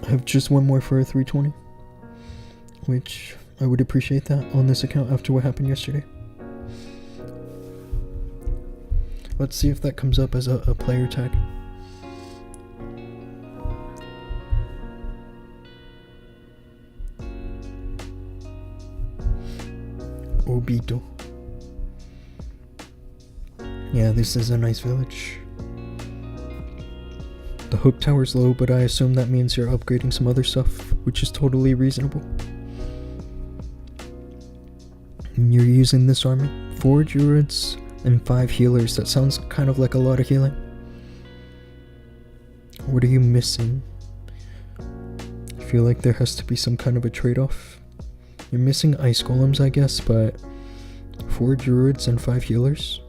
I have just one more for a 320, which I would appreciate that on this account after what happened yesterday. Let's see if that comes up as a player tag. Obito. Yeah, this is a nice village. The hook tower's low, but I assume that means you're upgrading some other stuff, which is totally reasonable. And you're using this army. 4 druids and 5 healers. That sounds kind of like a lot of healing. What are you missing? I feel like there has to be some kind of a trade-off. You're missing ice golems, I guess, but 4 druids and 5 healers?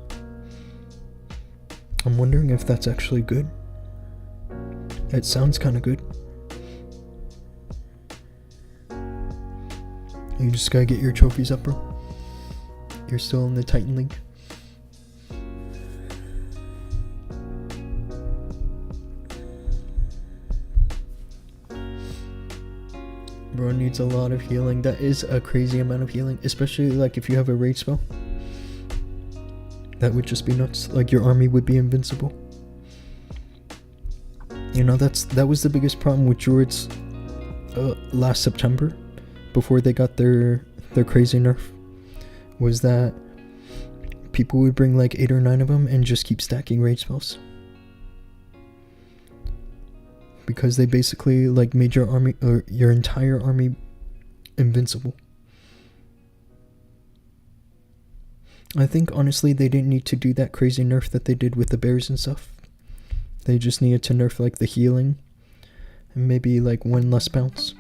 I'm wondering if that's actually good. It sounds kind of good. You just gotta get your trophies up, bro. You're still in the Titan League. Bro needs a lot of healing. That is a crazy amount of healing, especially like if you have a rage spell. That would just be nuts. Like your army would be invincible. You know, that was the biggest problem with druids last September, before they got their crazy nerf, was that people would bring like 8 or 9 of them and just keep stacking rage spells. Because they basically like made your army, or your entire army, invincible. I think honestly they didn't need to do that crazy nerf that they did with the bears and stuff. They just needed to nerf like the healing and maybe like 1 less bounce.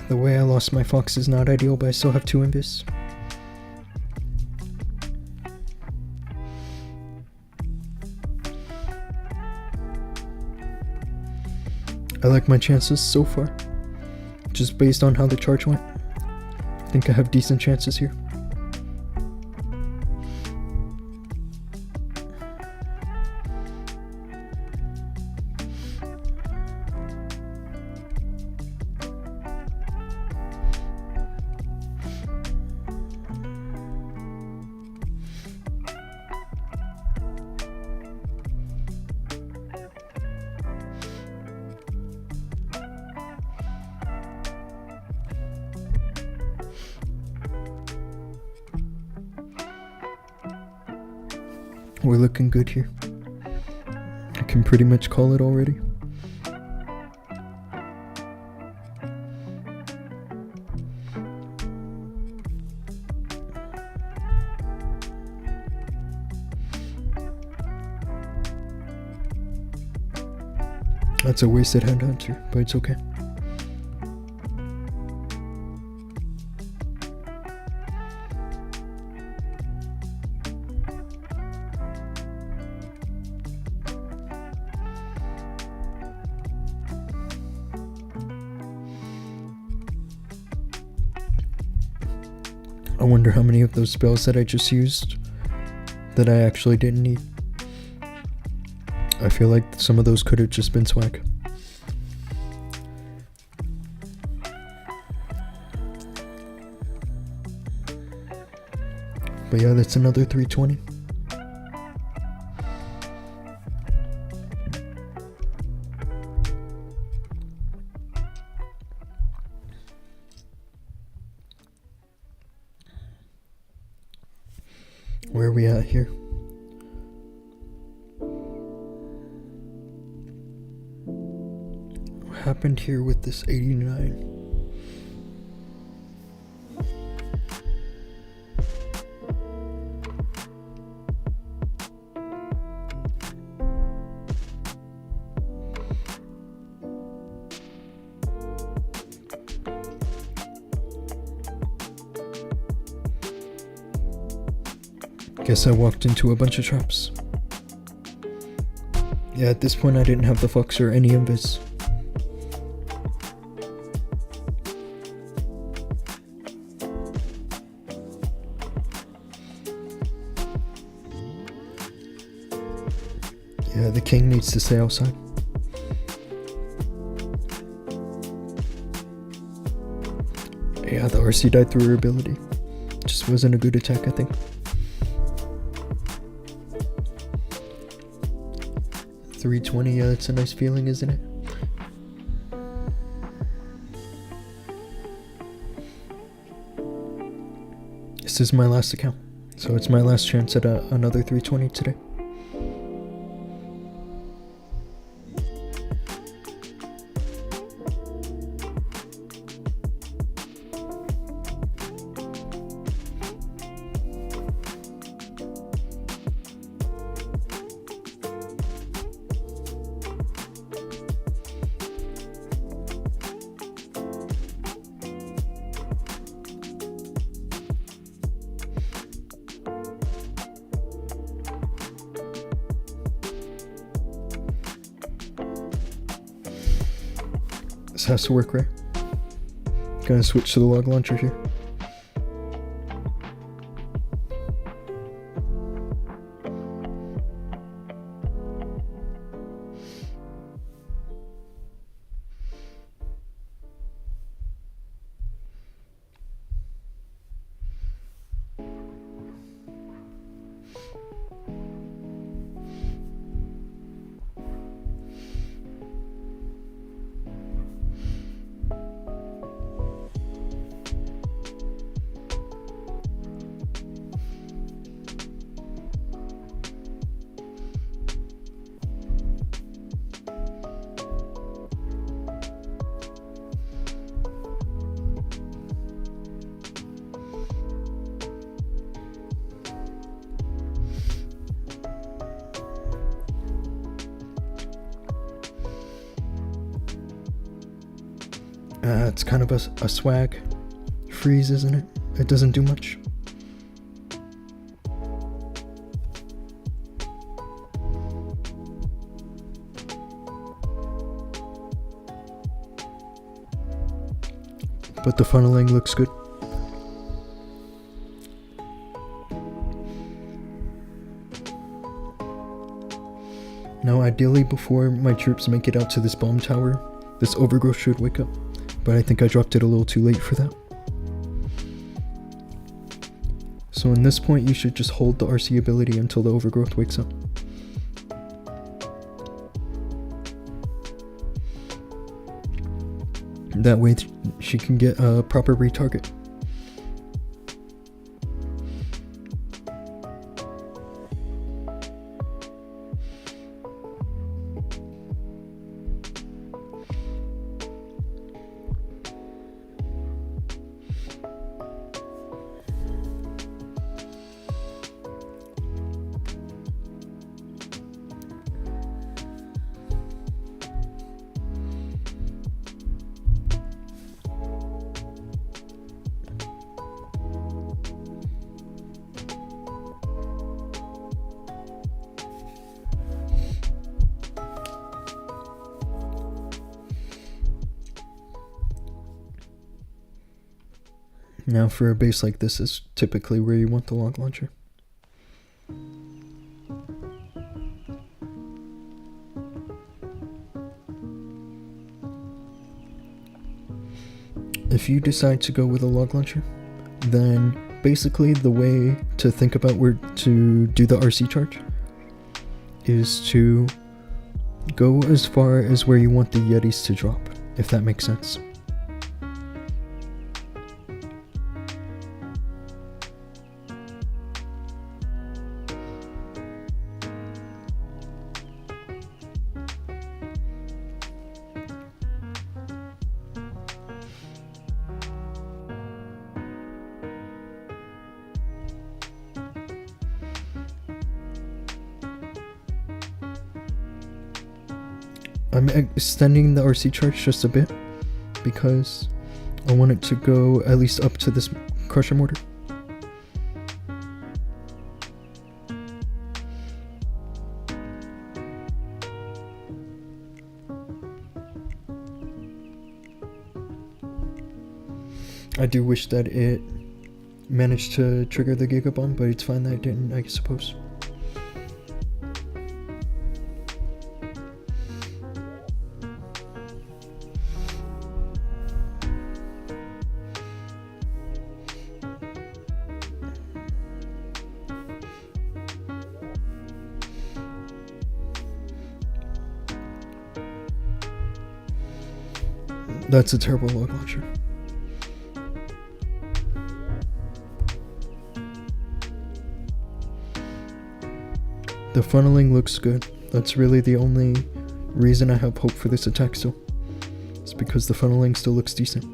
The way I lost my fox is not ideal, but I still have 2 invis. I like my chances so far. Just based on how the charge went. I think I have decent chances here. We're looking good here. I can pretty much call it already. That's a wasted headhunter, but it's okay. I wonder how many of those spells that I just used that I actually didn't need. I feel like some of those could have just been swag. But yeah, that's another 320. Where are we at here? What happened here with this 89? Guess I walked into a bunch of traps. Yeah, at this point I didn't have the flux or any invis. Yeah, the king needs to stay outside. Yeah, the RC died through her ability. Just wasn't a good attack, I think. $320, yeah, that's a nice feeling, isn't it? This is my last account, so it's my last chance at another $320 today. This has to work, right? Gonna switch to the log launcher here. It's kind of a swag freeze, isn't it? It doesn't do much. But the funneling looks good. Now ideally before my troops make it out to this bomb tower, this overgrowth should wake up. But I think I dropped it a little too late for that. So in this point you should just hold the RC ability until the overgrowth wakes up. That way she can get a proper retarget. Now for a base like this is typically where you want the log launcher. If you decide to go with a log launcher, then basically the way to think about where to do the RC charge is to go as far as where you want the Yetis to drop, if that makes sense. I'm extending the RC charge just a bit because I want it to go at least up to this crusher mortar. I do wish that it managed to trigger the Gigabomb, but it's fine that it didn't, I suppose. That's a terrible log launcher. The funneling looks good. That's really the only reason I have hope for this attack still. It's because the funneling still looks decent.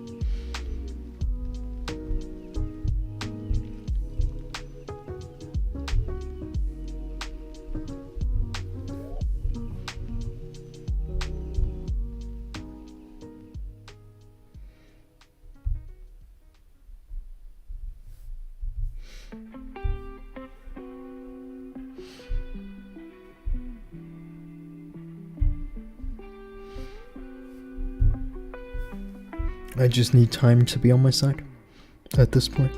I just need time to be on my side at this point.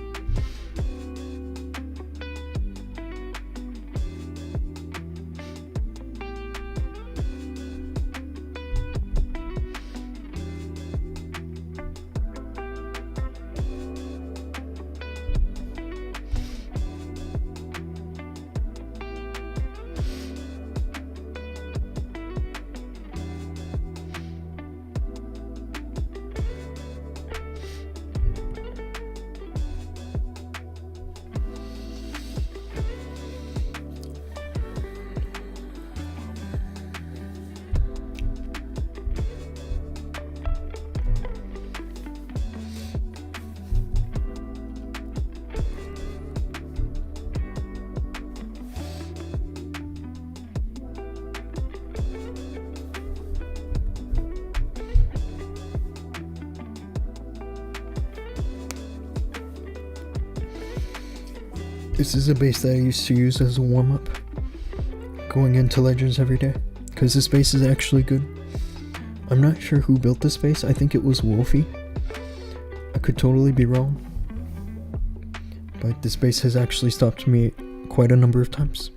This is a base that I used to use as a warm-up going into Legends every day, because this base is actually good. I'm not sure who built this base. I think it was Wolfie. I could totally be wrong, but this base has actually stopped me quite a number of times.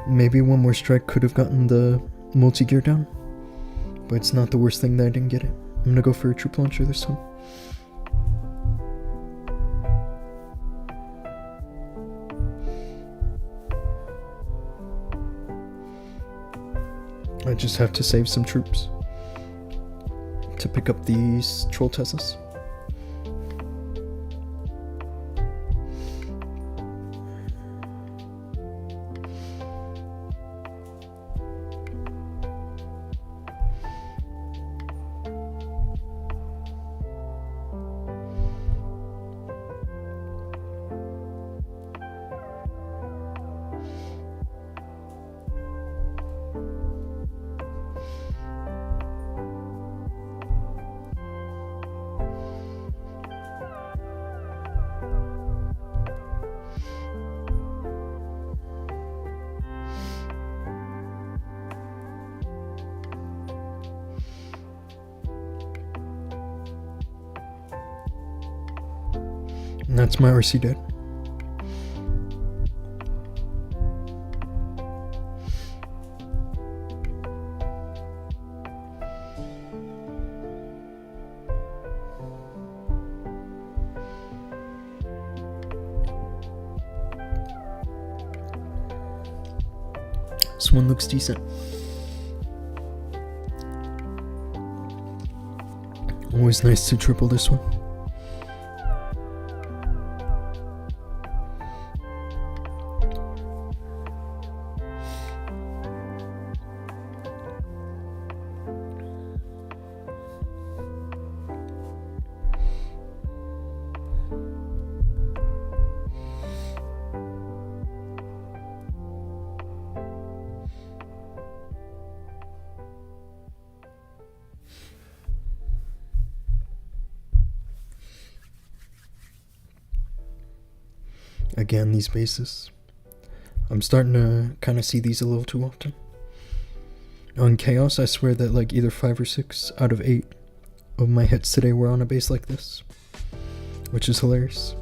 Maybe one more strike could have gotten the multi-gear down, but it's not the worst thing that I didn't get it. I'm gonna go for a troop launcher this time. I just have to save some troops to pick up these troll Teslas. And that's my RC dead. This one looks decent. Always nice to triple this one. Again, these bases. I'm starting to kind of see these a little too often. On Chaos, I swear that like either 5 or 6 out of 8 of my hits today were on a base like this, which is hilarious.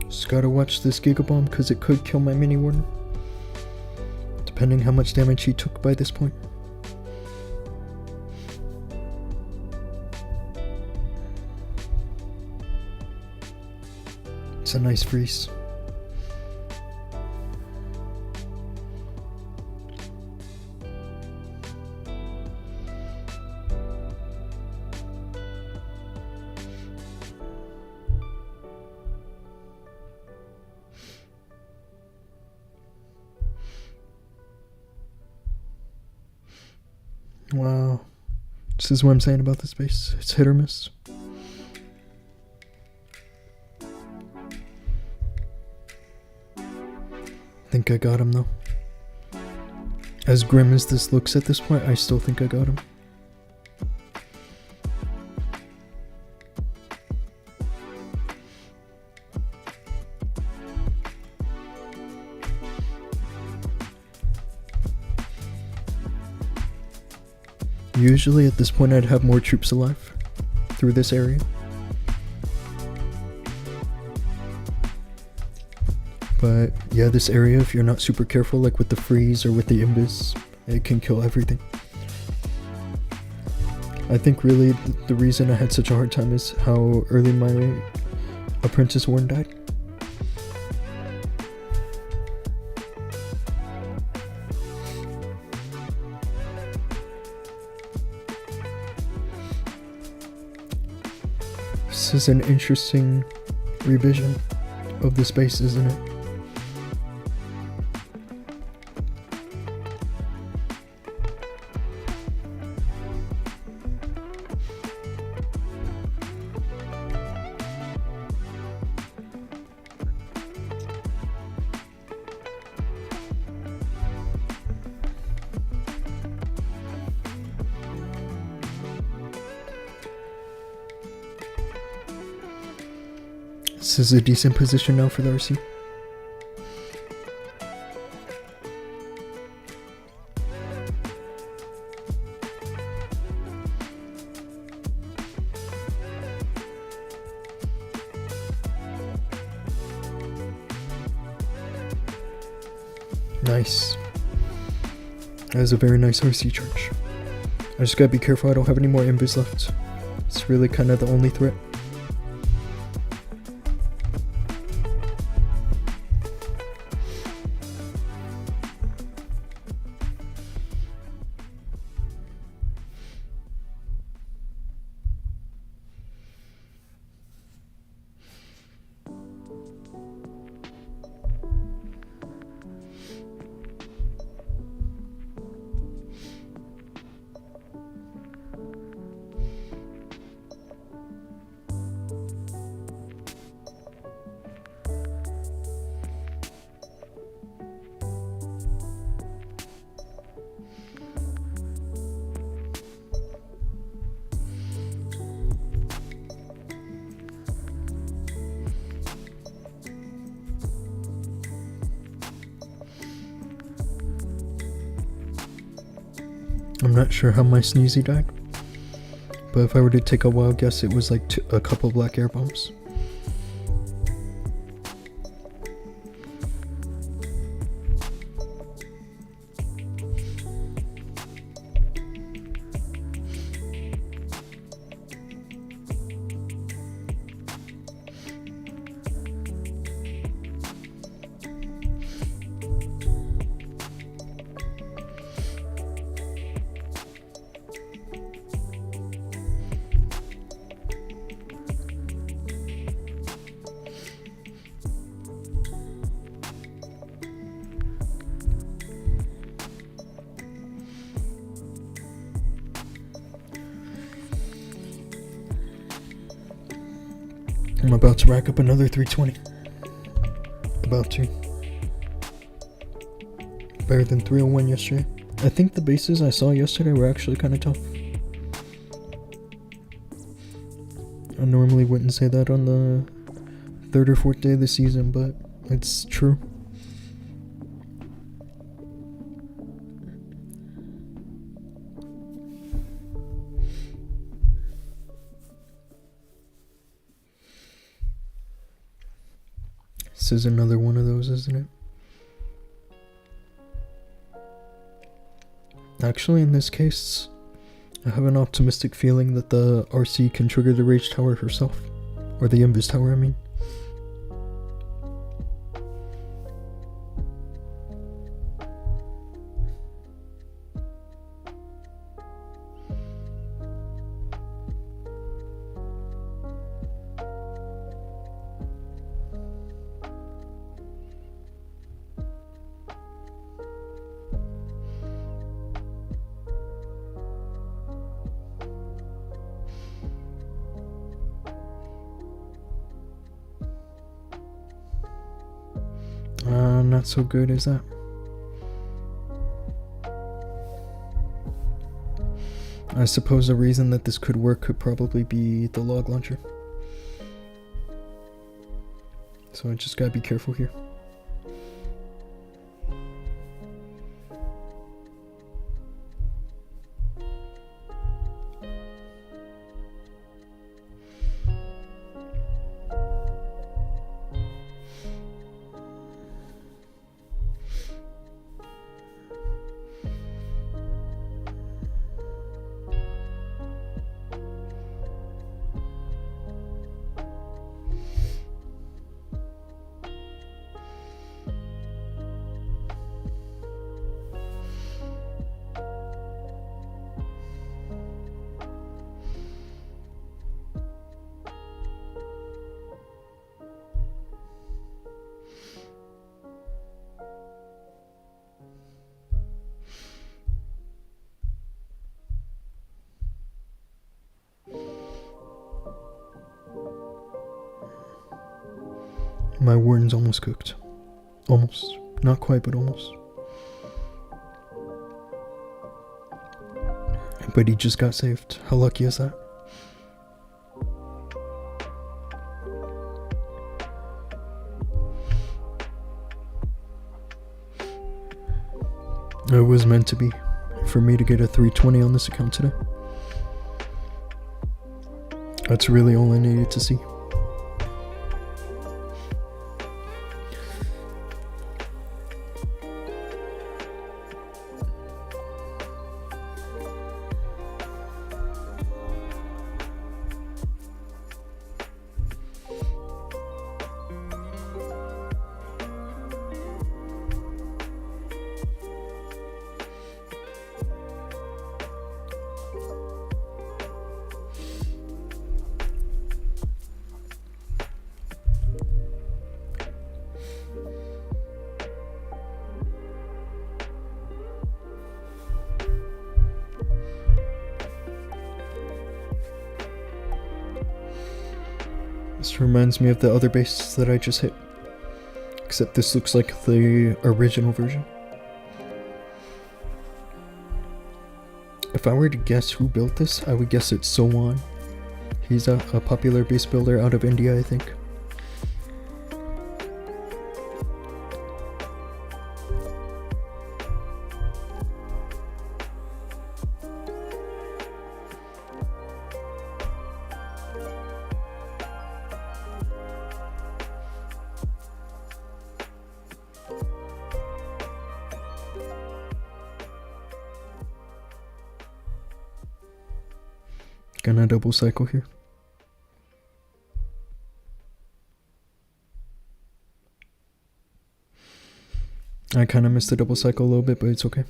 Just gotta watch this Gigabomb because it could kill my mini warden, depending how much damage he took by this point. It's a nice freeze. Wow. This is what I'm saying about this base. It's hit or miss. Think I got him though. As grim as this looks at this point, I still think I got him. Usually at this point I'd have more troops alive through this area. But yeah, this area, if you're not super careful, like with the freeze or with the Imbus, it can kill everything. I think really the reason I had such a hard time is how early my Apprentice Warden died. This is an interesting revision of this base, isn't it? This is a decent position now for the RC. Nice. That is a very nice RC charge. I just gotta be careful I don't have any more Imbus left. It's really kind of the only threat. I'm not sure how my Sneezy died, but if I were to take a wild guess, it was like a couple black air bombs. I'm about to rack up another 320. About to. Better than 301 yesterday. I think the bases I saw yesterday were actually kind of tough. I normally wouldn't say that on the third or fourth day of the season, but it's true. This is another one of those, isn't it? Actually, in this case, I have an optimistic feeling that the RC can trigger the Rage Tower herself. Or the Invis Tower, I mean. Not so good, is that? I suppose a reason that this could work could probably be the log launcher. So I just gotta be careful here. My warden's almost cooked. Almost. Not quite, but almost. But he just got saved. How lucky is that? It was meant to be for me to get a 320 on this account today. That's really all I needed to see. This reminds me of the other base that I just hit. Except this looks like the original version. If I were to guess who built this, I would guess it's Sowan. He's a popular base builder out of India, I think. Gonna double cycle here. I kind of missed the double cycle a little bit, but it's okay.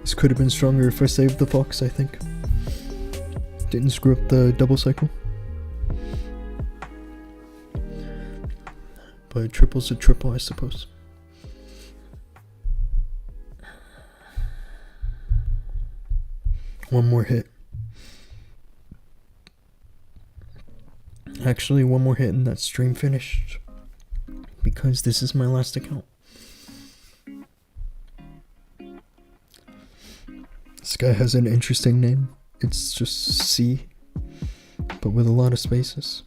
This could have been stronger if I saved the fox, I think. Didn't screw up the double cycle. But triple's a triple, I suppose. One more hit. Actually, one more hit and that stream finished. Because this is my last account. This guy has an interesting name. It's just C, but with a lot of spaces.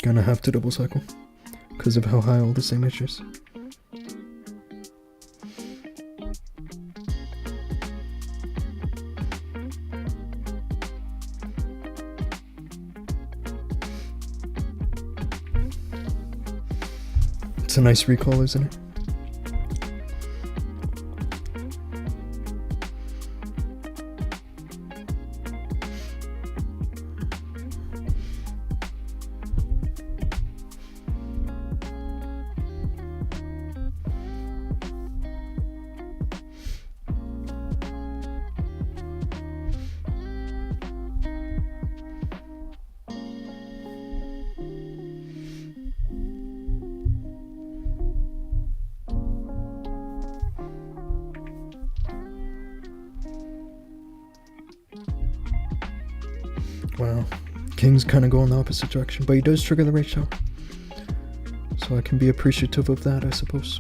Gonna have to double cycle because of how high all this damage is. It's a nice recall, isn't it? Wow, King's kind of going the opposite direction, but he does trigger the rage tower. So I can be appreciative of that, I suppose.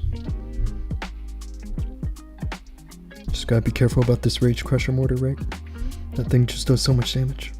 Just gotta be careful about this Rage Crusher mortar, right? That thing just does so much damage.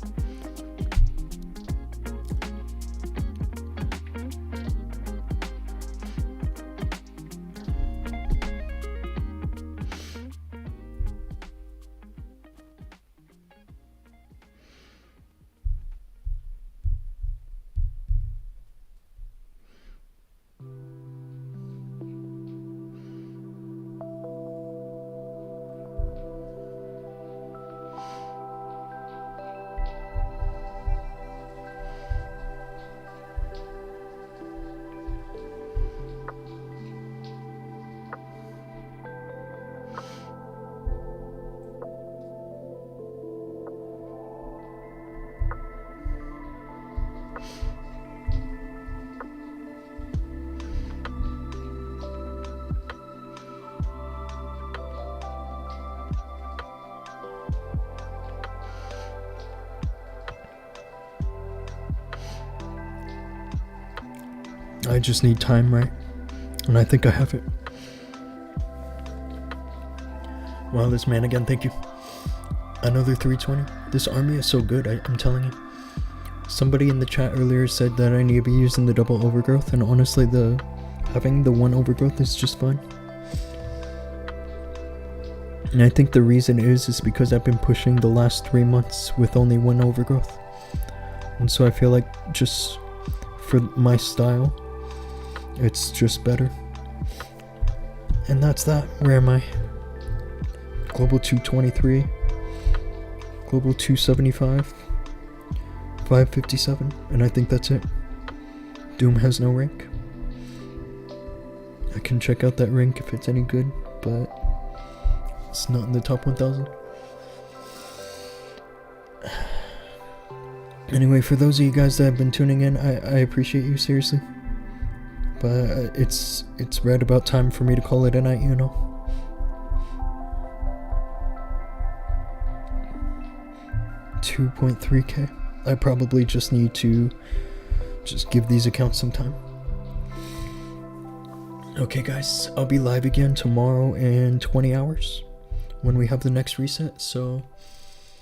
I just need time, right? And I think I have it. Wow, this man again, thank you. Another 320. This army is so good, I'm telling you. Somebody in the chat earlier said that I need to be using the double overgrowth, and honestly, having the one overgrowth is just fine. And I think the reason is because I've been pushing the last 3 months with only one overgrowth. And so I feel like just for my style, it's just better. And that's that. Where am I? Global 223. Global 275. 557. And I think that's it. Doom has no rank. I can check out that rank if it's any good, but it's not in the top 1000. Anyway, for those of you guys that have been tuning in, I appreciate you, seriously. But it's right about time for me to call it a night, you know. $2.3K. I probably just need to just give these accounts some time. Okay guys, I'll be live again tomorrow in 20 hours when we have the next reset, so